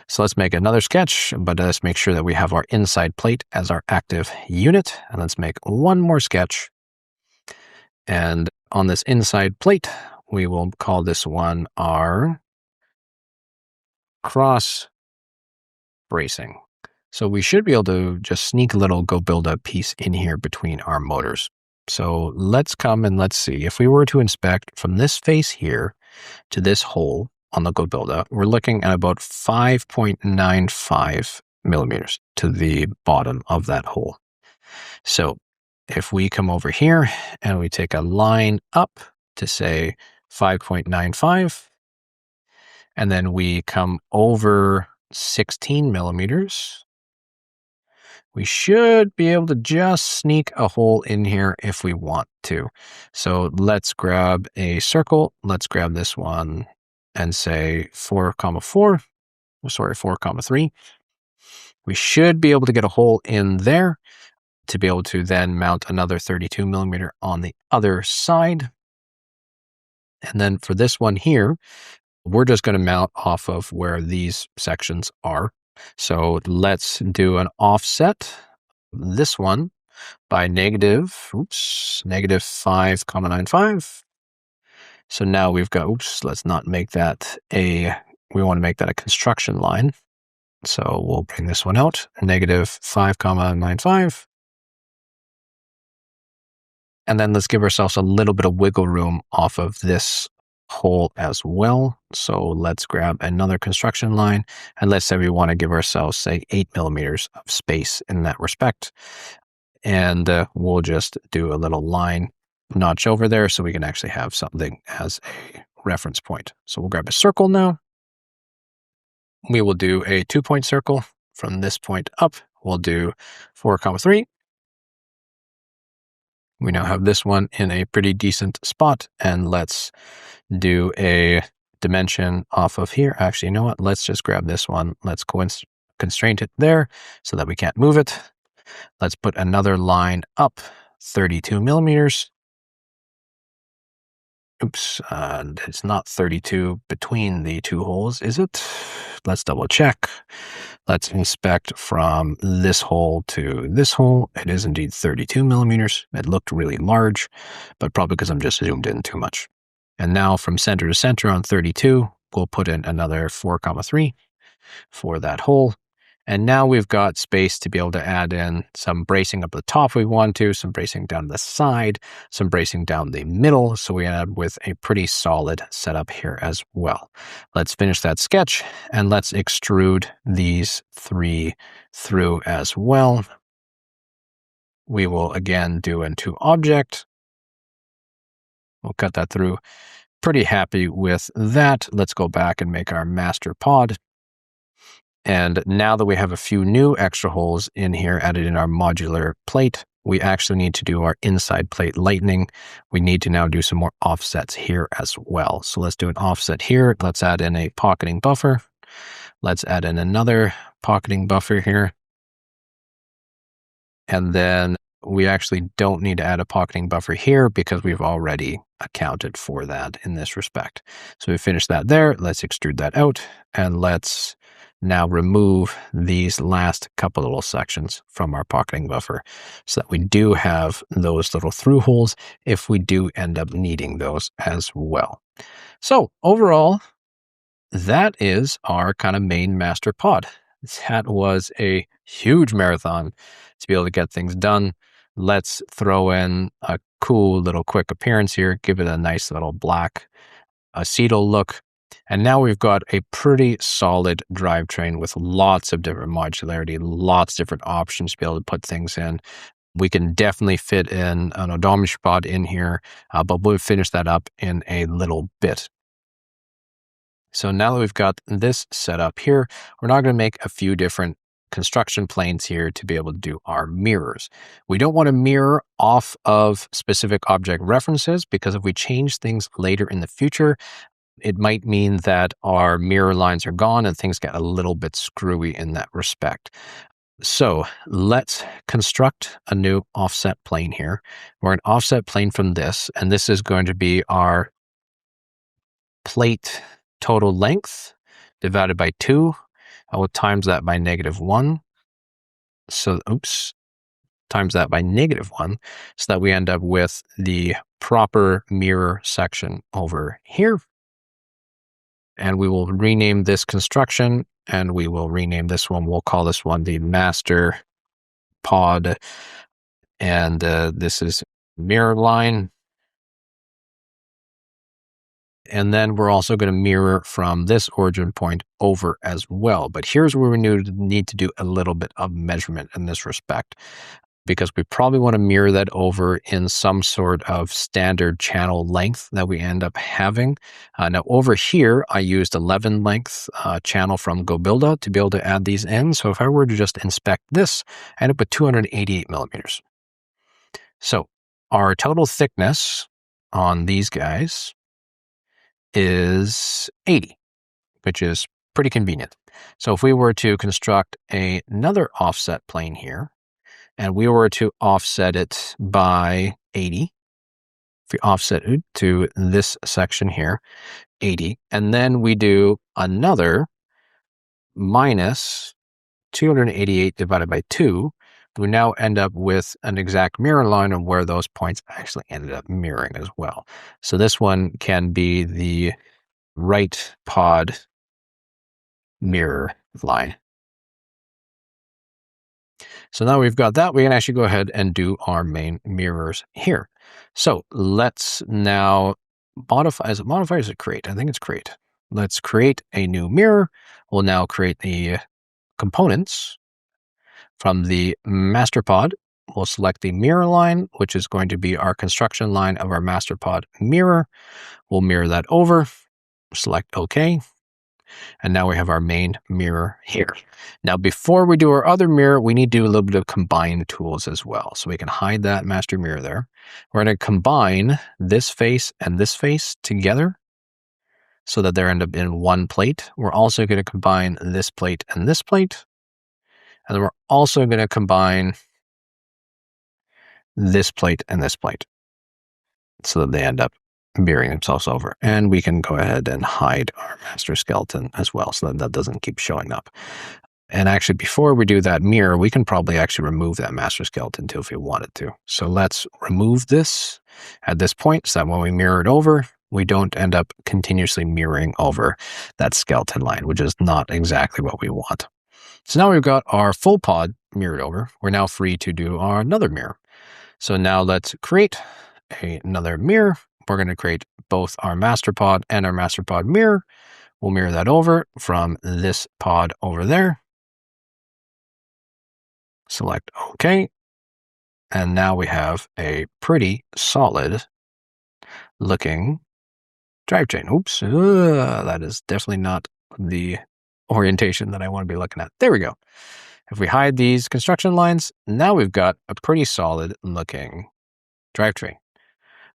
So let's make another sketch, but let's make sure that we have our inside plate as our active unit. And let's make one more sketch. And on this inside plate, we will call this one our cross bracing. So we should be able to just sneak a little Go Build It piece in here between our motors. So let's come and let's see. If we were to inspect from this face here to this hole on the Go Build It, we're looking at about 5.95mm to the bottom of that hole. So if we come over here and we take a line up to say 5.95, and then we come over 16mm, we should be able to just sneak a hole in here if we want to. So let's grab a circle. Let's grab this one and say 4,3. We should be able to get a hole in there to be able to then mount another 32mm on the other side. And then for this one here, we're just going to mount off of where these sections are. So let's do an offset, this one, by negative 5,95. So now we've got, let's not make that we want to make that a construction line. So we'll bring this one out, negative 5,95. And then let's give ourselves a little bit of wiggle room off of this hole as well. So let's grab another construction line, and let's say we want to give ourselves, say, 8mm of space in that respect. And we'll just do a little line notch over there so we can actually have something as a reference point. So we'll grab a circle now. We will do a 2-point circle from this point up. We'll do 4,3. We now have this one in a pretty decent spot, and let's do a dimension off of here. Actually, you know what? Let's just grab this one. Let's constrain it there so that we can't move it. Let's put another line up, 32mm. And it's not 32 between the two holes, is it? Let's double check. Let's inspect from this hole to this hole. It is indeed 32mm. It looked really large, but probably because I'm just zoomed in too much. And now from center to center on 32, we'll put in another 4,3 for that hole. And now we've got space to be able to add in some bracing up the top if we want to, some bracing down the side, some bracing down the middle. So we end up with a pretty solid setup here as well. Let's finish that sketch and let's extrude these 3 through as well. We will again do into object. We'll cut that through. Pretty happy with that. Let's go back and make our master pod. And now that we have a few new extra holes in here added in our modular plate, we actually need to do our inside plate lightening. We need to now do some more offsets here as well. So let's do an offset here. Let's add in a pocketing buffer. Let's add in another pocketing buffer here. And then we actually don't need to add a pocketing buffer here because we've already accounted for that in this respect. So we finish that there. Let's extrude that out and let's now remove these last couple little sections from our pocketing buffer so that we do have those little through holes if we do end up needing those as well. So overall, that is our kind of main master pod. That was a huge marathon to be able to get things done. Let's throw in a cool little quick appearance here, give it a nice little black acetal look. And now we've got a pretty solid drivetrain with lots of different modularity, lots of different options to be able to put things in. We can definitely fit in an odometry pod in here, but we'll finish that up in a little bit. So now that we've got this set up here, we're now going to make a few different construction planes here to be able to do our mirrors. We don't want to mirror off of specific object references because if we change things later in the future, it might mean that our mirror lines are gone and things get a little bit screwy in that respect. So let's construct a new offset plane here. We're an offset plane from this, and this is going to be our plate total length divided by 2. I will times that by -1. So, times that by -1 so that we end up with the proper mirror section over here. And we will rename this construction and we will rename this one. We'll call this one the master pod. And this is mirror line. And then we're also going to mirror from this origin point over as well. But here's where we need to do a little bit of measurement in this respect, because we probably want to mirror that over in some sort of standard channel length that we end up having. Now over here, I used 11 length channel from GoBuilda to be able to add these in. So if I were to just inspect this, I end up with 288 millimeters. So our total thickness on these guys is 80, which is pretty convenient. So if we were to construct another offset plane here, and we were to offset it by 80, if we offset it to this section here, 80, and then we do another minus 288 divided by 2, we now end up with an exact mirror line of where those points actually ended up mirroring as well. So this one can be the right pod mirror line. So now we've got that, we can actually go ahead and do our main mirrors here. So let's now modify, is it modify or is it create? I think it's create. Let's create a new mirror. We'll now create the components from the master pod. We'll select the mirror line, which is going to be our construction line of our master pod mirror. We'll mirror that over, select OK. And now we have our main mirror here. Now, before we do our other mirror, we need to do a little bit of combine tools as well. So we can hide that master mirror there. We're going to combine this face and this face together so that they end up in one plate. We're also going to combine this plate and this plate. And then we're also going to combine this plate and this plate so that they end up mirroring themselves over. And we can go ahead and hide our master skeleton as well so that that doesn't keep showing up. And actually, before we do that mirror, we can probably actually remove that master skeleton too if we wanted to. So let's remove this at this point so that when we mirror it over, we don't end up continuously mirroring over that skeleton line, which is not exactly what we want. So now we've got our full pod mirrored over. We're now free to do our another mirror. So now let's create another mirror. We're going to create both our master pod and our master pod mirror. We'll mirror that over from this pod over there. Select OK. And now we have a pretty solid looking drivetrain. Oops, that is definitely not the orientation that I want to be looking at. There we go. If we hide these construction lines, now we've got a pretty solid looking drivetrain.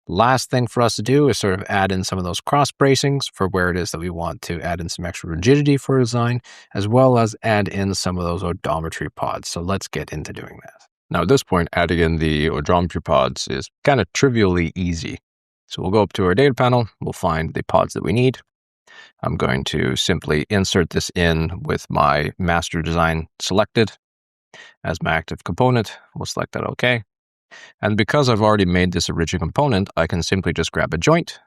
Last thing for us to do is sort of add in some of those cross bracings for where it is that we want to add in some extra rigidity for design, as well as add in some of those odometry pods. So let's get into doing that. Now at this point, adding in the odometry pods is kind of trivially easy. So we'll go up to our data panel, we'll find the pods that we need. I'm going to simply insert this in with my master design selected as my active component. We'll select that OK. And because I've already made this a rigid component, I can simply just grab a joint,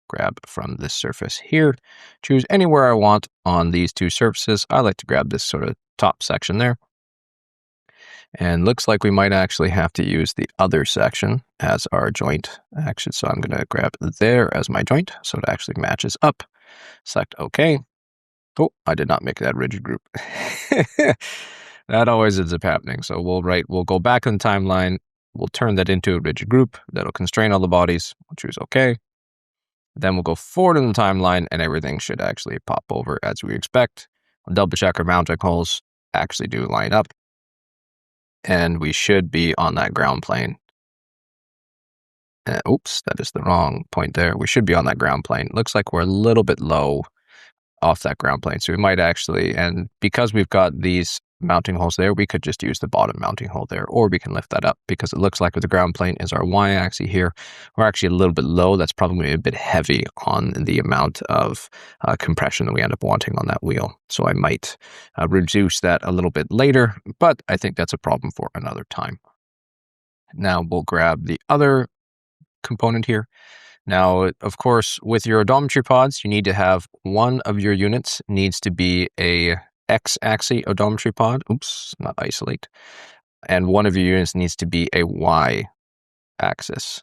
grab from this surface here, choose anywhere I want on these two surfaces. I like to grab this sort of top section there. And looks like we might actually have to use the other section as our joint action. So I'm going to grab there as my joint so it actually matches up. Select OK. Oh, I did not make that rigid group. That always ends up happening. So we'll go back in the timeline. We'll turn that into a rigid group. That'll constrain all the bodies. We'll choose OK. Then we'll go forward in the timeline and everything should actually pop over as we expect. We'll double check our mounting holes actually do line up. And we should be on that ground plane. Oops, that is the wrong point there. We should be on that ground plane. Looks like we're a little bit low off that ground plane. So we might actually, and because we've got these mounting holes there, we could just use the bottom mounting hole there, or we can lift that up because it looks like the ground plane is our y-axis here. We're actually a little bit low. That's probably a bit heavy on the amount of compression that we end up wanting on that wheel. So I might reduce that a little bit later, but I think that's a problem for another time. Now we'll grab the other component here. Now, of course, with your odometry pods, you need to have one of your units needs to be a X-axis odometry pod. Oops, not isolate. And one of your units needs to be a Y-axis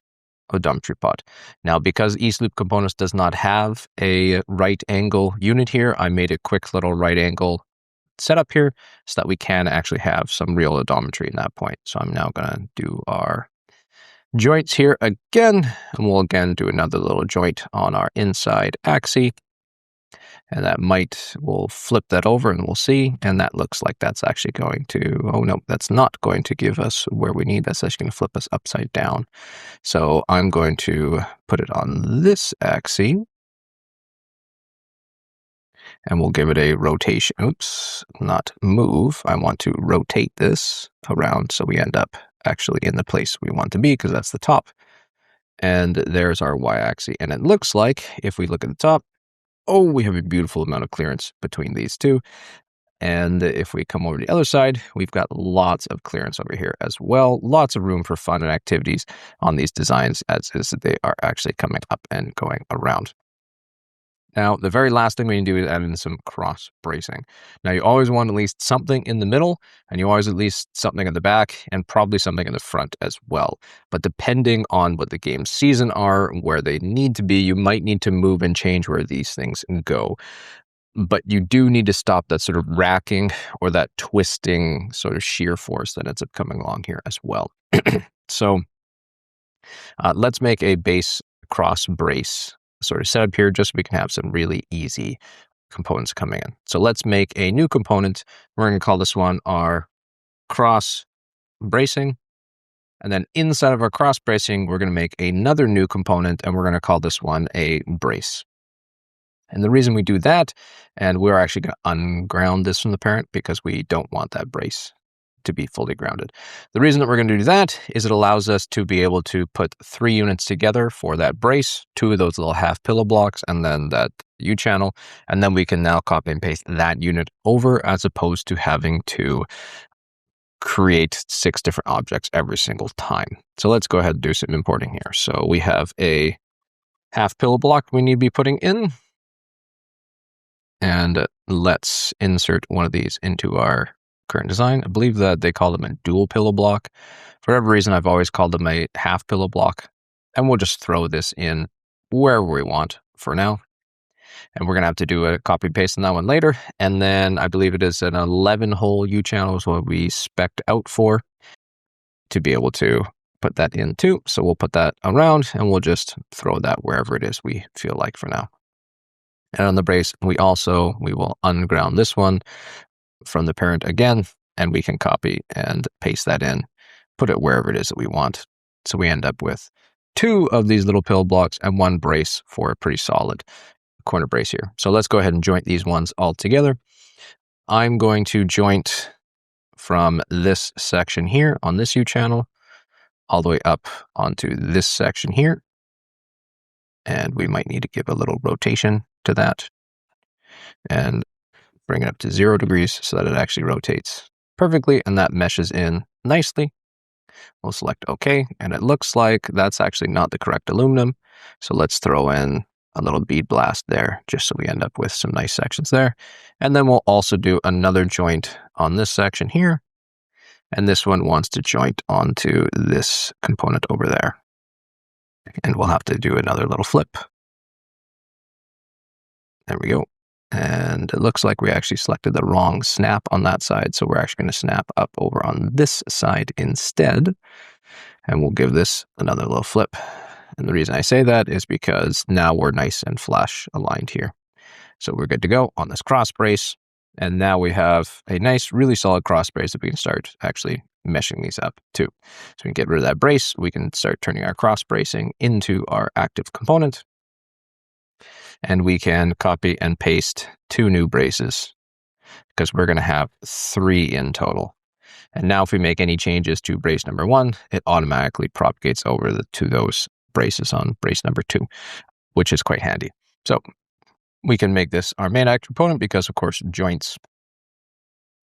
odometry pod. Now, because East Loop Components does not have a right angle unit here, I made a quick little right angle setup here so that we can actually have some real odometry in that point. So I'm now going to do our joints here again, and we'll again do another little joint on our inside axis. And that we'll flip that over and we'll see. And that looks like that's actually going to, oh no, that's not going to give us where we need. That's actually going to flip us upside down. So I'm going to put it on this axis. And we'll give it a rotation. Oops, not move. I want to rotate this around so we end up actually in the place we want to be because that's the top. And there's our y-axis. And it looks like if we look at the top, oh, we have a beautiful amount of clearance between these two. And if we come over to the other side, we've got lots of clearance over here as well. Lots of room for fun and activities on these designs as they are actually coming up and going around. Now, the very last thing we can do is add in some cross bracing. Now, you always want at least something in the middle, and you always at least something at the back, and probably something in the front as well. But depending on what the game's season are, where they need to be, you might need to move and change where these things go. But you do need to stop that sort of racking or that twisting sort of shear force that ends up coming along here as well. So let's make a base cross brace sort of setup here just so we can have some really easy components coming in. So let's make a new component. We're going to call this one our cross bracing. And then inside of our cross bracing, we're going to make another new component and we're going to call this one a brace. And the reason we do that, and we're actually going to unground this from the parent because we don't want that brace to be fully grounded. The reason that we're going to do that is it allows us to be able to put 3 units together for that brace, 2 of those little half pillow blocks, and then that U-channel. And then we can now copy and paste that unit over as opposed to having to create 6 different objects every single time. So let's go ahead and do some importing here. So we have a half pillow block we need to be putting in. And let's insert one of these into our current design. I believe that they call them a dual pillow block. For whatever reason, I've always called them a half pillow block. And we'll just throw this in wherever we want for now. And we're going to have to do a copy paste on that one later. And then I believe it is an 11-hole U-channel is what we spec'd out for to be able to put that in too. So we'll put that around and we'll just throw that wherever it is we feel like for now. And on the brace, we will unground this one from the parent again, and we can copy and paste that in, put it wherever it is that we want. So we end up with 2 of these little pillow blocks and 1 brace for a pretty solid corner brace here. So let's go ahead and joint these ones all together. I'm going to joint from this section here on this U-channel all the way up onto this section here. And we might need to give a little rotation to that and bring it up to 0 degrees so that it actually rotates perfectly and that meshes in nicely. We'll select OK, and it looks like that's actually not the correct aluminum. So let's throw in a little bead blast there just so we end up with some nice sections there. And then we'll also do another joint on this section here. And this one wants to joint onto this component over there. And we'll have to do another little flip. There we go. And it looks like we actually selected the wrong snap on that side. So we're actually going to snap up over on this side instead. And we'll give this another little flip. And the reason I say that is because now we're nice and flush aligned here. So we're good to go on this cross brace. And now we have a nice, really solid cross brace that we can start actually meshing these up too. So we can get rid of that brace. We can start turning our cross bracing into our active component. And we can copy and paste 2 new braces because we're going to have 3 in total. And now if we make any changes to brace number 1, it automatically propagates over to those braces on brace number 2, which is quite handy. So we can make this our main active component because, of course, joints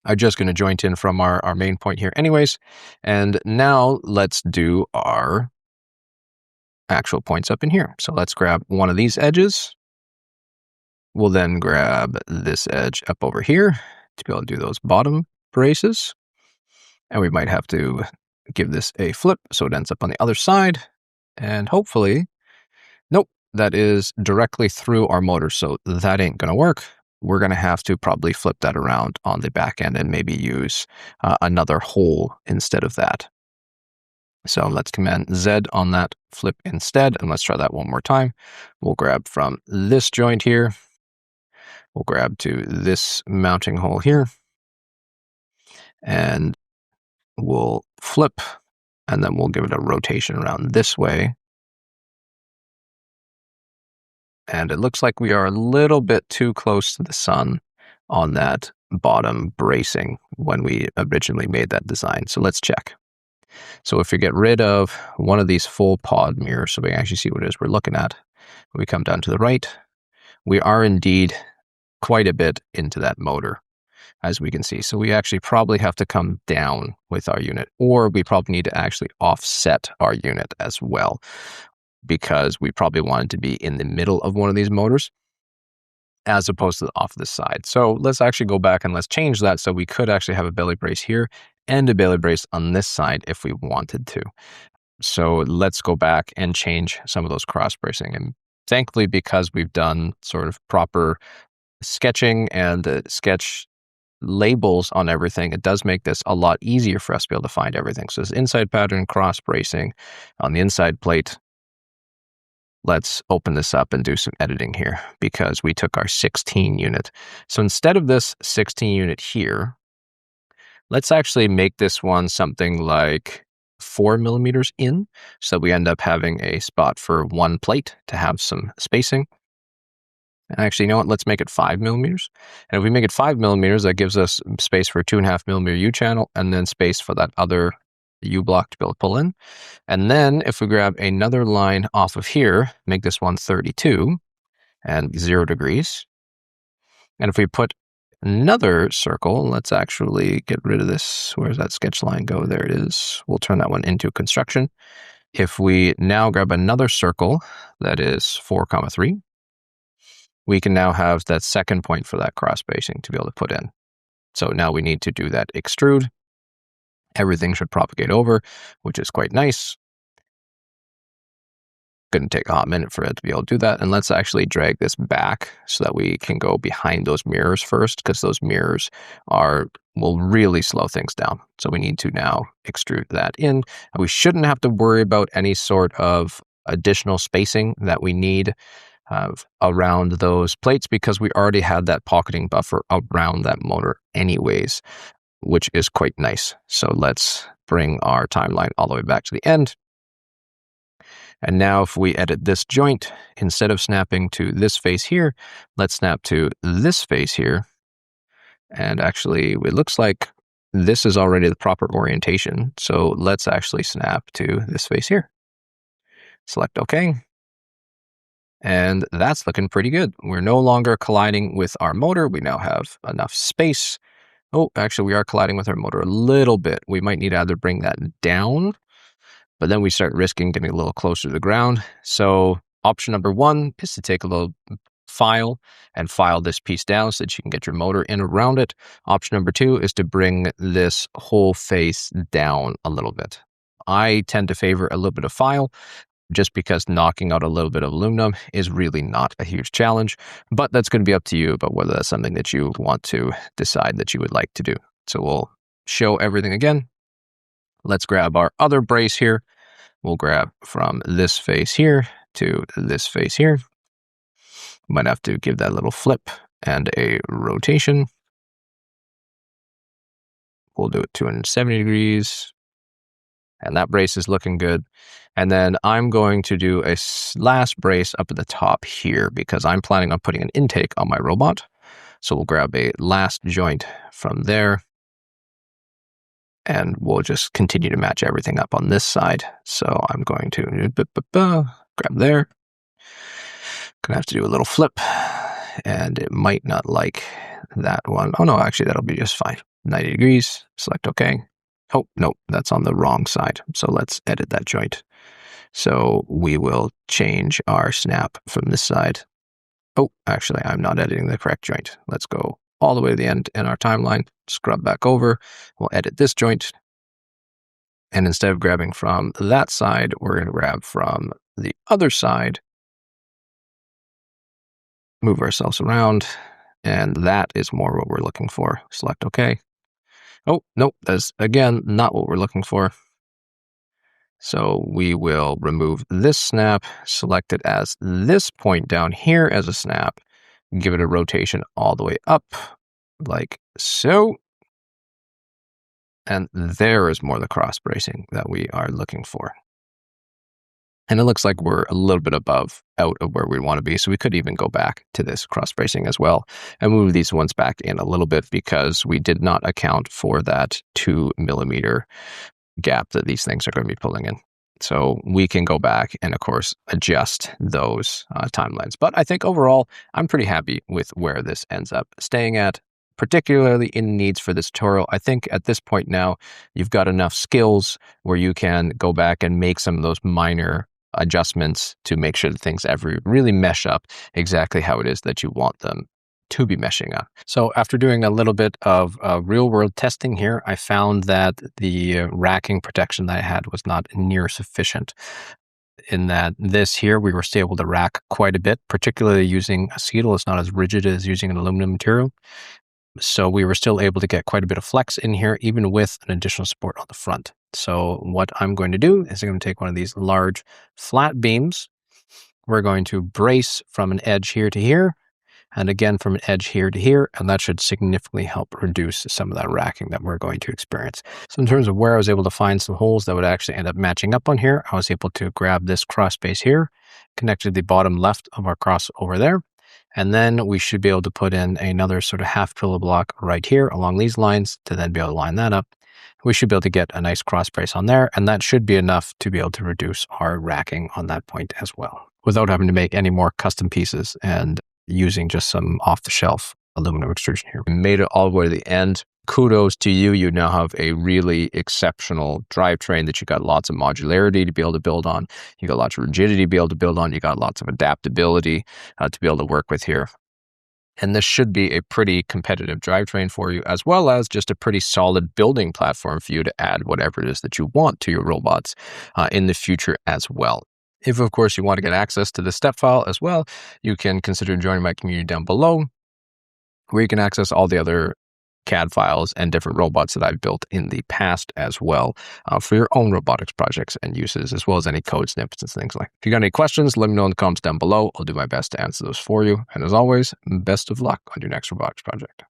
are just going to joint in from our main point here anyways. And now let's do our actual points up in here. So let's grab one of these edges. We'll then grab this edge up over here to be able to do those bottom braces. And we might have to give this a flip so it ends up on the other side. And hopefully, nope, that is directly through our motor. So that ain't going to work. We're going to have to probably flip that around on the back end and maybe use another hole instead of that. So let's Command Z on that flip instead. And let's try that one more time. We'll grab from this joint here. We'll grab to this mounting hole here. And we'll flip. And then we'll give it a rotation around this way. And it looks like we are a little bit too close to the sun on that bottom bracing when we originally made that design. So let's check. So if we get rid of one of these full pod mirrors, so we can actually see what it is we're looking at, we come down to the right, we are indeed quite a bit into that motor, as we can see. So we actually probably have to come down with our unit, or we probably need to actually offset our unit as well, because we probably want it to be in the middle of one of these motors as opposed to off the side. So let's actually go back and let's change that so we could actually have a belly brace here and a belly brace on this side if we wanted to. So let's go back and change some of those cross bracing. And thankfully, because we've done sort of proper sketching and sketch labels on everything, it does make this a lot easier for us to be able to find everything. So this inside pattern cross bracing on the inside plate. Let's open this up and do some editing here because we took our 16 unit. So instead of this 16 unit here, let's actually make this one something like 4 millimeters in. So we end up having a spot for 1 plate to have some spacing. And actually, you know what? Let's make it 5 millimeters. And if we make it 5 millimeters, that gives us space for a 2.5 millimeter U channel and then space for that other U block to be able to pull in. And then if we grab another line off of here, make this one 32 and 0 degrees. And if we put another circle, let's actually get rid of this. Where's that sketch line go? There it is. We'll turn that one into construction. If we now grab another circle that is 4,3, we can now have that second point for that cross spacing to be able to put in. So now we need to do that extrude. Everything should propagate over, which is quite nice. Going to take a hot minute for it to be able to do that. And let's actually drag this back so that we can go behind those mirrors first, because those mirrors will really slow things down. So we need to now extrude that in. And we shouldn't have to worry about any sort of additional spacing that we need around those plates, because we already had that pocketing buffer around that motor anyways, which is quite nice. So let's bring our timeline all the way back to the end. And now if we edit this joint, instead of snapping to this face here, let's snap to this face here. And actually, it looks like this is already the proper orientation. So let's actually snap to this face here. Select OK. And that's looking pretty good. We're no longer colliding with our motor. We now have enough space. Oh, actually, we are colliding with our motor a little bit. We might need to either bring that down, but then we start risking getting a little closer to the ground. So option number 1 is to take a little file and file this piece down so that you can get your motor in around it. Option number 2 is to bring this whole face down a little bit. I tend to favor a little bit of file, just because knocking out a little bit of aluminum is really not a huge challenge, but that's going to be up to you about whether that's something that you want to decide that you would like to do. So we'll show everything again. Let's grab our other brace here. We'll grab from this face here to this face here. Might have to give that a little flip and a rotation. We'll do it 270 degrees. And that brace is looking good. And then I'm going to do a last brace up at the top here, because I'm planning on putting an intake on my robot. So we'll grab a last joint from there. And we'll just continue to match everything up on this side. So I'm going to grab there. Gonna have to do a little flip. And it might not like that one. Oh no, actually that'll be just fine. 90 degrees, select OK. Oh, no, that's on the wrong side. So let's edit that joint. So we will change our snap from this side. Oh, actually, I'm not editing the correct joint. Let's go all the way to the end in our timeline, scrub back over. We'll edit this joint. And instead of grabbing from that side, we're going to grab from the other side. Move ourselves around. And that is more what we're looking for. Select OK. Oh, nope, that's again not what we're looking for. So we will remove this snap, select it as this point down here as a snap, give it a rotation all the way up, like so. And there is more the cross bracing that we are looking for. And it looks like we're a little bit out of where we want to be. So we could even go back to this cross bracing as well and move these ones back in a little bit, because we did not account for that 2 millimeter gap that these things are going to be pulling in. So we can go back and, of course, adjust those timelines. But I think overall, I'm pretty happy with where this ends up staying at, particularly in needs for this tutorial. I think at this point now, you've got enough skills where you can go back and make some of those minor adjustments to make sure that things ever really mesh up exactly how it is that you want them to be meshing up. So after doing a little bit of real world testing here, I found that the racking protection that I had was not near sufficient. In that this here, we were still able to rack quite a bit, particularly using acetal. It's not as rigid as using an aluminum material. So we were still able to get quite a bit of flex in here, even with an additional support on the front. So what I'm going to do is I'm going to take one of these large flat beams. We're going to brace from an edge here to here, and again from an edge here to here, and that should significantly help reduce some of that racking that we're going to experience. So in terms of where I was able to find some holes that would actually end up matching up on here, I was able to grab this cross space here, connect to the bottom left of our cross over there, and then we should be able to put in another sort of half pillow block right here along these lines to then be able to line that up. We should be able to get a nice cross brace on there, and that should be enough to be able to reduce our racking on that point as well, without having to make any more custom pieces and using just some off-the-shelf aluminum extrusion here. We made it all the way to the end. Kudos to you. You now have a really exceptional drivetrain that you got lots of modularity to be able to build on. You got lots of rigidity to be able to build on. You got lots of adaptability to be able to work with here. And this should be a pretty competitive drivetrain for you, as well as just a pretty solid building platform for you to add whatever it is that you want to your robots in the future as well. If, of course, you want to get access to the step file as well, you can consider joining my community down below, where you can access all the other CAD files and different robots that I've built in the past as well for your own robotics projects and uses, as well as any code snippets and things like that. If you got any questions, let me know in the comments down below. I'll do my best to answer those for you. And as always, best of luck on your next robotics project.